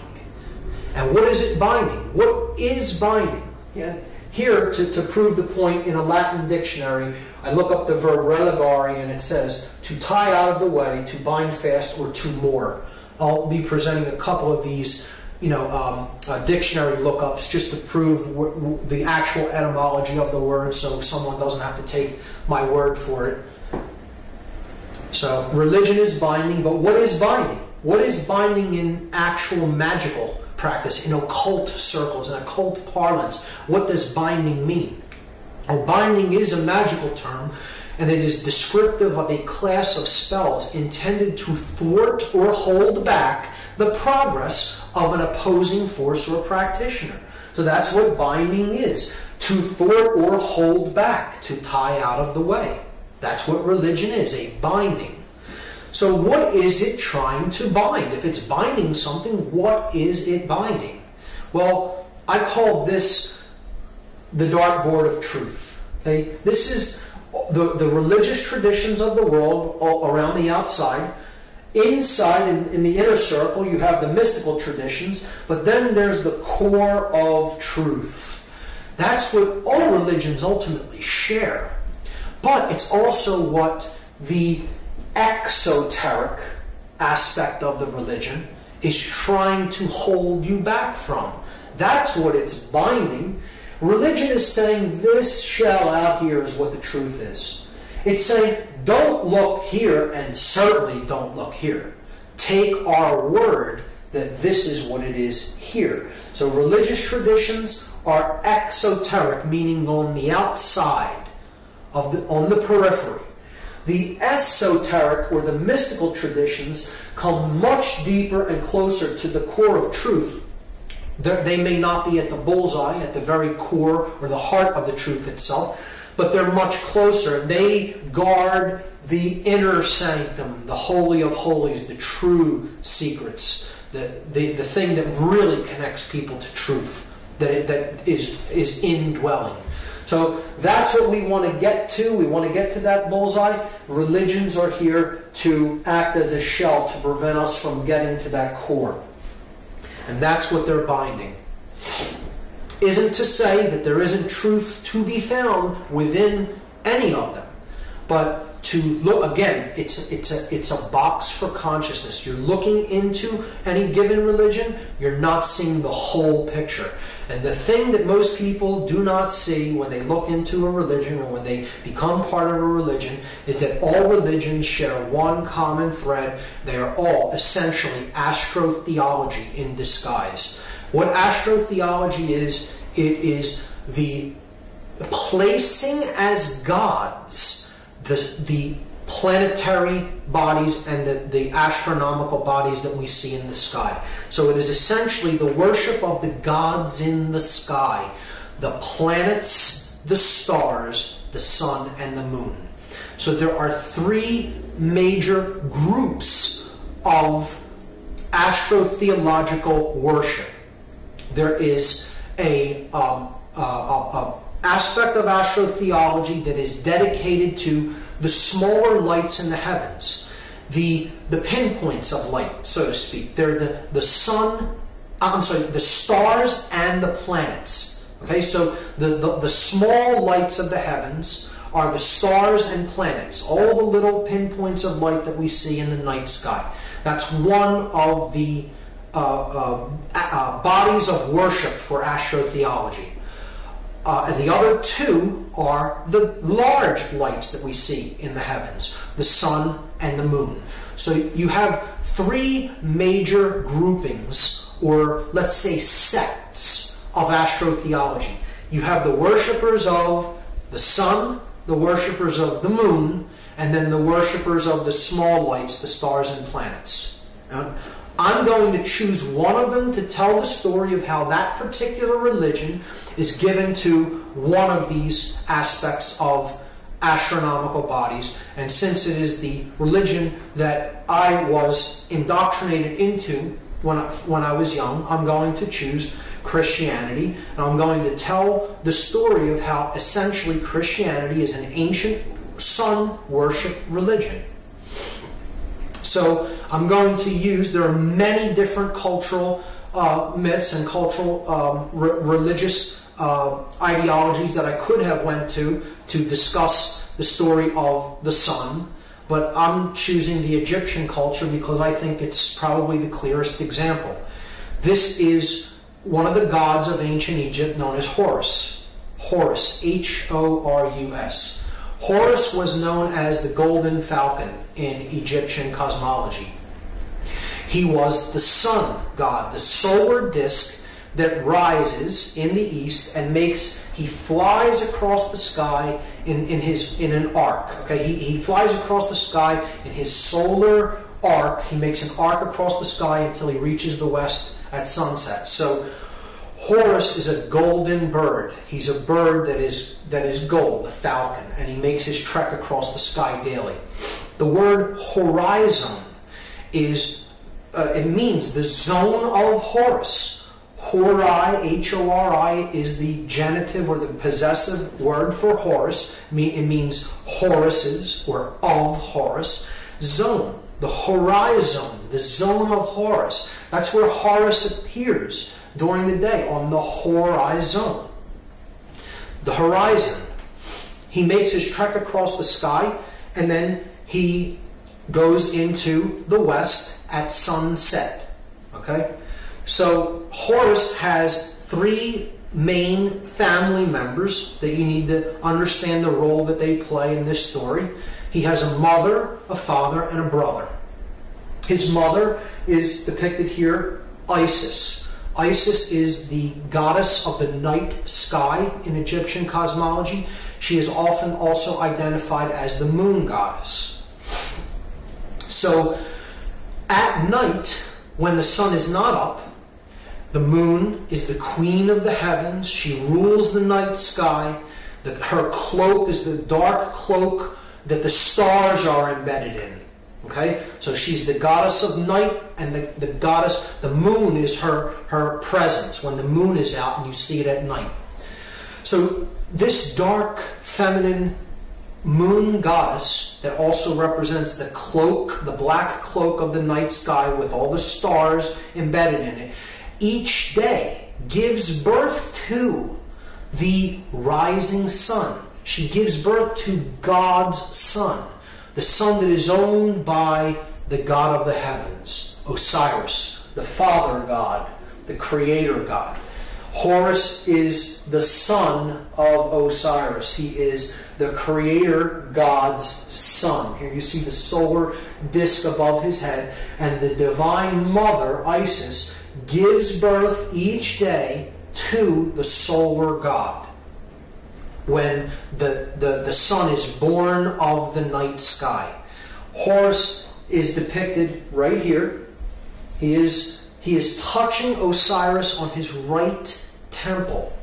And what is it binding? What is binding? Yeah. Here, to prove the point, in a Latin dictionary, I look up the verb religare and it says to tie out of the way, to bind fast, or to moor. I'll be presenting a couple of these dictionary lookups just to prove the actual etymology of the word, so someone doesn't have to take my word for it. So religion is binding, but what is binding? What is binding in actual magical practice, in occult circles, in occult parlance? What does binding mean? Well, binding is a magical term, and it is descriptive of a class of spells intended to thwart or hold back the progress of an opposing force or practitioner. So that's what binding is, to thwart or hold back, to tie out of the way. That's what religion is, a binding. So what is it trying to bind? If it's binding something, what is it binding? Well, I call this the dartboard of truth. Okay, this is the religious traditions of the world around the outside. Inside, in the inner circle, you have the mystical traditions, but then there's the core of truth. That's what all religions ultimately share. But it's also what the exoteric aspect of the religion is trying to hold you back from. That's what it's binding. Religion is saying this shell out here is what the truth is. It's saying don't look here and certainly don't look here. Take our word that this is what it is here. So religious traditions are exoteric, meaning on the outside, on the periphery. The esoteric or the mystical traditions come much deeper and closer to the core of truth. They may not be at the bullseye, at the very core or the heart of the truth itself, but they're much closer. They guard the inner sanctum, the holy of holies, the true secrets, the thing that really connects people to truth, that is indwelling. So that's what we want to get to. We want to get to that bullseye. Religions are here to act as a shell to prevent us from getting to that core. And that's what they're binding. Isn't to say that there isn't truth to be found within any of them. But to look, again, it's a box for consciousness. You're looking into any given religion, you're not seeing the whole picture. And the thing that most people do not see when they look into a religion or when they become part of a religion is that all religions share one common thread. They are all essentially astrotheology in disguise. What astrotheology is, it is the placing as gods the planetary bodies and the astronomical bodies that we see in the sky. So it is essentially the worship of the gods in the sky, the planets, the stars, the sun, and the moon. So there are three major groups of astrotheological worship. There is a aspect of astrotheology that is dedicated to the smaller lights in the heavens, the pinpoints of light, so to speak. They're the stars and the planets. Okay, so the small lights of the heavens are the stars and planets, all the little pinpoints of light that we see in the night sky. That's one of the bodies of worship for astrotheology. And the other two are the large lights that we see in the heavens, the sun and the moon. So you have three major groupings, or let's say sects, of astrotheology. You have the worshippers of the sun, the worshippers of the moon, and then the worshippers of the small lights, the stars and planets. I'm going to choose one of them to tell the story of how that particular religion is given to one of these aspects of astronomical bodies. And since it is the religion that I was indoctrinated into when I was young, I'm going to choose Christianity. And I'm going to tell the story of how essentially Christianity is an ancient sun worship religion. So I'm going to use, there are many different cultural myths and cultural religious ideologies that I could have went to discuss the story of the sun, but I'm choosing the Egyptian culture because I think it's probably the clearest example. This is one of the gods of ancient Egypt known as Horus. Horus, Horus. Horus was known as the golden falcon in Egyptian cosmology. He was the sun god, the solar disk that rises in the east and he flies across the sky in an arc. Okay, he flies across the sky in his solar arc. He makes an arc across the sky until he reaches the west at sunset. So Horus is a golden bird. He's a bird that is gold, a falcon, and he makes his trek across the sky daily. The word horizon is it means the zone of Horus. Hori, H-O-R-I, is the genitive or the possessive word for Horus. It means Horus's or of Horus. Zone, the horizon, the zone of Horus. That's where Horus appears during the day, on the horizon. The horizon. He makes his trek across the sky, and then he goes into the west at sunset. Okay? So Horus has three main family members that you need to understand the role that they play in this story. He has a mother, a father, and a brother. His mother is depicted here, Isis. Isis is the goddess of the night sky in Egyptian cosmology. She is often also identified as the moon goddess. So at night, when the sun is not up, the moon is the queen of the heavens. She rules the night sky. Her cloak is the dark cloak that the stars are embedded in. Okay? So she's the goddess of night, and the moon is her presence when the moon is out and you see it at night. So this dark, feminine moon goddess that also represents the cloak, the black cloak of the night sky with all the stars embedded in it, each day gives birth to the rising sun. She gives birth to God's son, the son that is owned by the God of the heavens, Osiris, the Father God, the Creator God. Horus is the son of Osiris. He is the Creator God's son. Here you see the solar disk above his head, and the divine mother, Isis, gives birth each day to the solar God when the sun is born of the night sky. Horus is depicted right here. He is touching Osiris on his right temple.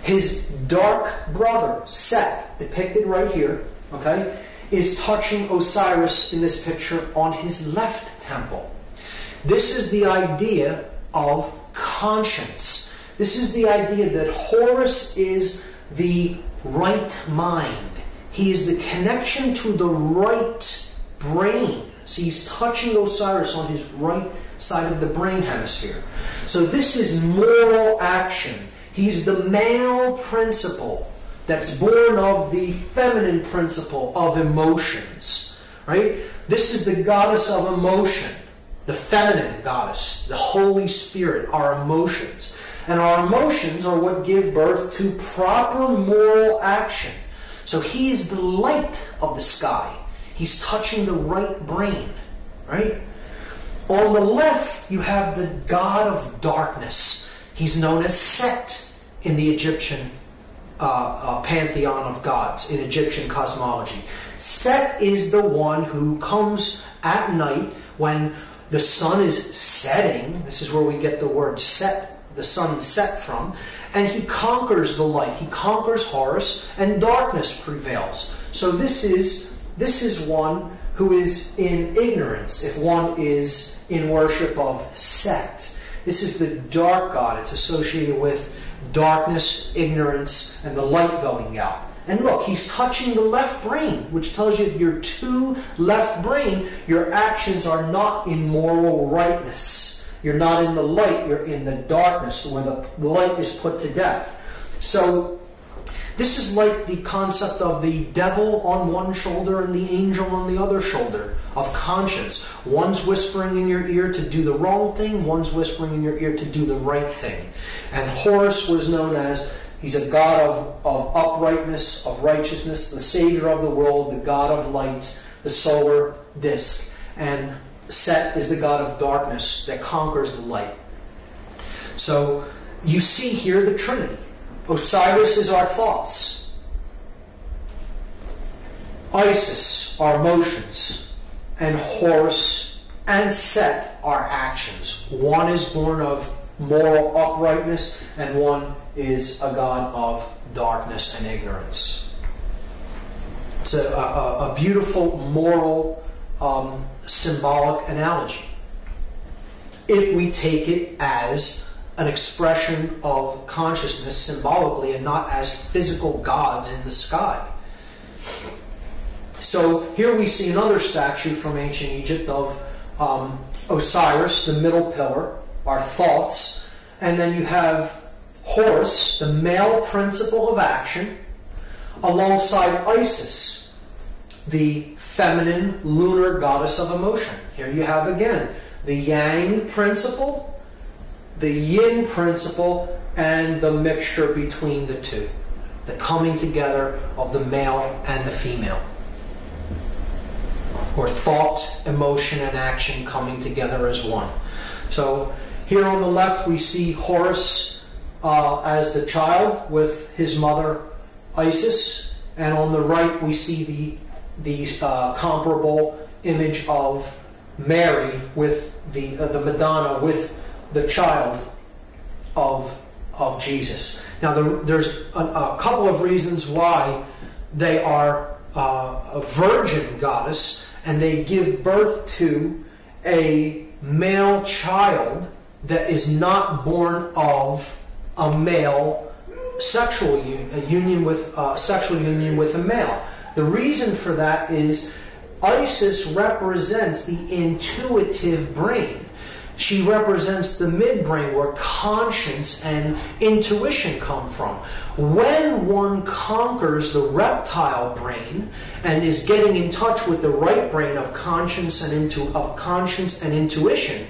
His dark brother, Set, depicted right here, okay, is touching Osiris in this picture on his left temple. This is the idea of conscience. This is the idea that Horus is the right mind. He is the connection to the right brain. So he's touching Osiris on his right side of the brain hemisphere. So this is moral action. He's the male principle that's born of the feminine principle of emotions. Right? This is the goddess of emotion. The feminine goddess, the Holy Spirit, our emotions. And our emotions are what give birth to proper moral action. So he is the light of the sky. He's touching the right brain, right? On the left, you have the god of darkness. He's known as Set in the Egyptian pantheon of gods, in Egyptian cosmology. Set is the one who comes at night when the sun is setting. This is where we get the word set, the sun set from. And he conquers the light. He conquers Horus, and darkness prevails. So this is one who is in ignorance, if one is in worship of Set. This is the dark god. It's associated with darkness, ignorance, and the light going out. And look, he's touching the left brain, which tells you if you're too left brain, your actions are not in moral rightness. You're not in the light, you're in the darkness, where the light is put to death. So this is like the concept of the devil on one shoulder and the angel on the other shoulder of conscience. One's whispering in your ear to do the wrong thing, one's whispering in your ear to do the right thing. And Horus was known as, he's a god of uprightness, of righteousness, the savior of the world, the god of light, the solar disk. And Set is the god of darkness that conquers the light. So you see here the Trinity. Osiris is our thoughts. Isis, our emotions. And Horus and Set, our actions. One is born of moral uprightness, and one is a god of darkness and ignorance. It's a beautiful moral symbolic analogy, if we take it as an expression of consciousness symbolically and not as physical gods in the sky. So here we see another statue from ancient Egypt of Osiris, the middle pillar, our thoughts, and then you have Horus, the male principle of action, alongside Isis, the feminine lunar goddess of emotion. Here you have again the yang principle, the yin principle, and the mixture between the two. The coming together of the male and the female. Or thought, emotion, and action coming together as one. So here on the left we see Horus as the child with his mother Isis, and on the right we see the comparable image of Mary with the Madonna with the child of Jesus. Now there's a couple of reasons why they are a virgin goddess, and they give birth to a male child that is not born of a male sexual union with a male. The reason for that is Isis represents the intuitive brain. She represents the midbrain, where conscience and intuition come from. When one conquers the reptile brain and is getting in touch with the right brain of conscience and intuition,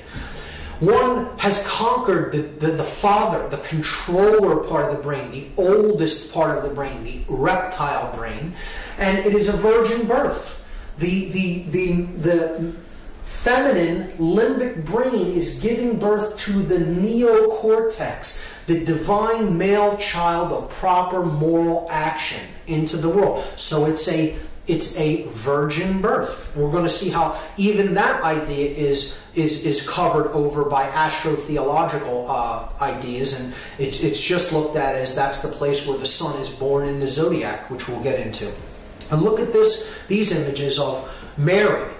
one has conquered the father, the controller part of the brain, the oldest part of the brain, the reptile brain, and it is a virgin birth. The feminine limbic brain is giving birth to the neocortex, the divine male child of proper moral action into the world. So it's a virgin birth. We're going to see how even that idea is covered over by astrotheological ideas, and it's just looked at as that's the place where the sun is born in the zodiac, which we'll get into. And look at these images of Mary,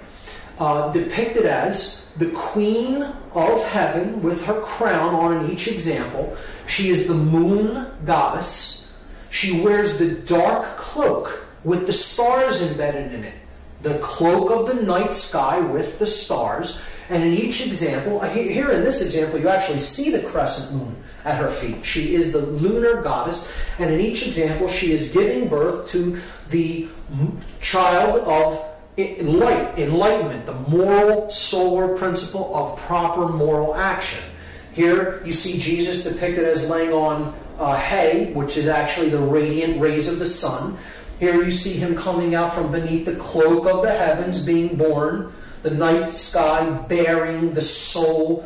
depicted as the queen of heaven with her crown on in each example. She is the moon goddess. She wears the dark cloak with the stars embedded in it. The cloak of the night sky with the stars. And in each example, here in this example, you actually see the crescent moon at her feet. She is the lunar goddess. And in each example, she is giving birth to the child of enlightenment, the moral solar principle of proper moral action. Here you see Jesus depicted as laying on hay, which is actually the radiant rays of the sun. Here you see him coming out from beneath the cloak of the heavens, being born, the night sky bearing the solar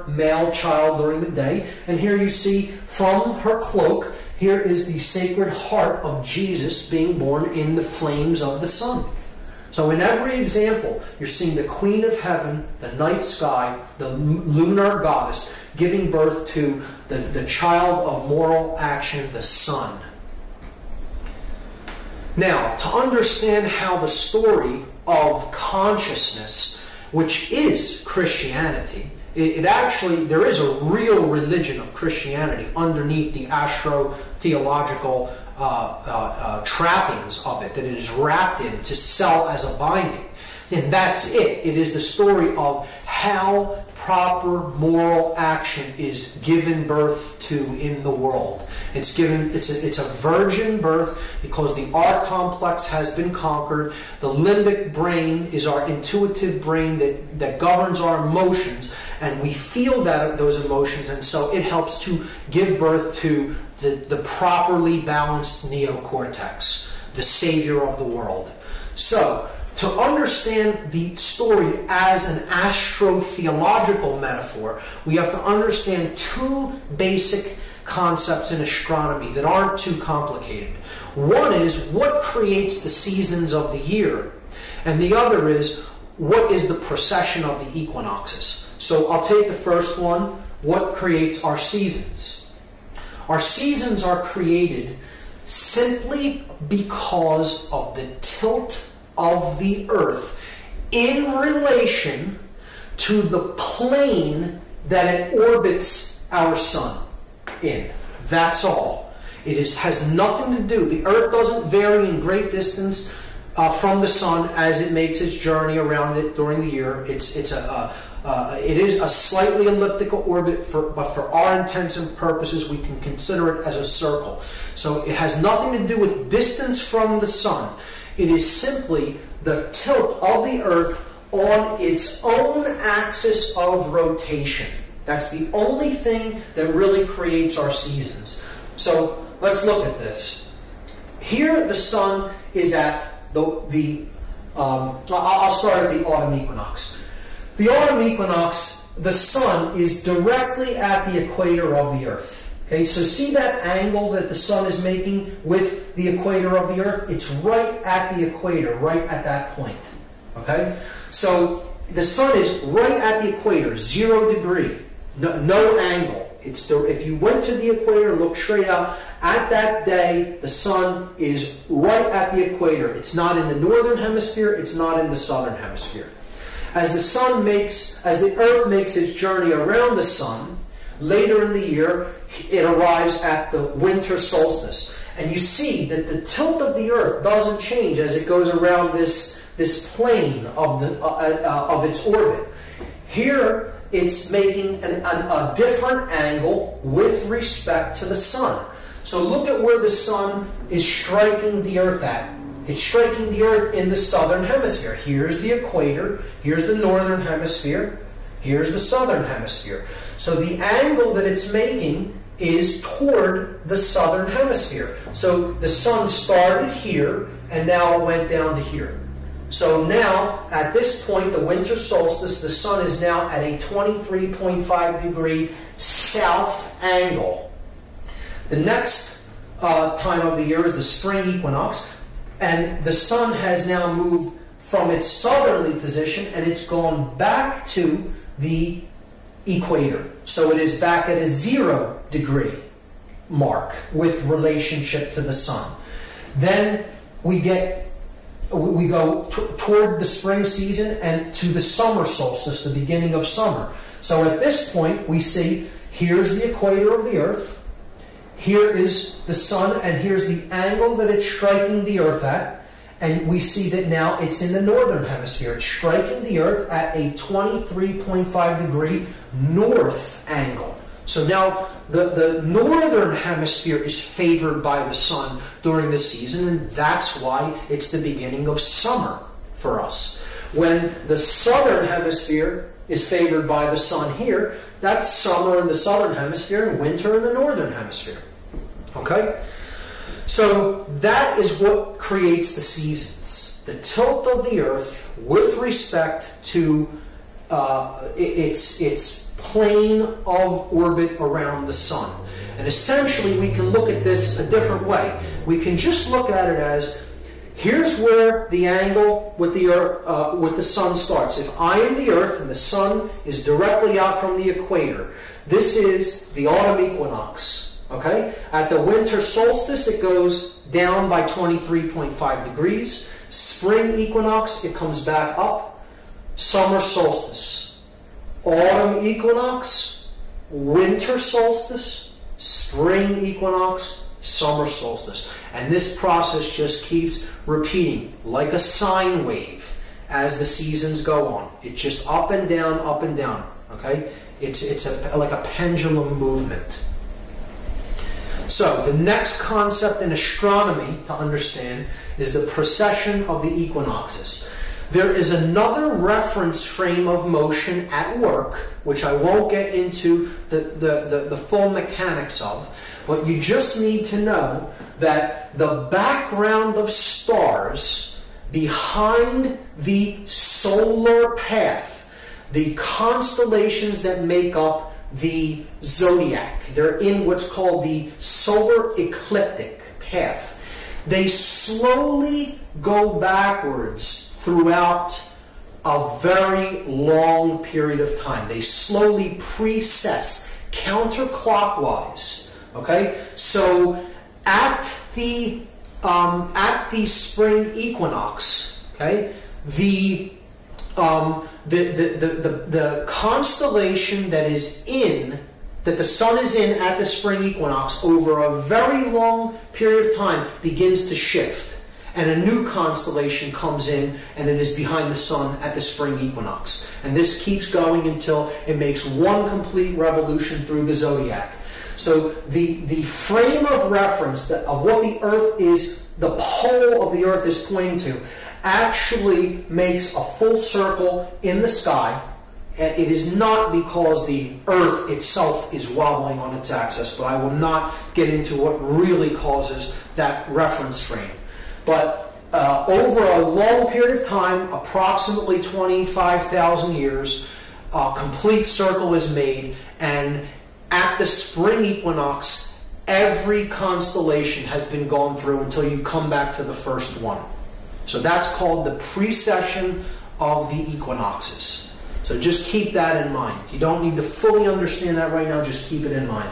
male child during the day. And here you see from her cloak, here is the sacred heart of Jesus being born in the flames of the sun. So in every example, you're seeing the Queen of Heaven, the night sky, the lunar goddess, giving birth to the child of moral action, the sun. Now, to understand how the story of consciousness, which is Christianity, there is a real religion of Christianity underneath the astro-theological trappings of it that it is wrapped in to sell as a binding. And that's it. It is the story of how proper moral action is given birth to in the world. It's a virgin birth because the R complex has been conquered. The limbic brain is our intuitive brain that governs our emotions, and we feel those emotions, and so it helps to give birth to the properly balanced neocortex, the savior of the world. So, to understand the story as an astro-theological metaphor, we have to understand two basic concepts in astronomy that aren't too complicated. One is what creates the seasons of the year, and the other is what is the precession of the equinoxes. So I'll take the first one, what creates our seasons. Our seasons are created simply because of the tilt of the earth in relation to the plane that it orbits our sun in. That's all. It has nothing to do. The earth doesn't vary in great distance from the sun as it makes its journey around it during the year. It is a slightly elliptical orbit, but for our intents and purposes, we can consider it as a circle. So it has nothing to do with distance from the sun. It is simply the tilt of the earth on its own axis of rotation. That's the only thing that really creates our seasons. So let's look at this. Here the sun is at I'll start at the autumn equinox. The autumn equinox, the sun is directly at the equator of the earth. Okay, so see that angle that the sun is making with the equator of the earth? It's right at the equator, right at that point. Okay, so the sun is right at the equator, 0 degree, no angle. If you went to the equator and looked straight out, at that day, the sun is right at the equator. It's not in the northern hemisphere, it's not in the southern hemisphere. As the earth makes its journey around the sun, later in the year, it arrives at the winter solstice. And you see that the tilt of the earth doesn't change as it goes around this plane of its orbit. Here, it's making a different angle with respect to the sun. So look at where the sun is striking the earth at. It's striking the earth in the southern hemisphere. Here's the equator, here's the northern hemisphere, here's the southern hemisphere. So the angle that it's making is toward the southern hemisphere. So the sun started here and now it went down to here. So now, at this point, the winter solstice, the sun is now at a 23.5 degree south angle. The next time of the year is the spring equinox, and the sun has now moved from its southerly position and it's gone back to the equator. So it is back at a 0 degree mark with relationship to the sun. Then we go toward the spring season and to the summer solstice, the beginning of summer. So at this point, we see here's the equator of the earth, here is the sun, and here's the angle that it's striking the earth at. And we see that now it's in the northern hemisphere. It's striking the earth at a 23.5 degree north angle. So now the northern hemisphere is favored by the sun during the season, and that's why it's the beginning of summer for us. When the southern hemisphere is favored by the sun here, that's summer in the southern hemisphere and winter in the northern hemisphere. Okay? So that is what creates the seasons. The tilt of the earth with respect to its plane of orbit around the sun. And essentially we can look at this a different way. We can just look at it as, here's where the angle with the sun starts. If I am the earth and the sun is directly out from the equator, this is the autumn equinox. Okay? At the winter solstice, it goes down by 23.5 degrees. Spring equinox, it comes back up. Summer solstice. Autumn equinox, winter solstice, spring equinox, summer solstice. And this process just keeps repeating like a sine wave as the seasons go on. It's just up and down, up and down. Okay? It's like a pendulum movement. So the next concept in astronomy to understand is the precession of the equinoxes. There is another reference frame of motion at work, which I won't get into the full mechanics of, but you just need to know that the background of stars behind the solar path, the constellations that make up the zodiac. They're in what's called the solar ecliptic path. They slowly go backwards throughout a very long period of time. They slowly precess counterclockwise. Okay, so at the spring equinox, okay, the constellation that the sun is in at the spring equinox over a very long period of time begins to shift, and a new constellation comes in, and it is behind the sun at the spring equinox. And this keeps going until it makes one complete revolution through the zodiac. So the frame of reference of what the Earth is, the pole of the Earth is pointing to, actually makes a full circle in the sky. It is not because the Earth itself is wobbling on its axis, but I will not get into what really causes that reference frame. But over a long period of time, approximately 25,000 years, a complete circle is made, and at the spring equinox, every constellation has been gone through until you come back to the first one. So that's called the precession of the equinoxes. So just keep that in mind. You don't need to fully understand that right now, just keep it in mind.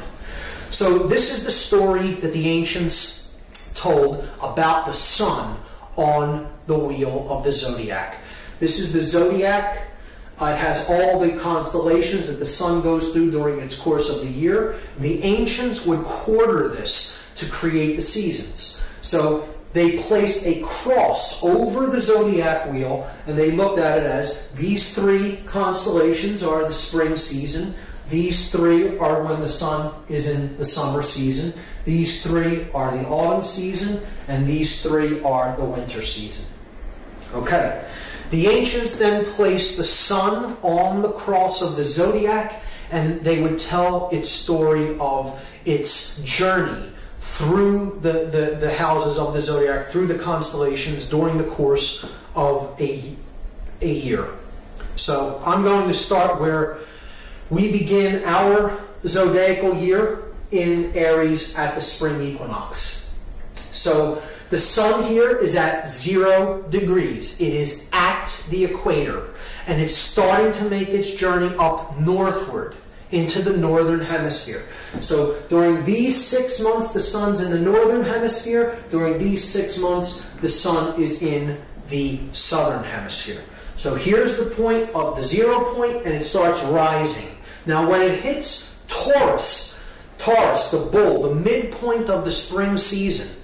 So this is the story that the ancients told about the sun on the wheel of the zodiac. This is the zodiac. It has all the constellations that the sun goes through during its course of the year. The ancients would quarter this to create the seasons. So they placed a cross over the zodiac wheel, and they looked at it as these three constellations are the spring season. These three are when the sun is in the summer season. These three are the autumn season, and these three are the winter season. Okay. The ancients then placed the sun on the cross of the zodiac, and they would tell its story of its journey through the houses of the zodiac, through the constellations during the course of a year. So I'm going to start where we begin our zodiacal year in Aries at the spring equinox. So the sun here is at 0 degrees. It is at the equator, and it's starting to make its journey up northward into the northern hemisphere. So during these 6 months, the sun's in the northern hemisphere. During these 6 months, the sun is in the southern hemisphere. So here's the point of the 0 point, and it starts rising. Now when it hits Taurus, the bull, the midpoint of the spring season,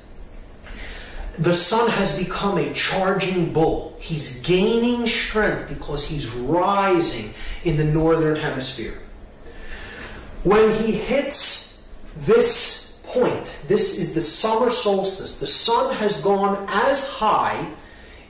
the sun has become a charging bull. He's gaining strength because he's rising in the northern hemisphere. When he hits this point, this is the summer solstice, the sun has gone as high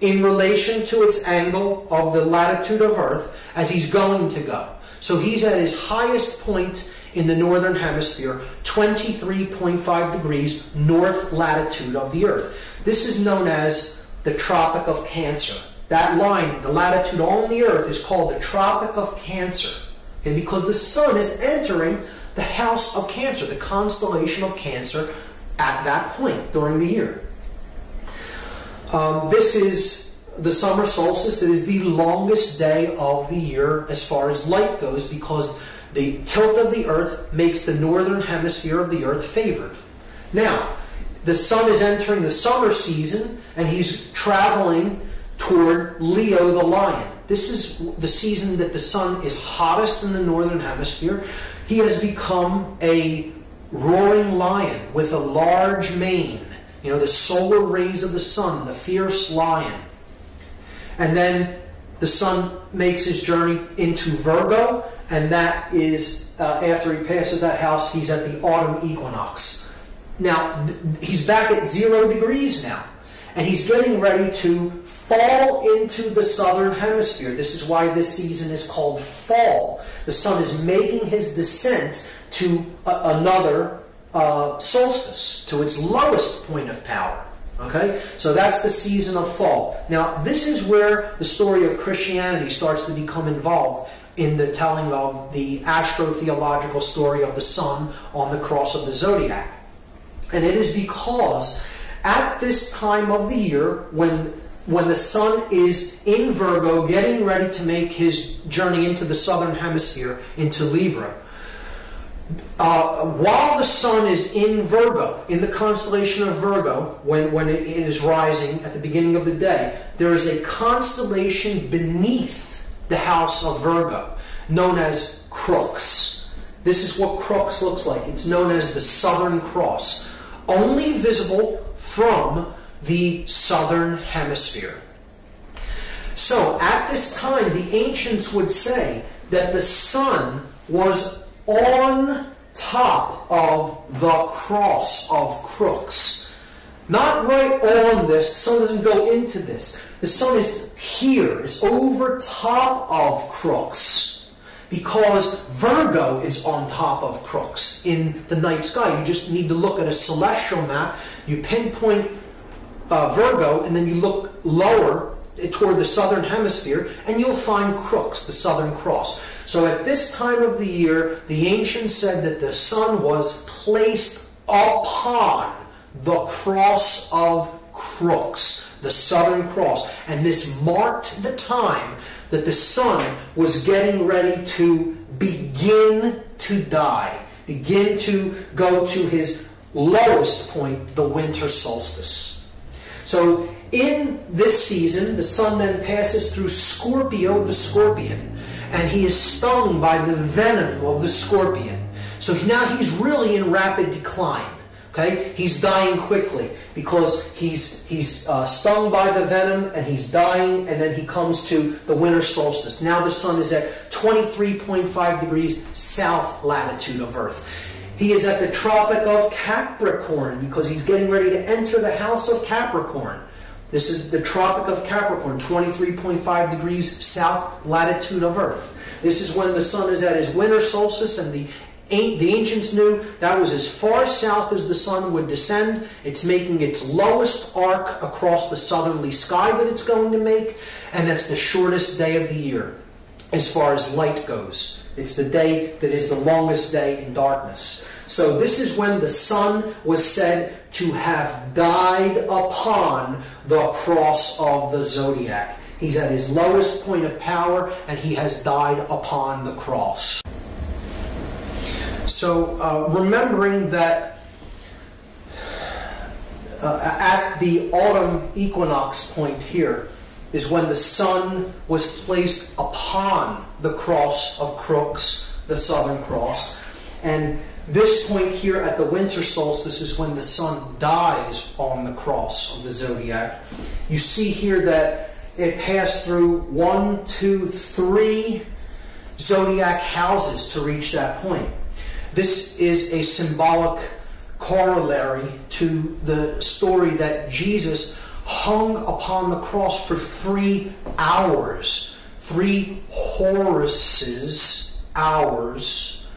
in relation to its angle of the latitude of Earth as he's going to go. So he's at his highest point in the northern hemisphere, 23.5 degrees north latitude of the Earth. This is known as the Tropic of Cancer. That line, the latitude on the Earth, is called the Tropic of Cancer. Okay, because the sun is entering the house of Cancer, the constellation of Cancer, at that point during the year. This is the summer solstice. It is the longest day of the year as far as light goes, because the tilt of the Earth makes the northern hemisphere of the Earth favored. Now, the sun is entering the summer season, and he's traveling toward Leo the lion. This is the season that the sun is hottest in the northern hemisphere. He has become a roaring lion with a large mane. You know, the solar rays of the sun, the fierce lion. And then the sun makes his journey into Virgo, and that is, after he passes that house, he's at the autumn equinox. Now, he's back at 0 degrees now, and he's getting ready to fall into the southern hemisphere. This is why this season is called fall. The sun is making his descent to another solstice, to its lowest point of power. Okay? So that's the season of fall. Now, this is where the story of Christianity starts to become involved in the telling of the astrotheological story of the sun on the cross of the zodiac. And it is because at this time of the year, when the sun is in Virgo, getting ready to make his journey into the southern hemisphere, into Libra, while the sun is in Virgo, in the constellation of Virgo, when it is rising at the beginning of the day, there is a constellation beneath the house of Virgo, known as Crux. This is what Crux looks like. It's known as the Southern Cross, only visible from the southern hemisphere. So at this time, the ancients would say that the sun was on top of the cross of Crux. Not right on this. The sun doesn't go into this. The sun is here. It's over top of Crux, because Virgo is on top of Crux in the night sky. You just need to look at a celestial map. You pinpoint Virgo, and then you look lower toward the southern hemisphere, and you'll find Crux, the Southern Cross. So at this time of the year, the ancients said that the sun was placed upon the cross of Crux, the Southern Cross. And this marked the time that the sun was getting ready to begin to die, begin to go to his lowest point, the winter solstice. So in this season, the sun then passes through Scorpio, the scorpion, and he is stung by the venom of the scorpion. So now he's really in rapid decline. Okay, he's dying quickly because he's stung by the venom and he's dying, and then he comes to the winter solstice. Now the sun is at 23.5 degrees south latitude of Earth. He is at the Tropic of Capricorn because he's getting ready to enter the house of Capricorn. This is the Tropic of Capricorn, 23.5 degrees south latitude of Earth. This is when the sun is at his winter solstice, and the ancients knew that was as far south as the sun would descend. It's making its lowest arc across the southerly sky that it's going to make, and that's the shortest day of the year as far as light goes. It's the day that is the longest day in darkness. So this is when the sun was said to have died upon the cross of the zodiac. He's at his lowest point of power, and he has died upon the cross. So remembering that at the autumn equinox point here is when the sun was placed upon the cross of Crux, the Southern Cross. And this point here at the winter solstice is when the sun dies on the cross of the zodiac. You see here that it passed through 1, 2, 3 zodiac houses to reach that point. This is a symbolic corollary to the story that Jesus hung upon the cross for 3 hours, 3 Horuses hours,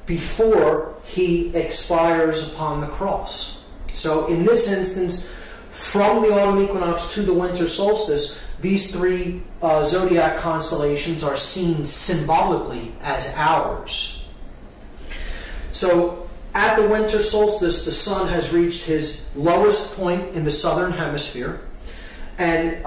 before he expires upon the cross. So in this instance, from the autumn equinox to the winter solstice, these 3 zodiac constellations are seen symbolically as hours. So at the winter solstice, the sun has reached his lowest point in the southern hemisphere, and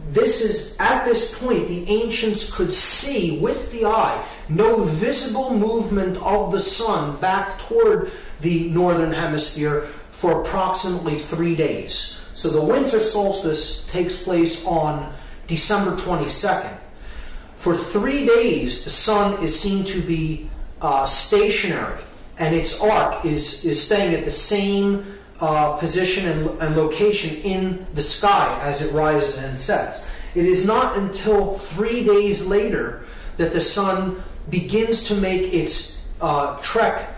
this is at this point the ancients could see with the eye no visible movement of the sun back toward the northern hemisphere for approximately 3 days. So the winter solstice takes place on December 22nd. For 3 days, the sun is seen to be stationary, and its arc is staying at the same position and location in the sky as it rises and sets. It is not until 3 days later that the sun begins to make its trek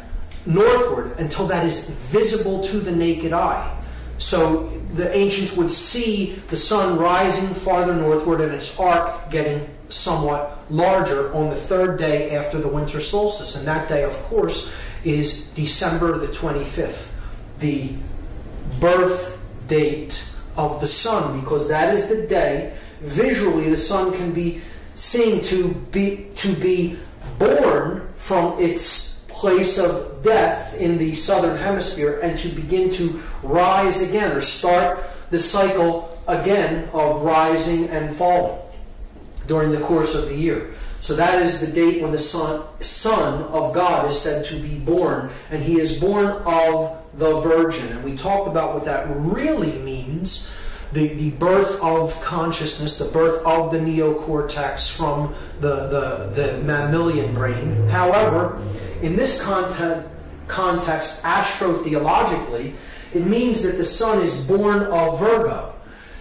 northward until that is visible to the naked eye. So the ancients would see the sun rising farther northward and its arc getting somewhat larger on the 3rd day after the winter solstice. And that day, of course, is December the 25th, the birth date of the sun, because that is the day, visually, the sun can be seeing to be born from its place of death in the southern hemisphere and to begin to rise again, or start the cycle again of rising and falling during the course of the year. So that is the date when the Son of God is said to be born, and he is born of the Virgin. And we talked about what that really means, the birth of consciousness, the birth of the neocortex from the mammalian brain. However, in this context, astrotheologically, it means that the Son is born of Virgo.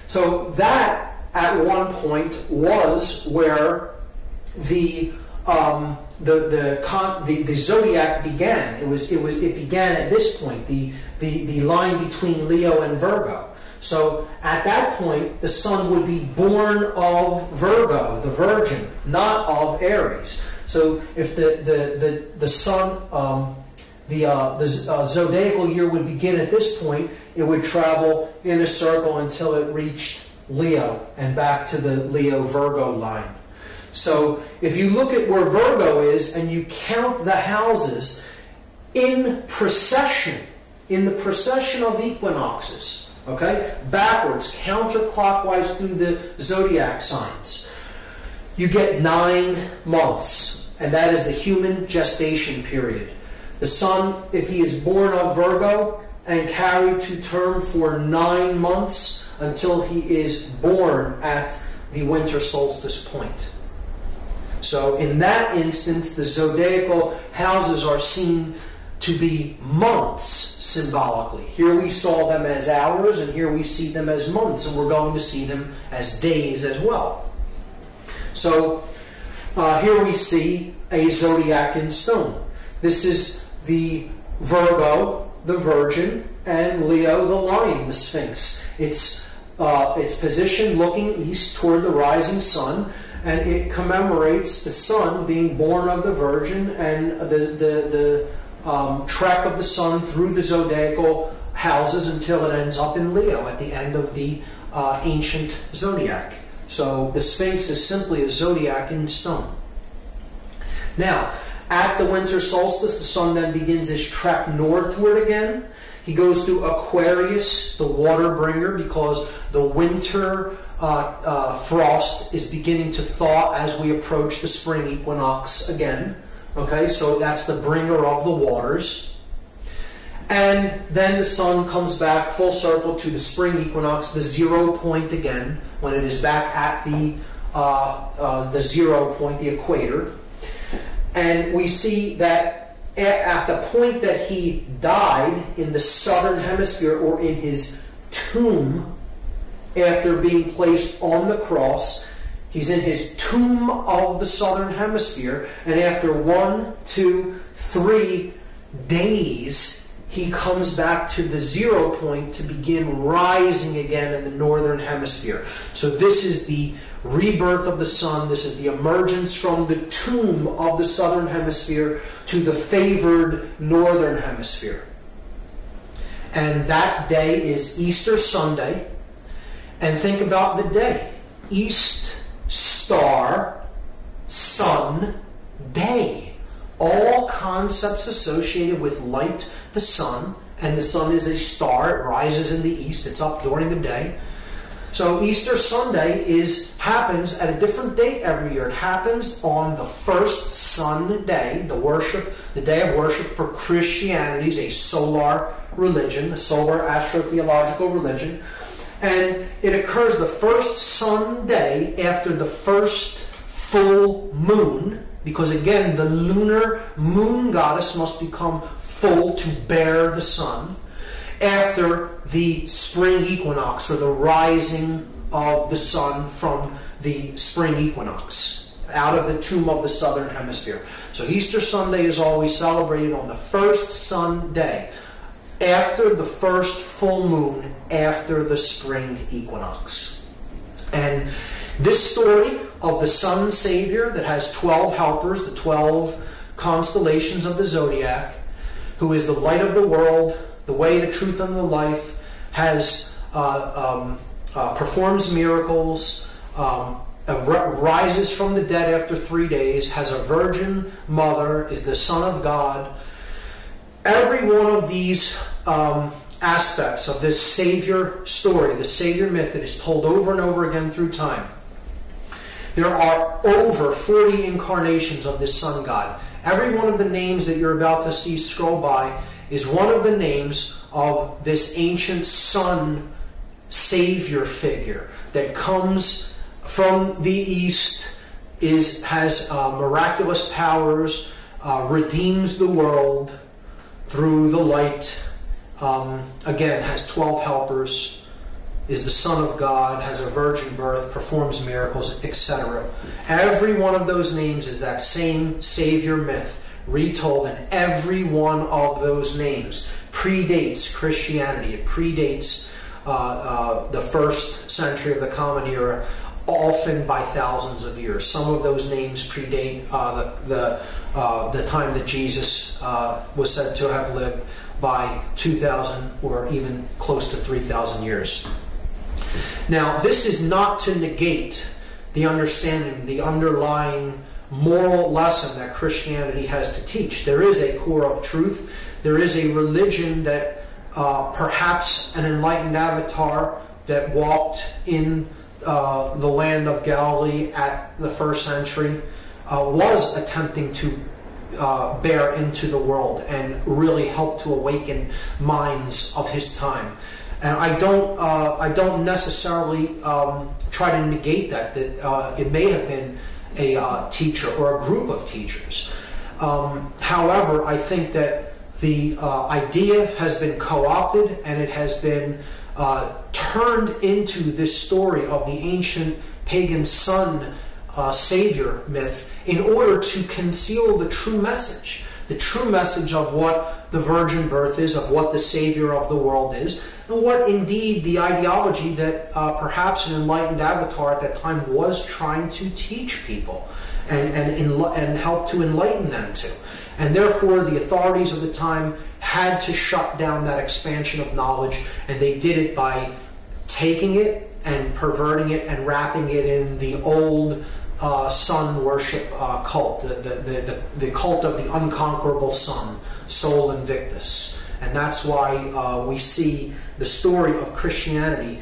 So that, at one point, was where the zodiac began. It began at this point, the line between Leo and Virgo. So at that point, the Son would be born of Virgo, the Virgin, not of Aries. So if the Sun, the zodiacal year would begin at this point, it would travel in a circle until it reached Leo and back to the Leo-Virgo line. So if you look at where Virgo is and you count the houses in procession, in the procession of equinoxes, okay, backwards, counterclockwise through the zodiac signs, you get 9 months, and that is the human gestation period. The Son, if he is born of Virgo and carried to term for 9 months until he is born at the winter solstice point. So in that instance, the zodiacal houses are seen to be months symbolically. Here we saw them as hours, and here we see them as months, and we're going to see them as days as well. So here we see a zodiac in stone. This is the Virgo, the Virgin, and Leo, the Lion, the Sphinx. Its position looking east toward the rising sun, and it commemorates the Son being born of the Virgin and the trek of the Sun through the zodiacal houses until it ends up in Leo at the end of the ancient zodiac. So the Sphinx is simply a zodiac in stone. Now, at the winter solstice, the Sun then begins his trek northward again. He goes through Aquarius, the water bringer, because the winter frost is beginning to thaw as we approach the spring equinox again. Okay, so that's the bringer of the waters. And then the Sun comes back full circle to the spring equinox, the 0 point again, when it is back at the 0 point, the equator. And we see that at the point that he died in the southern hemisphere, or in his tomb, after being placed on the cross, he's in his tomb of the southern hemisphere, and after 1, 2, 3 days, he comes back to the 0 point to begin rising again in the northern hemisphere. So this is the rebirth of the Sun. This is the emergence from the tomb of the southern hemisphere to the favored northern hemisphere. And that day is Easter Sunday. And think about the day. East, star, sun, day. All concepts associated with light, the sun, and the sun is a star. It rises in the east. It's up during the day. So Easter Sunday happens at a different date every year. It happens on the first sun day, the day of worship for Christianity, is a solar religion, a solar astrotheological religion. And it occurs the first sun day after the first full moon, because again, the lunar moon goddess must become full to bear the sun, after the spring equinox, or the rising of the sun from the spring equinox, out of the tomb of the southern hemisphere. So Easter Sunday is always celebrated on the first sun day, after the first full moon, after the spring equinox. And this story of the Sun Savior that has 12 helpers, the 12 constellations of the zodiac, who is the light of the world, the way, the truth, and the life, performs miracles, rises from the dead after 3 days, has a virgin mother, is the Son of God. Every one of these aspects of this Savior story, the Savior myth that is told over and over again through time, there are over 40 incarnations of this Son God. Every one of the names that you're about to see scroll by is one of the names of this ancient Son Savior figure that comes from the East, has miraculous powers, redeems the world through the light, again, has 12 helpers, is the Son of God, has a virgin birth, performs miracles, etc. Every one of those names is that same Savior myth retold, and every one of those names predates Christianity. It predates the first century of the Common Era, often by thousands of years. Some of those names predate the time that Jesus was said to have lived by 2,000 or even close to 3,000 years. Now, this is not to negate the understanding, the underlying moral lesson that Christianity has to teach. There is a core of truth. There is a religion that perhaps an enlightened avatar that walked in the land of Galilee at the first century was attempting to bear into the world and really help to awaken minds of his time. And I don't necessarily try to negate that it may have been a teacher or a group of teachers. However, I think that the idea has been co-opted, and it has been turned into this story of the ancient pagan Son Savior myth in order to conceal the true message of what the virgin birth is, of what the Savior of the world is, and what indeed the ideology that perhaps an enlightened avatar at that time was trying to teach people and help to enlighten them to. And therefore the authorities of the time had to shut down that expansion of knowledge, and they did it by taking it and perverting it and wrapping it in the old sun worship cult, the cult of the unconquerable sun, Sol Invictus. And that's why we see the story of Christianity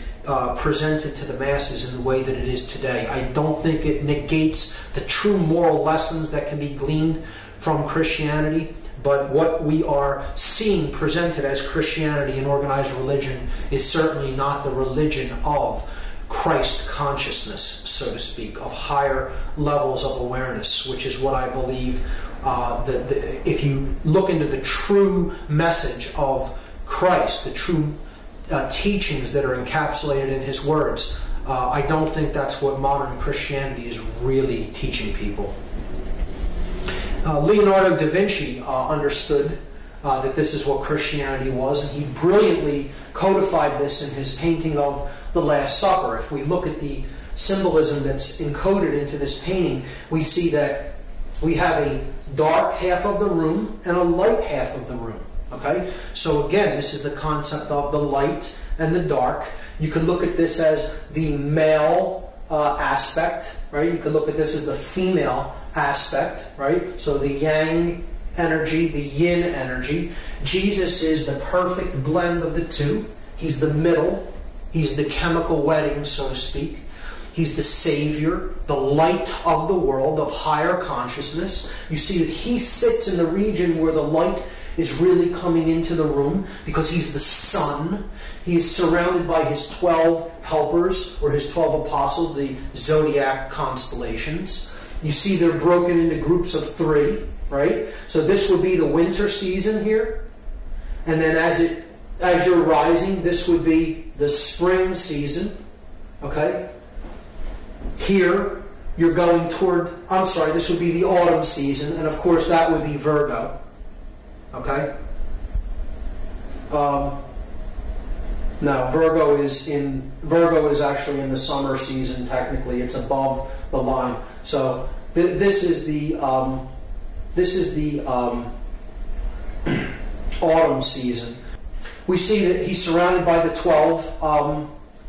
presented to the masses in the way that it is today. I don't think it negates the true moral lessons that can be gleaned from Christianity, but what we are seeing presented as Christianity and organized religion is certainly not the religion of Christ consciousness, so to speak, of higher levels of awareness, which is what I believe if you look into the true message of Christ, the true teachings that are encapsulated in his words, I don't think that's what modern Christianity is really teaching people. Leonardo da Vinci understood that this is what Christianity was, and he brilliantly codified this in his painting of the Last Supper. If we look at the symbolism that's encoded into this painting, we see that we have a dark half of the room and a light half of the room. Okay? So again, this is the concept of the light and the dark. You could look at this as the male aspect, right? You could look at this as the female aspect, right? So the yang energy, the yin energy. Jesus is the perfect blend of the two. He's the middle. He's the chemical wedding, so to speak. He's the Savior, the light of the world, of higher consciousness. You see that he sits in the region where the light is really coming into the room because he's the sun. He is surrounded by his 12 helpers, or his 12 apostles, the zodiac constellations. You see they're broken into groups of 3, right? So this would be the winter season here. And then as you're rising, this would be the spring season. Okay? Here, you're going toward, this would be the autumn season, and of course that would be Virgo. Okay? No, Virgo is actually in the summer season, technically. It's above the line. So this is the autumn season. We see that he's surrounded by the 12,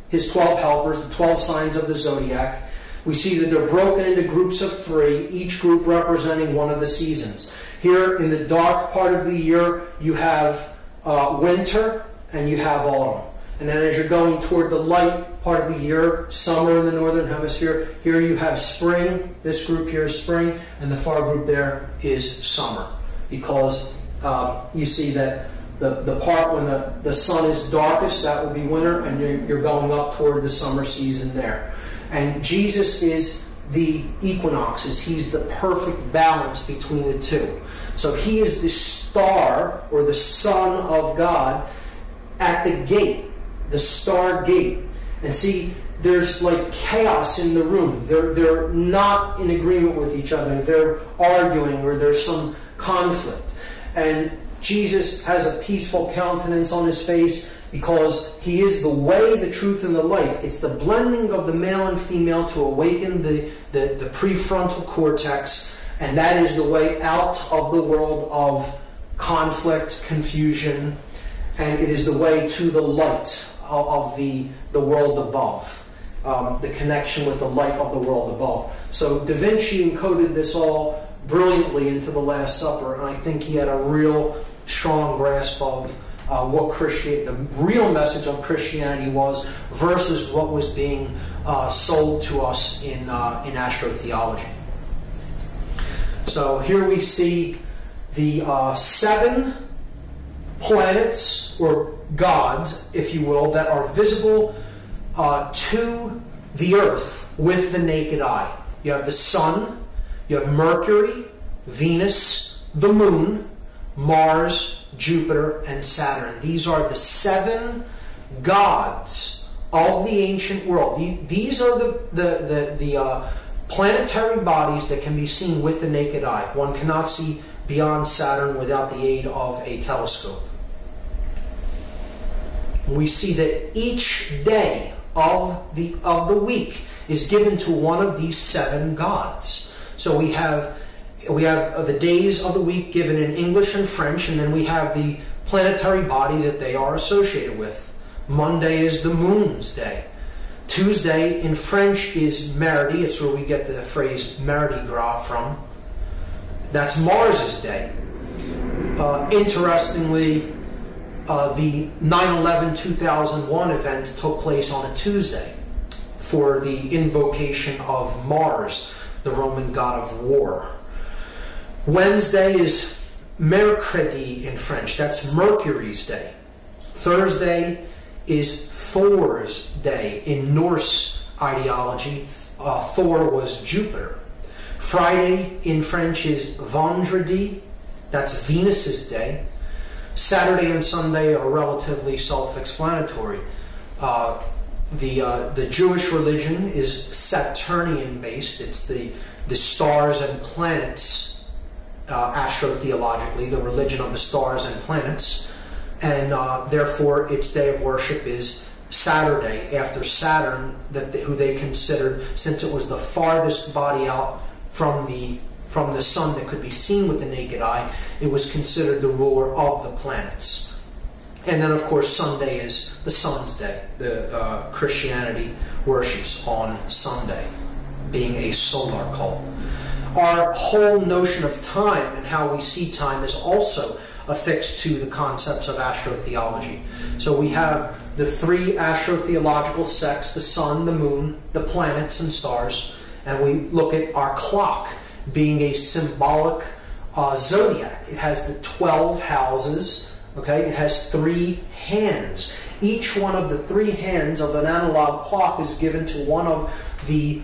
his 12 helpers, the 12 signs of the zodiac. we see that they're broken into groups of 3, each group representing one of the seasons. Here in the dark part of the year, you have winter and you have autumn. And then as you're going toward the light part of the year, summer in the northern hemisphere, here you have spring. This group here is spring, and the far group there is summer. Because you see that the part when the sun is darkest, that would be winter, and you're going up toward the summer season there. And Jesus is the equinoxes. He's the perfect balance between the two. So he is the star, or the Son of God, at the gate, the star gate. And see, there's like chaos in the room. They're not in agreement with each other. They're arguing, or there's some conflict. And Jesus has a peaceful countenance on his face because he is the way, the truth, and the life. It's the blending of the male and female to awaken the prefrontal cortex, and that is the way out of the world of conflict, confusion, and it is the way to the light of the world above, the connection with the light of the world above. So Da Vinci encoded this all brilliantly into the Last Supper, and I think he had a real strong grasp of what the real message of Christianity was versus what was being sold to us in astrotheology. So here we see the 7 planets, or gods, if you will, that are visible to the earth with the naked eye. You have the sun, you have Mercury, Venus, the moon, Mars, Jupiter, and Saturn. These are the 7 gods of the ancient world. These are the planetary bodies that can be seen with the naked eye. One cannot see beyond Saturn without the aid of a telescope. We see that each day of the week is given to one of these 7 gods. So we have the days of the week given in English and French, and then we have the planetary body that they are associated with. Monday is the moon's day. Tuesday in French is Mardi. It's where we get the phrase Mardi Gras from. That's Mars's day. Interestingly, the 9/11/2001 event took place on a Tuesday for the invocation of Mars, the Roman god of war. Wednesday is Mercredi in French. That's Mercury's day. Thursday is Thor's day. In Norse ideology, Thor was Jupiter. Friday in French is Vendredi. That's Venus's day. Saturday and Sunday are relatively self-explanatory. The Jewish religion is Saturnian-based. It's the stars and planets, astrotheologically, the religion of the stars and planets, and therefore its day of worship is Saturday, after Saturn, who they considered, since it was the farthest body out from the sun that could be seen with the naked eye, it was considered the ruler of the planets. And then, of course, Sunday is the sun's day. Christianity worships on Sunday, being a solar cult. Our whole notion of time and how we see time is also affixed to the concepts of astrotheology. So we have the 3 astrotheological sects: the sun, the moon, the planets, and stars. And we look at our clock being a symbolic zodiac. It has the 12 houses. Okay, it has 3 hands. Each one of the 3 hands of an analog clock is given to one of the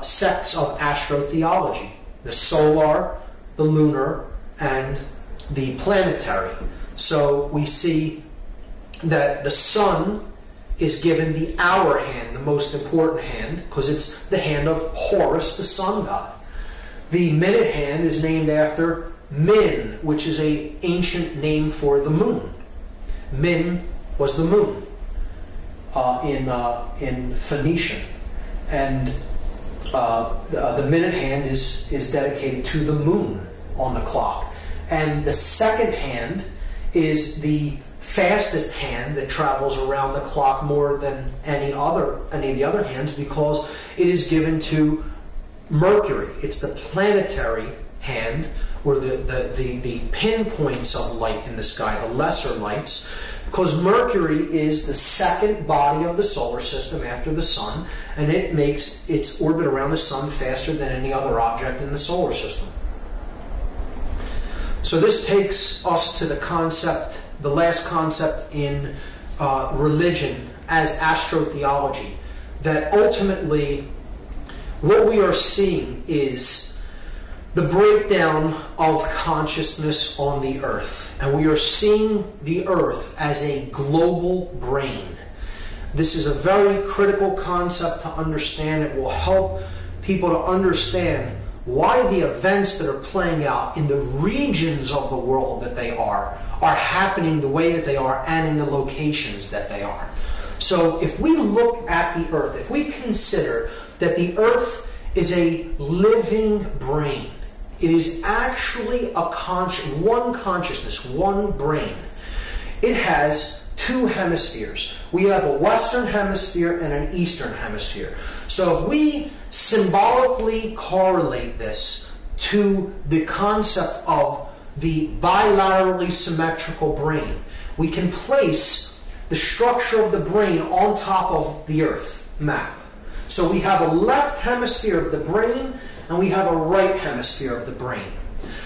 sects of astrotheology: the solar, the lunar, and the planetary. So we see that the sun is given the hour hand, the most important hand, because it's the hand of Horus, the sun god. The minute hand is named after Min, which is an ancient name for the moon. Min was the moon in Phoenician, and the minute hand is dedicated to the moon on the clock. And the second hand is the fastest hand that travels around the clock more than any of the other hands, because it is given to Mercury. It's the planetary hand, or the pinpoints of light in the sky, the lesser lights, because Mercury is the second body of the solar system after the Sun, and it makes its orbit around the Sun faster than any other object in the solar system. So this takes us to the concept, the last concept in religion as astrotheology, that ultimately what we are seeing is the breakdown of consciousness on the earth. And we are seeing the earth as a global brain. This is a very critical concept to understand. It will help people to understand why the events that are playing out in the regions of the world that they are happening the way that they are and in the locations that they are. So if we look at the earth, if we consider that the earth is a living brain, it is actually one consciousness, one brain. It has two hemispheres. We have a Western hemisphere and an Eastern hemisphere. So if we symbolically correlate this to the concept of the bilaterally symmetrical brain, we can place the structure of the brain on top of the Earth map. So we have a left hemisphere of the brain, and we have a right hemisphere of the brain.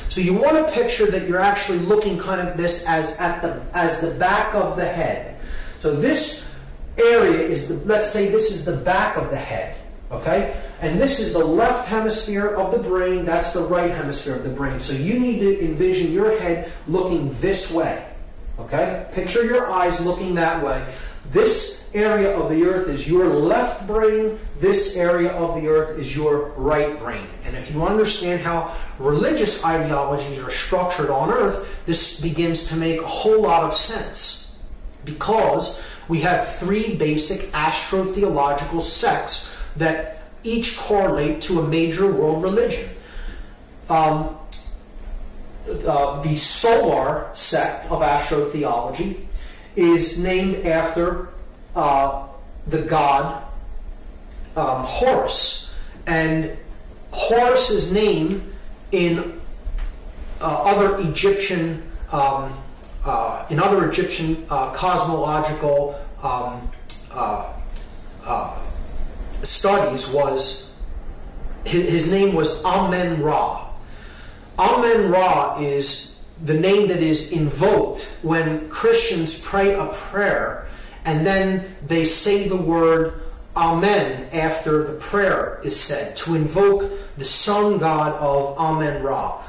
So you want to picture that you're actually looking kind of this as the back of the head. So this area is let's say this is the back of the head, okay? And this is the left hemisphere of the brain, that's the right hemisphere of the brain. So you need to envision your head looking this way, okay? Picture your eyes looking that way. This area of the earth is your left brain. This area of the earth is your right brain. And if you understand how religious ideologies are structured on earth, this begins to make a whole lot of sense. Because we have three basic astrotheological sects that each correlate to a major world religion. The solar sect of astrotheology is named after the god Horus, and Horus's name in other Egyptian cosmological studies was his name was Amen-Ra. Amen-Ra is the name that is invoked when Christians pray a prayer and then they say the word Amen after the prayer is said, to invoke the sun god of Amen-Ra.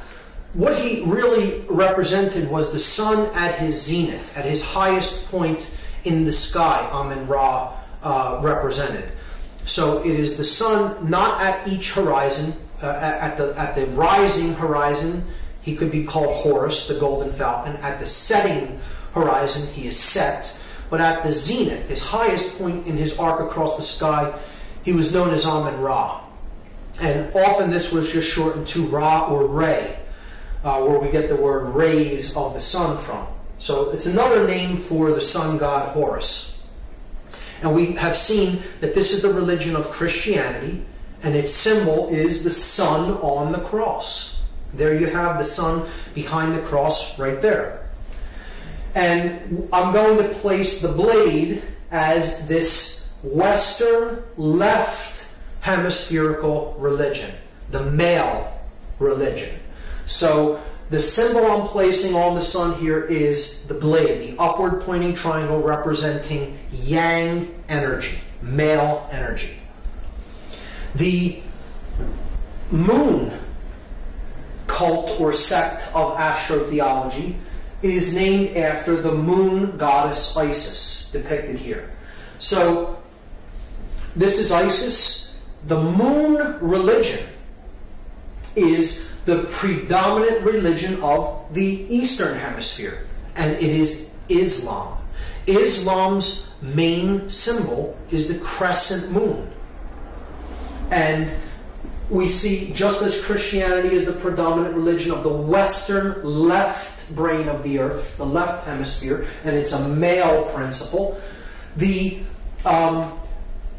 What he really represented was the sun at his zenith, at his highest point in the sky, Amen-Ra represented. So it is the sun not at each horizon, at the rising horizon, he could be called Horus, the golden falcon. At the setting horizon, he is Set. But at the zenith, his highest point in his arc across the sky, he was known as Amen-Ra. And often this was just shortened to Ra or Ray, where we get the word rays of the sun from. So it's another name for the sun god Horus. And we have seen that this is the religion of Christianity, and its symbol is the sun on the cross. There you have the sun behind the cross right there. And I'm going to place the blade as this Western left hemispherical religion, the male religion. So the symbol I'm placing on the sun here is the blade, the upward pointing triangle representing yang energy, male energy. The moon cult or sect of astrotheology is named after the moon goddess Isis, depicted here. So this is Isis. The moon religion is the predominant religion of the Eastern Hemisphere, and it is Islam. Islam's main symbol is the crescent moon. And we see, just as Christianity is the predominant religion of the Western left left brain of the earth, the left hemisphere, and it's a male principle. The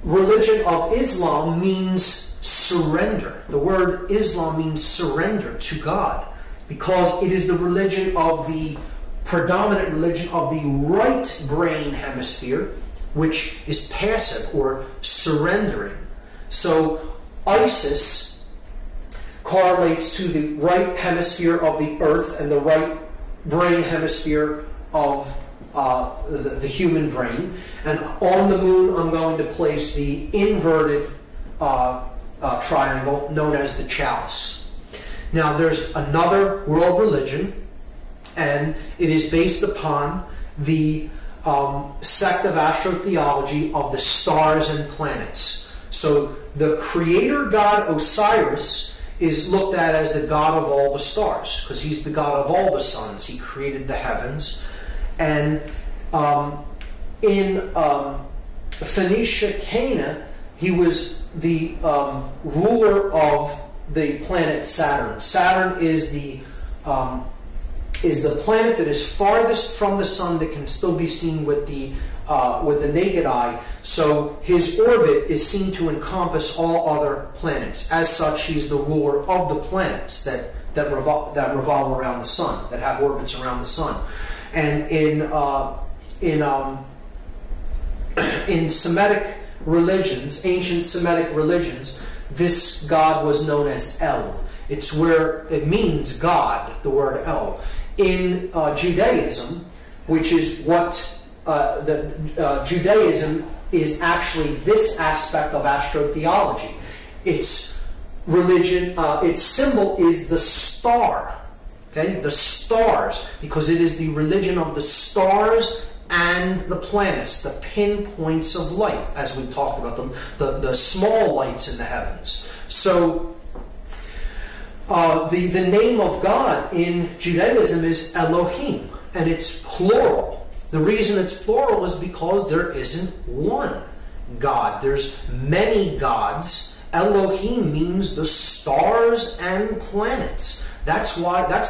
religion of Islam means surrender. The word Islam means surrender to God, because it is the religion of the predominant religion of the right brain hemisphere, which is passive or surrendering. So Isis correlates to the right hemisphere of the earth and the right brain hemisphere of the human brain. And on the moon, I'm going to place the inverted triangle known as the chalice. Now, there's another world religion, and it is based upon the sect of astrotheology of the stars and planets. So the creator god Osiris is looked at as the god of all the stars, because he's the god of all the suns. He created the heavens. And in Phoenicia, Cana, he was the ruler of the planet Saturn. Saturn is the planet that is farthest from the sun that can still be seen with the naked eye. So his orbit is seen to encompass all other planets. As such, he's the ruler of the planets that revolve around the sun, that have orbits around the sun. And in Semitic religions, ancient Semitic religions, this god was known as El. It's where it means God, the word El. In Judaism, which is what Judaism is actually this aspect of astrotheology. Its religion, its symbol is the star. Okay, the stars, because it is the religion of the stars and the planets, the pinpoints of light, as we talked about, the small lights in the heavens. So the name of God in Judaism is Elohim, and it's plural. The reason it's plural is because there isn't one God. There's many gods. Elohim means the stars and planets. That's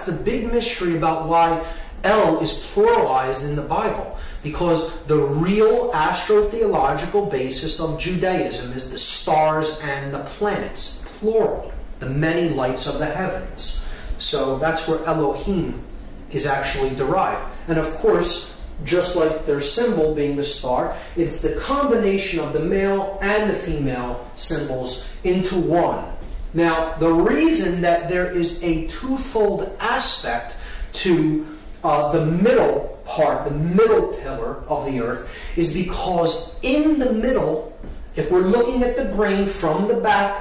the big mystery about why El is pluralized in the Bible. Because the real astrotheological basis of Judaism is the stars and the planets, plural, the many lights of the heavens. So that's where Elohim is actually derived. And of course, just like their symbol being the star, it's the combination of the male and the female symbols into one. Now, the reason that there is a twofold aspect to the middle part, the middle pillar of the earth, is because in the middle, if we're looking at the brain from the back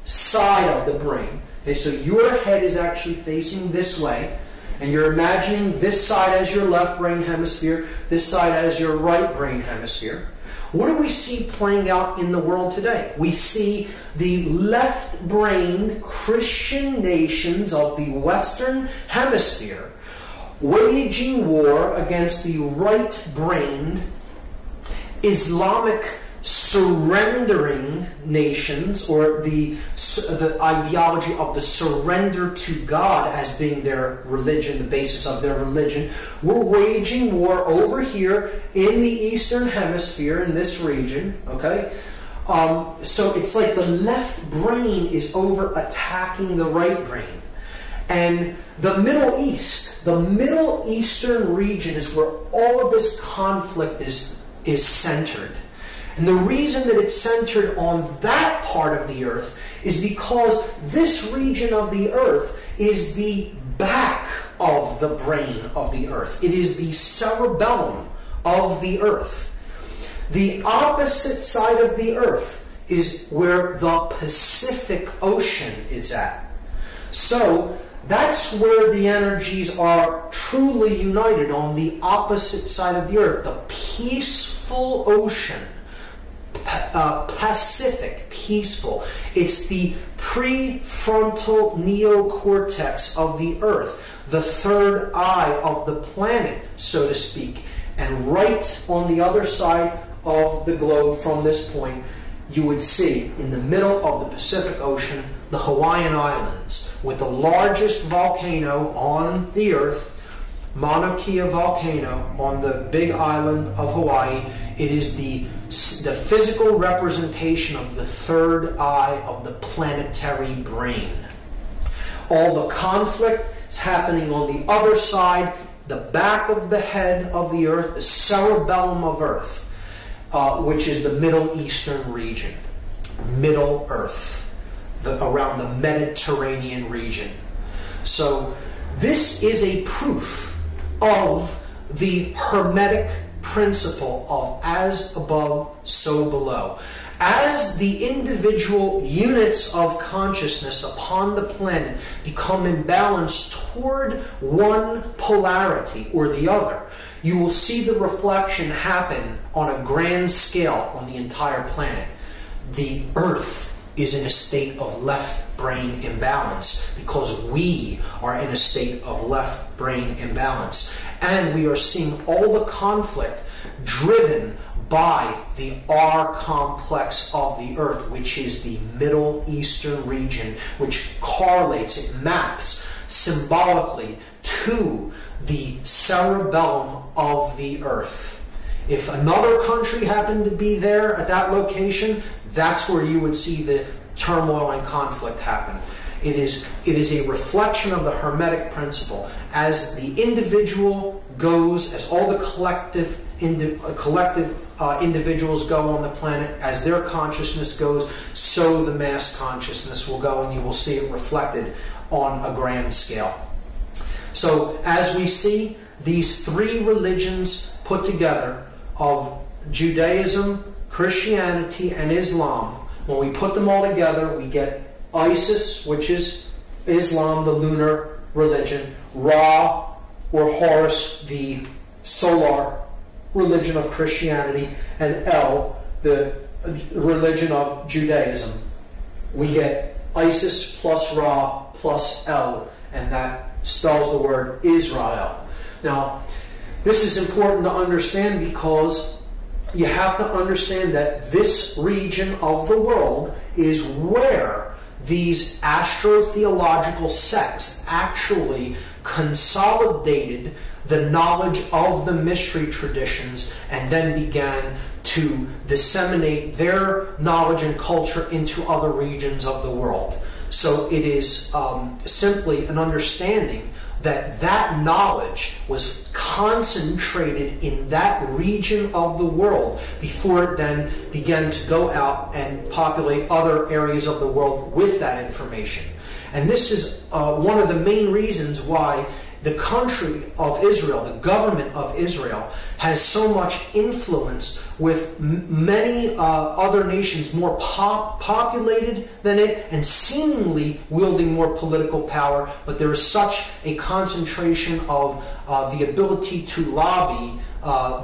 side of the brain, okay, so your head is actually facing this way, and you're imagining this side as your left brain hemisphere, this side as your right brain hemisphere. What do we see playing out in the world today? We see the left-brained Christian nations of the Western Hemisphere waging war against the right-brained Islamic surrendering nations, or the ideology of the surrender to God as being their religion, the basis of their religion. We're waging war over here in the Eastern Hemisphere, in this region, okay? So it's like the left brain is over attacking the right brain. And the Middle East, the Middle Eastern region is where all of this conflict is centered. And the reason that it's centered on that part of the earth is because this region of the earth is the back of the brain of the earth. It is the cerebellum of the earth. The opposite side of the earth is where the Pacific Ocean is at. So that's where the energies are truly united, on the opposite side of the earth, the peaceful ocean. Pacific, peaceful. It's the prefrontal neocortex of the earth, the third eye of the planet, so to speak. And right on the other side of the globe from this point, you would see in the middle of the Pacific Ocean the Hawaiian Islands, with the largest volcano on the earth, Mauna Kea volcano on the big island of Hawaii. It is the physical representation of the third eye of the planetary brain. All the conflict is happening on the other side, the back of the head of the earth, the cerebellum of earth, which is the Middle Eastern region. Middle Earth, around the Mediterranean region. So this is a proof of the Hermetic principle of as above, so below. As the individual units of consciousness upon the planet become imbalanced toward one polarity or the other, you will see the reflection happen on a grand scale on the entire planet. The Earth is in a state of left brain imbalance because we are in a state of left brain imbalance. And we are seeing all the conflict driven by the R complex of the Earth, which is the Middle Eastern region, which correlates, it maps symbolically to the cerebellum of the Earth. If another country happened to be there at that location, that's where you would see the turmoil and conflict happen. It is a reflection of the Hermetic principle. As the individual goes, as all the collective individuals go on the planet, as their consciousness goes, so the mass consciousness will go, and you will see it reflected on a grand scale. So as we see these three religions put together of Judaism, Christianity, and Islam, when we put them all together, we get Isis, which is Islam, the lunar religion, Ra, or Horus, the solar religion of Christianity, and El, the religion of Judaism. We get Isis plus Ra plus El, and that spells the word Israel. Now, this is important to understand because you have to understand that this region of the world is where these astrotheological sects actually consolidated the knowledge of the mystery traditions and then began to disseminate their knowledge and culture into other regions of the world. So it is simply an understanding that that knowledge was concentrated in that region of the world before it then began to go out and populate other areas of the world with that information. And this is one of the main reasons why the country of Israel, the government of Israel, has so much influence with many other nations more populated than it and seemingly wielding more political power. But there is such a concentration of the ability to lobby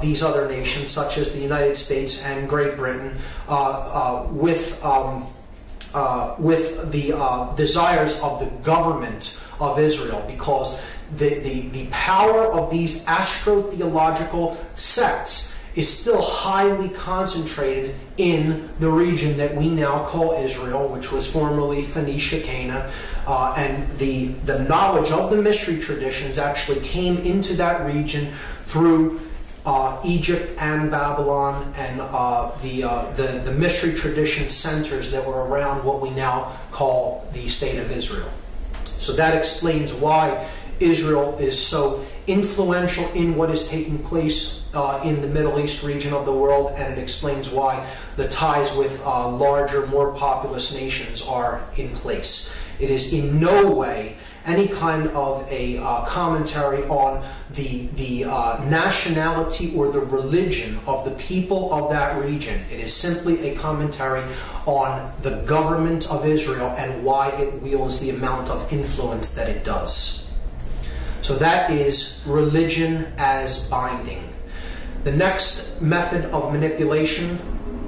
these other nations, such as the United States and Great Britain, with the desires of the government of Israel, because the power of these astrotheological sects is still highly concentrated in the region that we now call Israel, which was formerly Phoenicia, Cana, and the knowledge of the mystery traditions actually came into that region through Egypt and Babylon and the mystery tradition centers that were around what we now call the State of Israel. So that explains why Israel is so influential in what is taking place in the Middle East region of the world, and it explains why the ties with larger, more populous nations are in place. It is in no way any kind of a commentary on the nationality or the religion of the people of that region. It is simply a commentary on the government of Israel and why it wields the amount of influence that it does. So that is religion as binding. The next method of manipulation,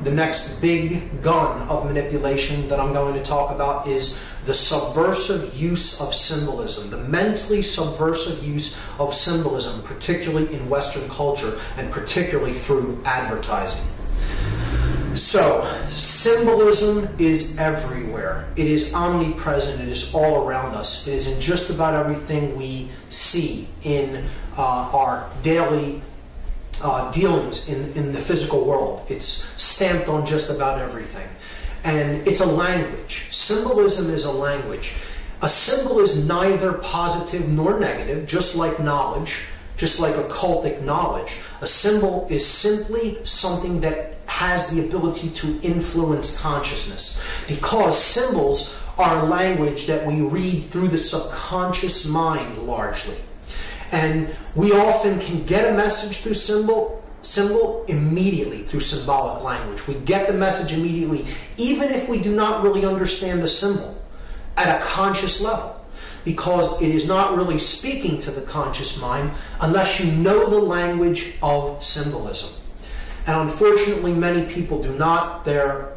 the next big gun of manipulation that I'm going to talk about is the subversive use of symbolism, the mentally subversive use of symbolism, particularly in Western culture and particularly through advertising. So, symbolism is everywhere. It is omnipresent. It is all around us. It is in just about everything we see in our daily dealings in the physical world. It's stamped on just about everything. And it's a language. Symbolism is a language. A symbol is neither positive nor negative, just like knowledge, just like occultic knowledge. A symbol is simply something that has the ability to influence consciousness, because symbols are language that we read through the subconscious mind largely. And we often can get a message through symbol immediately through symbolic language. We get the message immediately, even if we do not really understand the symbol at a conscious level, because it is not really speaking to the conscious mind unless you know the language of symbolism. And unfortunately, many people do not. They are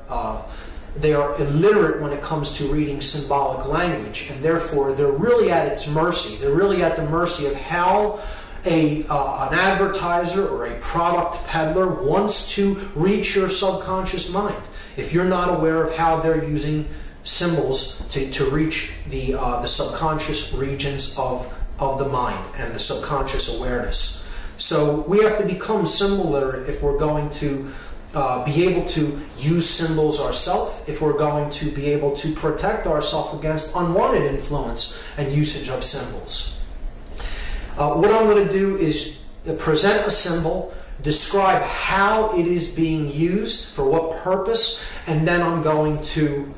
illiterate when it comes to reading symbolic language, and therefore they're really at its mercy. They're really at the mercy of how an advertiser or a product peddler wants to reach your subconscious mind. If you're not aware of how they're using symbols to reach the subconscious regions of the mind and the subconscious awareness. So we have to become symbol literate if we're going to be able to use symbols ourselves, if we're going to be able to protect ourselves against unwanted influence and usage of symbols. What I'm going to do is present a symbol, describe how it is being used, for what purpose, and then I'm going to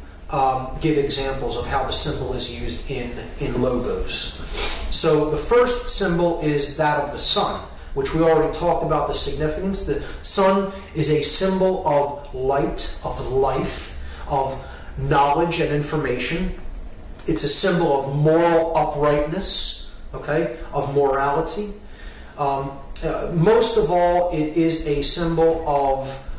give examples of how the symbol is used in logos. So the first symbol is that of the sun, which we already talked about the significance. The sun is a symbol of light, of life, of knowledge and information. It's a symbol of moral uprightness, okay, of morality. Most of all, it is a symbol of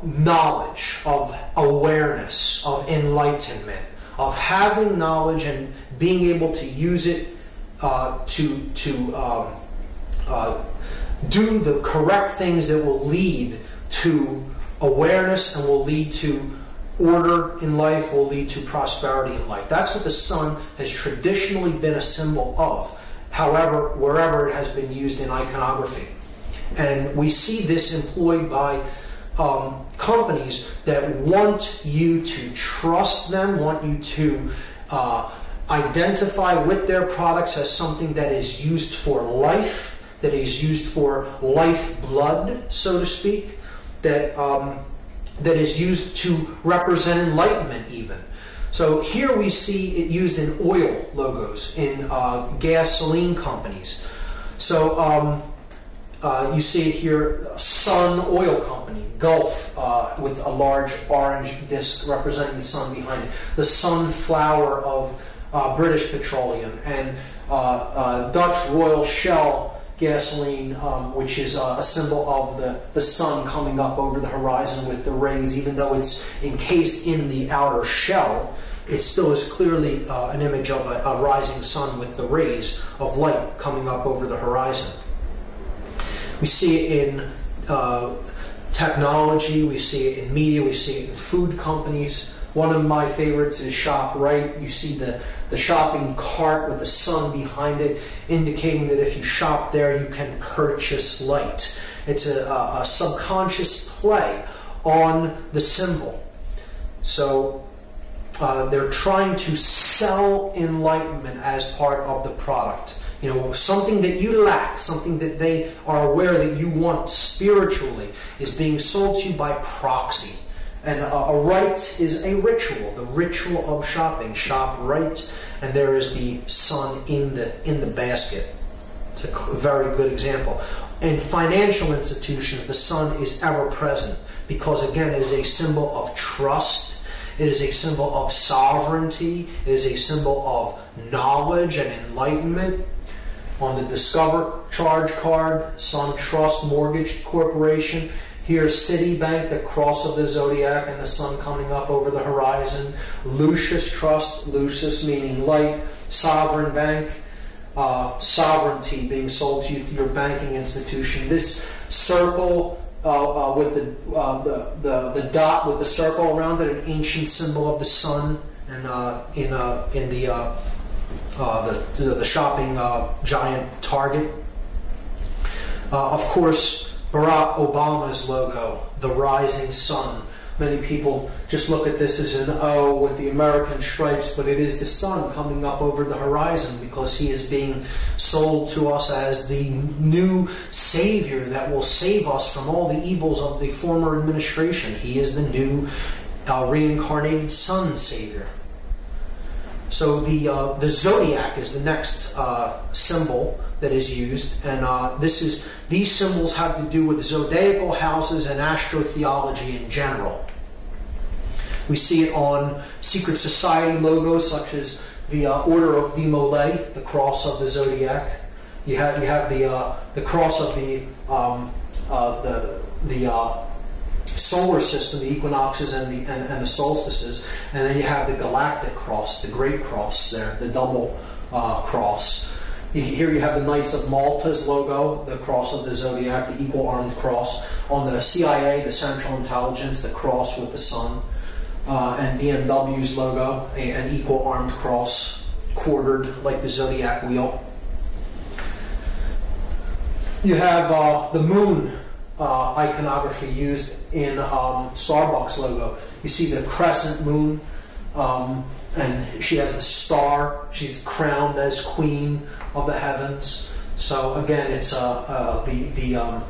knowledge, of awareness, of enlightenment, of having knowledge and being able to use it to do the correct things that will lead to awareness and will lead to order in life, will lead to prosperity in life. That's what the sun has traditionally been a symbol of, however, wherever it has been used in iconography. And we see this employed by companies that want you to trust them, want you to identify with their products as something that is used for life, that is used for lifeblood, so to speak, that is used to represent enlightenment even. So here we see it used in oil logos, in gasoline companies. So you see it here, Sun Oil Company, Gulf, with a large orange disc representing the sun behind it. The sunflower of British Petroleum, and Dutch Royal Shell gasoline, which is a symbol of the sun coming up over the horizon with the rays. Even though it's encased in the outer shell, it still is clearly an image of a rising sun with the rays of light coming up over the horizon. We see it in technology, we see it in media, we see it in food companies. One of my favorites is ShopRite. You see the shopping cart with the sun behind it, indicating that if you shop there, you can purchase light. It's a subconscious play on the symbol. So they're trying to sell enlightenment as part of the product. You know, something that you lack, something that they are aware that you want spiritually, is being sold to you by proxy. And a rite is a ritual, the ritual of shopping. Shop right, and there is the sun in the basket. It's a very good example. In financial institutions, the sun is ever present because, again, it is a symbol of trust. It is a symbol of sovereignty. It is a symbol of knowledge and enlightenment. On the Discover charge card, Sun Trust Mortgage Corporation. Here's Citibank, the cross of the zodiac and the sun coming up over the horizon. Lucius Trust, Lucius meaning light. Sovereign Bank, sovereignty being sold to you through your banking institution. This circle with the dot with the circle around it, an ancient symbol of the sun, and in the shopping giant Target. Of course, Barack Obama's logo, the rising sun. Many people just look at this as an O with the American stripes, but it is the sun coming up over the horizon, because he is being sold to us as the new savior that will save us from all the evils of the former administration. He is the new reincarnated sun savior. So the zodiac is the next symbol that is used, and these symbols have to do with zodiacal houses and astrotheology in general. We see it on secret society logos, such as the Order of the Molay, the cross of the zodiac. You have the cross of the solar system, the equinoxes and the solstices, and then you have the galactic cross, the great cross there, the double cross. Here you have the Knights of Malta's logo, the cross of the zodiac, the equal armed cross. On the CIA, the Central Intelligence, the cross with the sun. And BMW's logo, an equal armed cross, quartered like the zodiac wheel. You have the moon iconography used in Starbucks logo. You see the crescent moon, and she has the star. She's crowned as queen of the heavens. So again, it's the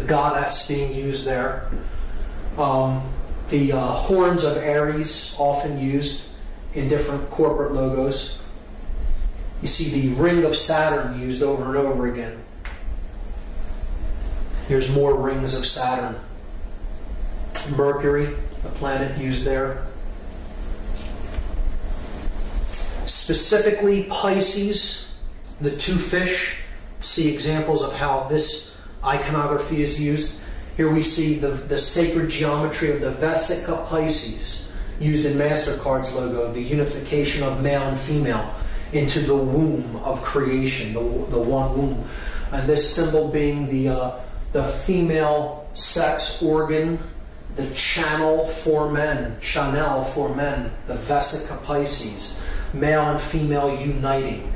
goddess being used there. The horns of Aries, often used in different corporate logos. You see the ring of Saturn used over and over again. Here's more rings of Saturn. Mercury, the planet used there. Specifically Pisces, the two fish. See examples of how this iconography is used. Here we see the sacred geometry of the Vesica Pisces used in MasterCard's logo, the unification of male and female into the womb of creation, the one womb. And this symbol being the female sex organ, the channel for men, the Vesica Pisces, male and female uniting.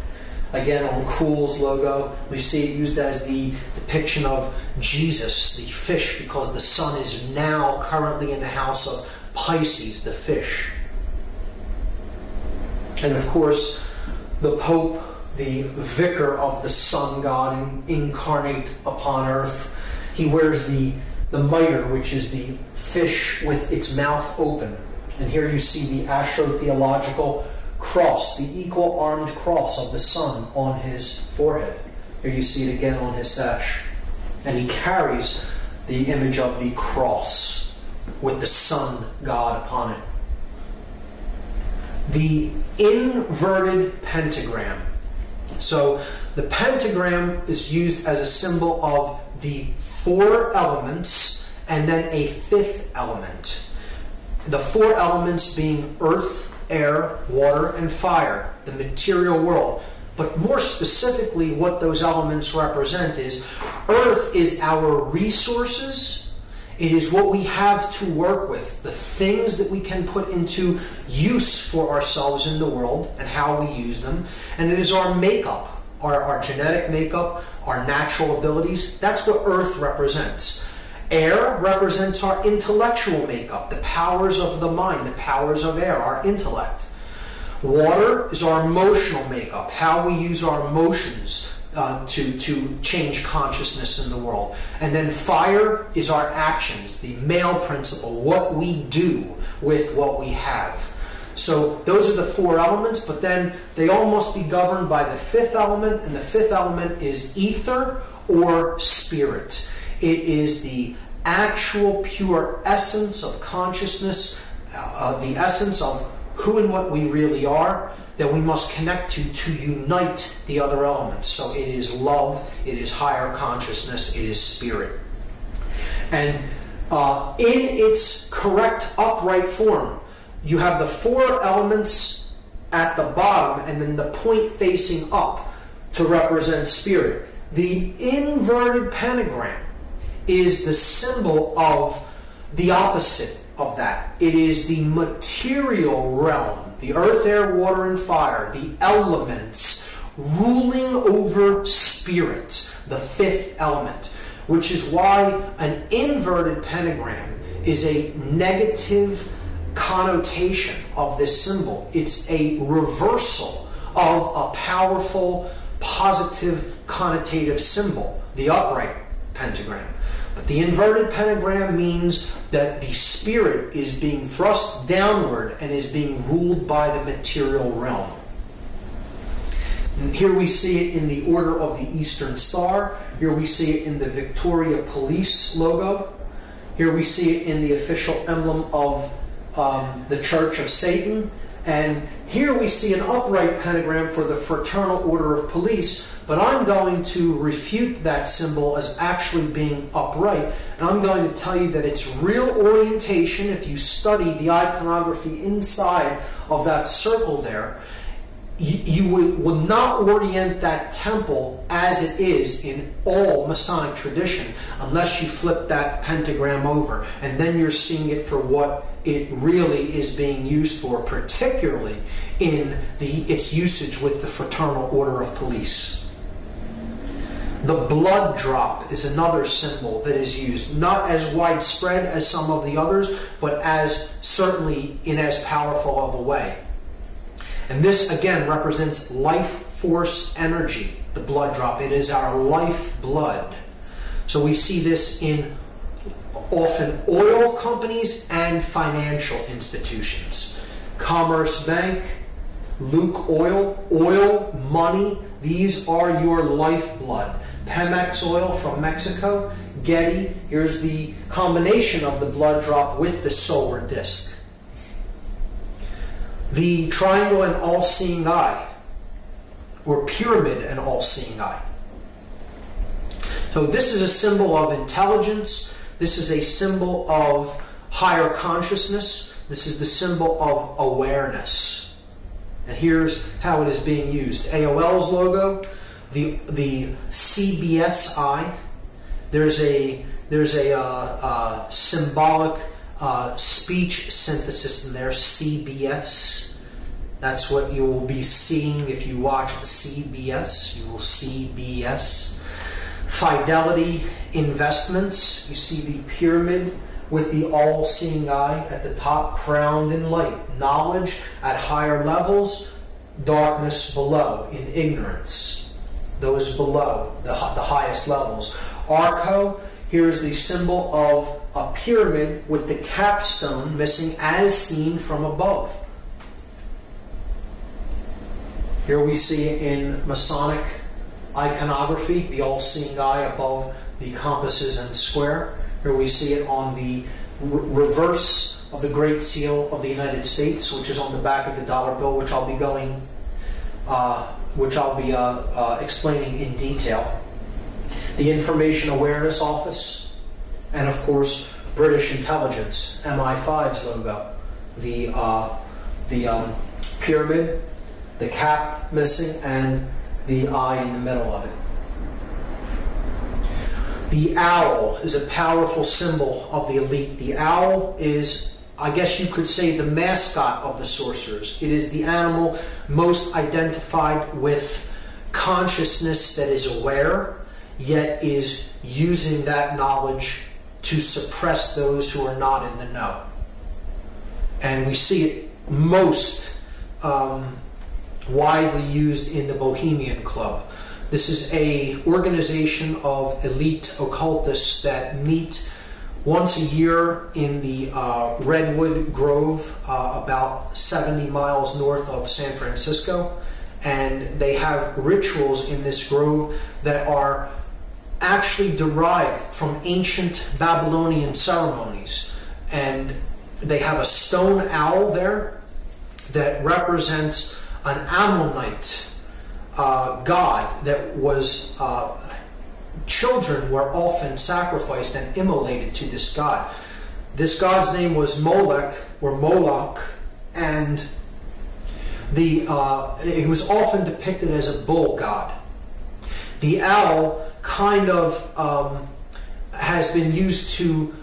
Again, on Krull's logo, we see it used as the depiction of Jesus, the fish, because the sun is now currently in the house of Pisces, the fish. And of course, the Pope, the vicar of the sun god incarnate upon earth, he wears the mitre, which is the fish with its mouth open. And here you see the astrotheological cross, the equal armed cross of the sun on his forehead. Here you see it again on his sash. And he carries the image of the cross with the sun god upon it. The inverted pentagram. So the pentagram is used as a symbol of the four elements and then a fifth element. The four elements being earth, air, water, and fire, the material world. But more specifically, what those elements represent is earth is our resources. It is what we have to work with, the things that we can put into use for ourselves in the world and how we use them. And it is our makeup, our genetic makeup, our natural abilities. That's what earth represents. Air represents our intellectual makeup, the powers of the mind, the powers of air, our intellect. Water is our emotional makeup, how we use our emotions to change consciousness in the world. And then fire is our actions, the male principle, what we do with what we have. So those are the four elements, but then they all must be governed by the fifth element, and the fifth element is ether or spirit. It is the actual pure essence of consciousness, the essence of who and what we really are, that we must connect to unite the other elements. So it is love, it is higher consciousness, it is spirit. And in its correct upright form, you have the four elements at the bottom and then the point facing up to represent spirit. The inverted pentagram is the symbol of the opposite of that. It is the material realm, the earth, air, water, and fire, the elements ruling over spirit, the fifth element, which is why an inverted pentagram is a negative connotation of this symbol. It's a reversal of a powerful, positive, connotative symbol, the upright pentagram. But the inverted pentagram means that the spirit is being thrust downward and is being ruled by the material realm. And here we see it in the Order of the Eastern Star. Here we see it in the Victoria Police logo. Here we see it in the official emblem of the Church of Satan. And here we see an upright pentagram for the Fraternal Order of Police. But I'm going to refute that symbol as actually being upright. And I'm going to tell you that its real orientation, if you study the iconography inside of that circle there, you would not orient that temple as it is in all Masonic tradition unless you flip that pentagram over. And then you're seeing it for what it really is being used for, particularly in its usage with the Fraternal Order of Police. The blood drop is another symbol that is used, not as widespread as some of the others, but as certainly in as powerful of a way. And this, again, represents life force energy, the blood drop. It is our life blood. So we see this in often oil companies and financial institutions. Commerce Bank, Luke Oil, oil, money, these are your lifeblood. Pemex oil from Mexico, Getty, here's the combination of the blood drop with the solar disk. The triangle and all-seeing eye, or pyramid and all-seeing eye. So this is a symbol of intelligence. This is a symbol of higher consciousness. This is the symbol of awareness. And here's how it is being used. AOL's logo, the CBS eye. There's a symbolic speech synthesis in there, CBS. That's what you will be seeing if you watch CBS. You will see BS. Fidelity Investments. You see the pyramid with the all-seeing eye at the top, crowned in light. Knowledge at higher levels, darkness below, in ignorance. Those below, the highest levels. Arco, here's the symbol of a pyramid with the capstone missing as seen from above. Here we see it in Masonic iconography, the all-seeing eye above the compasses and square. Here we see it on the reverse of the Great Seal of the United States, which is on the back of the dollar bill, which I'll be explaining in detail. The Information Awareness Office, and of course British Intelligence, MI5's logo. The pyramid, the cap missing, and the eye in the middle of it. The owl is a powerful symbol of the elite. The owl is, I guess you could say, the mascot of the sorcerers. It is the animal most identified with consciousness that is aware, yet is using that knowledge to suppress those who are not in the know. And we see it most widely used in the Bohemian Club. This is an organization of elite occultists that meet once a year in the Redwood Grove, about 70 miles north of San Francisco. And they have rituals in this grove that are actually derived from ancient Babylonian ceremonies. And they have a stone owl there that represents an Ammonite god that was children were often sacrificed and immolated to this god. This god's name was Molech or Moloch, and it was often depicted as a bull god. The owl kind of has been used to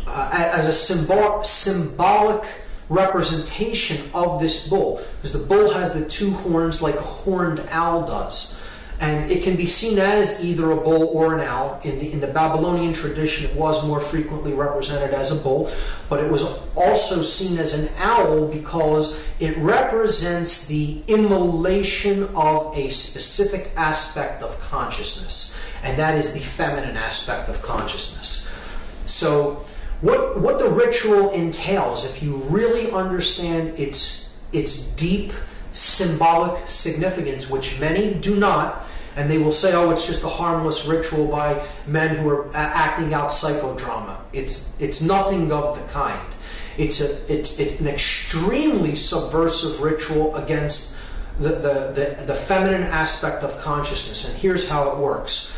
as a symbolic representation of this bull, because the bull has the two horns like a horned owl does, and it can be seen as either a bull or an owl. In the Babylonian tradition, it was more frequently represented as a bull, but it was also seen as an owl because it represents the immolation of a specific aspect of consciousness, and that is the feminine aspect of consciousness. So what the ritual entails, if you really understand its deep symbolic significance, which many do not, and they will say, oh, it's just a harmless ritual by men who are acting out psychodrama. It's nothing of the kind. It's an extremely subversive ritual against the feminine aspect of consciousness. And here's how it works.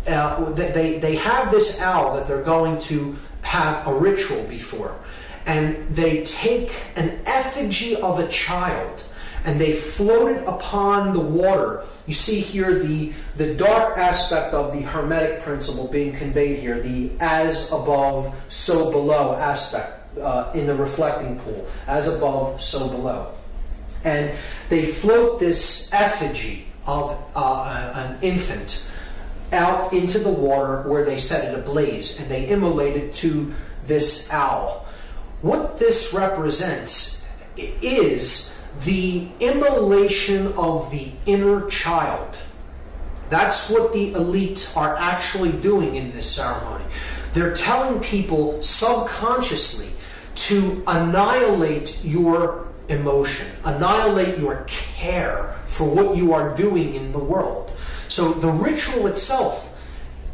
They have this owl that they're going to have a ritual before, and they take an effigy of a child and they float it upon the water. You see here the dark aspect of the Hermetic principle being conveyed here, the as above, so below aspect in the reflecting pool. As above, so below. And they float this effigy of an infant out into the water where they set it ablaze, and they immolate it to this owl. What this represents is the immolation of the inner child. That's what the elite are actually doing in this ceremony. They're telling people subconsciously to annihilate your emotion, annihilate your care for what you are doing in the world. So the ritual itself,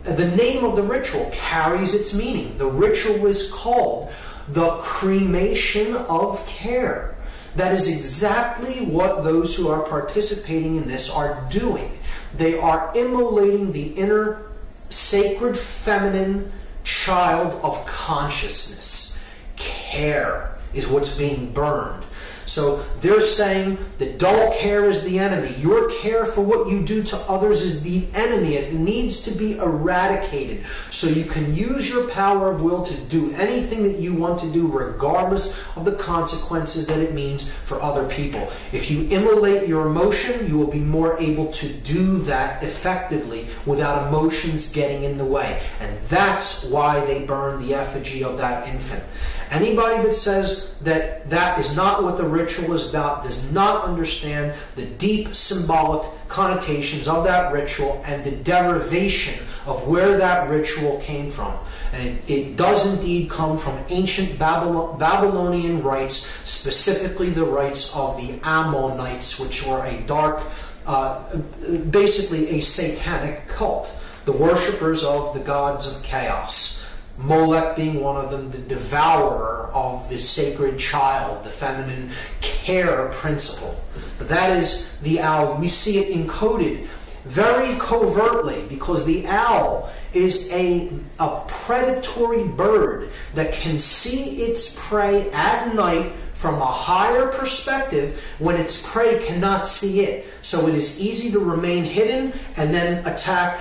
the name of the ritual carries its meaning. The ritual is called the cremation of care. That is exactly what those who are participating in this are doing. They are immolating the inner sacred feminine child of consciousness. Care is what's being burned. So they're saying that dull care is the enemy. Your care for what you do to others is the enemy. It needs to be eradicated so you can use your power of will to do anything that you want to do, regardless of the consequences that it means for other people. If you immolate your emotion, you will be more able to do that effectively without emotions getting in the way. And that's why they burn the effigy of that infant. Anybody that says that that is not what the ritual is about does not understand the deep symbolic connotations of that ritual and the derivation of where that ritual came from. And it does indeed come from ancient Babylonian rites, specifically the rites of the Ammonites, which were a dark, basically a satanic cult, the worshippers of the gods of chaos. Molech being one of them, the devourer of the sacred child, the feminine care principle. That is the owl. We see it encoded very covertly because the owl is a predatory bird that can see its prey at night from a higher perspective when its prey cannot see it. So it is easy to remain hidden and then attack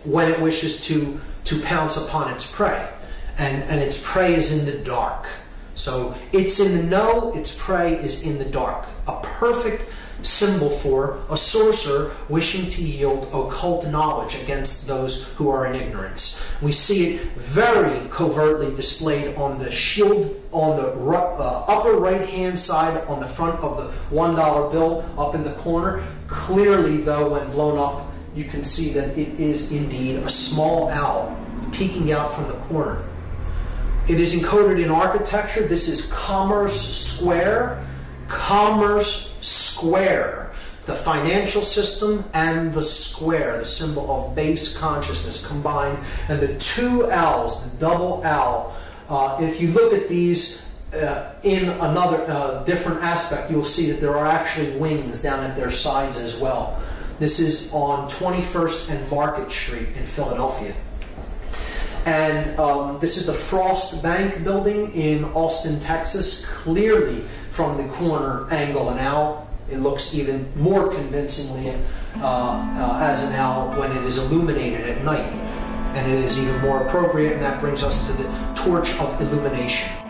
when it wishes to pounce upon its prey. And its prey is in the dark. So it's in the know, its prey is in the dark. A perfect symbol for a sorcerer wishing to yield occult knowledge against those who are in ignorance. We see it very covertly displayed on the shield on the upper right-hand side on the front of the $1 bill up in the corner. Clearly, though, when blown up, you can see that it is indeed a small owl peeking out from the corner. It is encoded in architecture. This is Commerce Square. Commerce Square. The financial system and the square, the symbol of base consciousness combined. And the two owls, the double owl. If you look at these in another different aspect, you'll see that there are actually wings down at their sides as well. This is on 21st and Market Street in Philadelphia. And this is the Frost Bank building in Austin, Texas. Clearly from the corner angle, an owl. It looks even more convincingly as an owl when it is illuminated at night. and it is even more appropriate, and that brings us to the torch of illumination.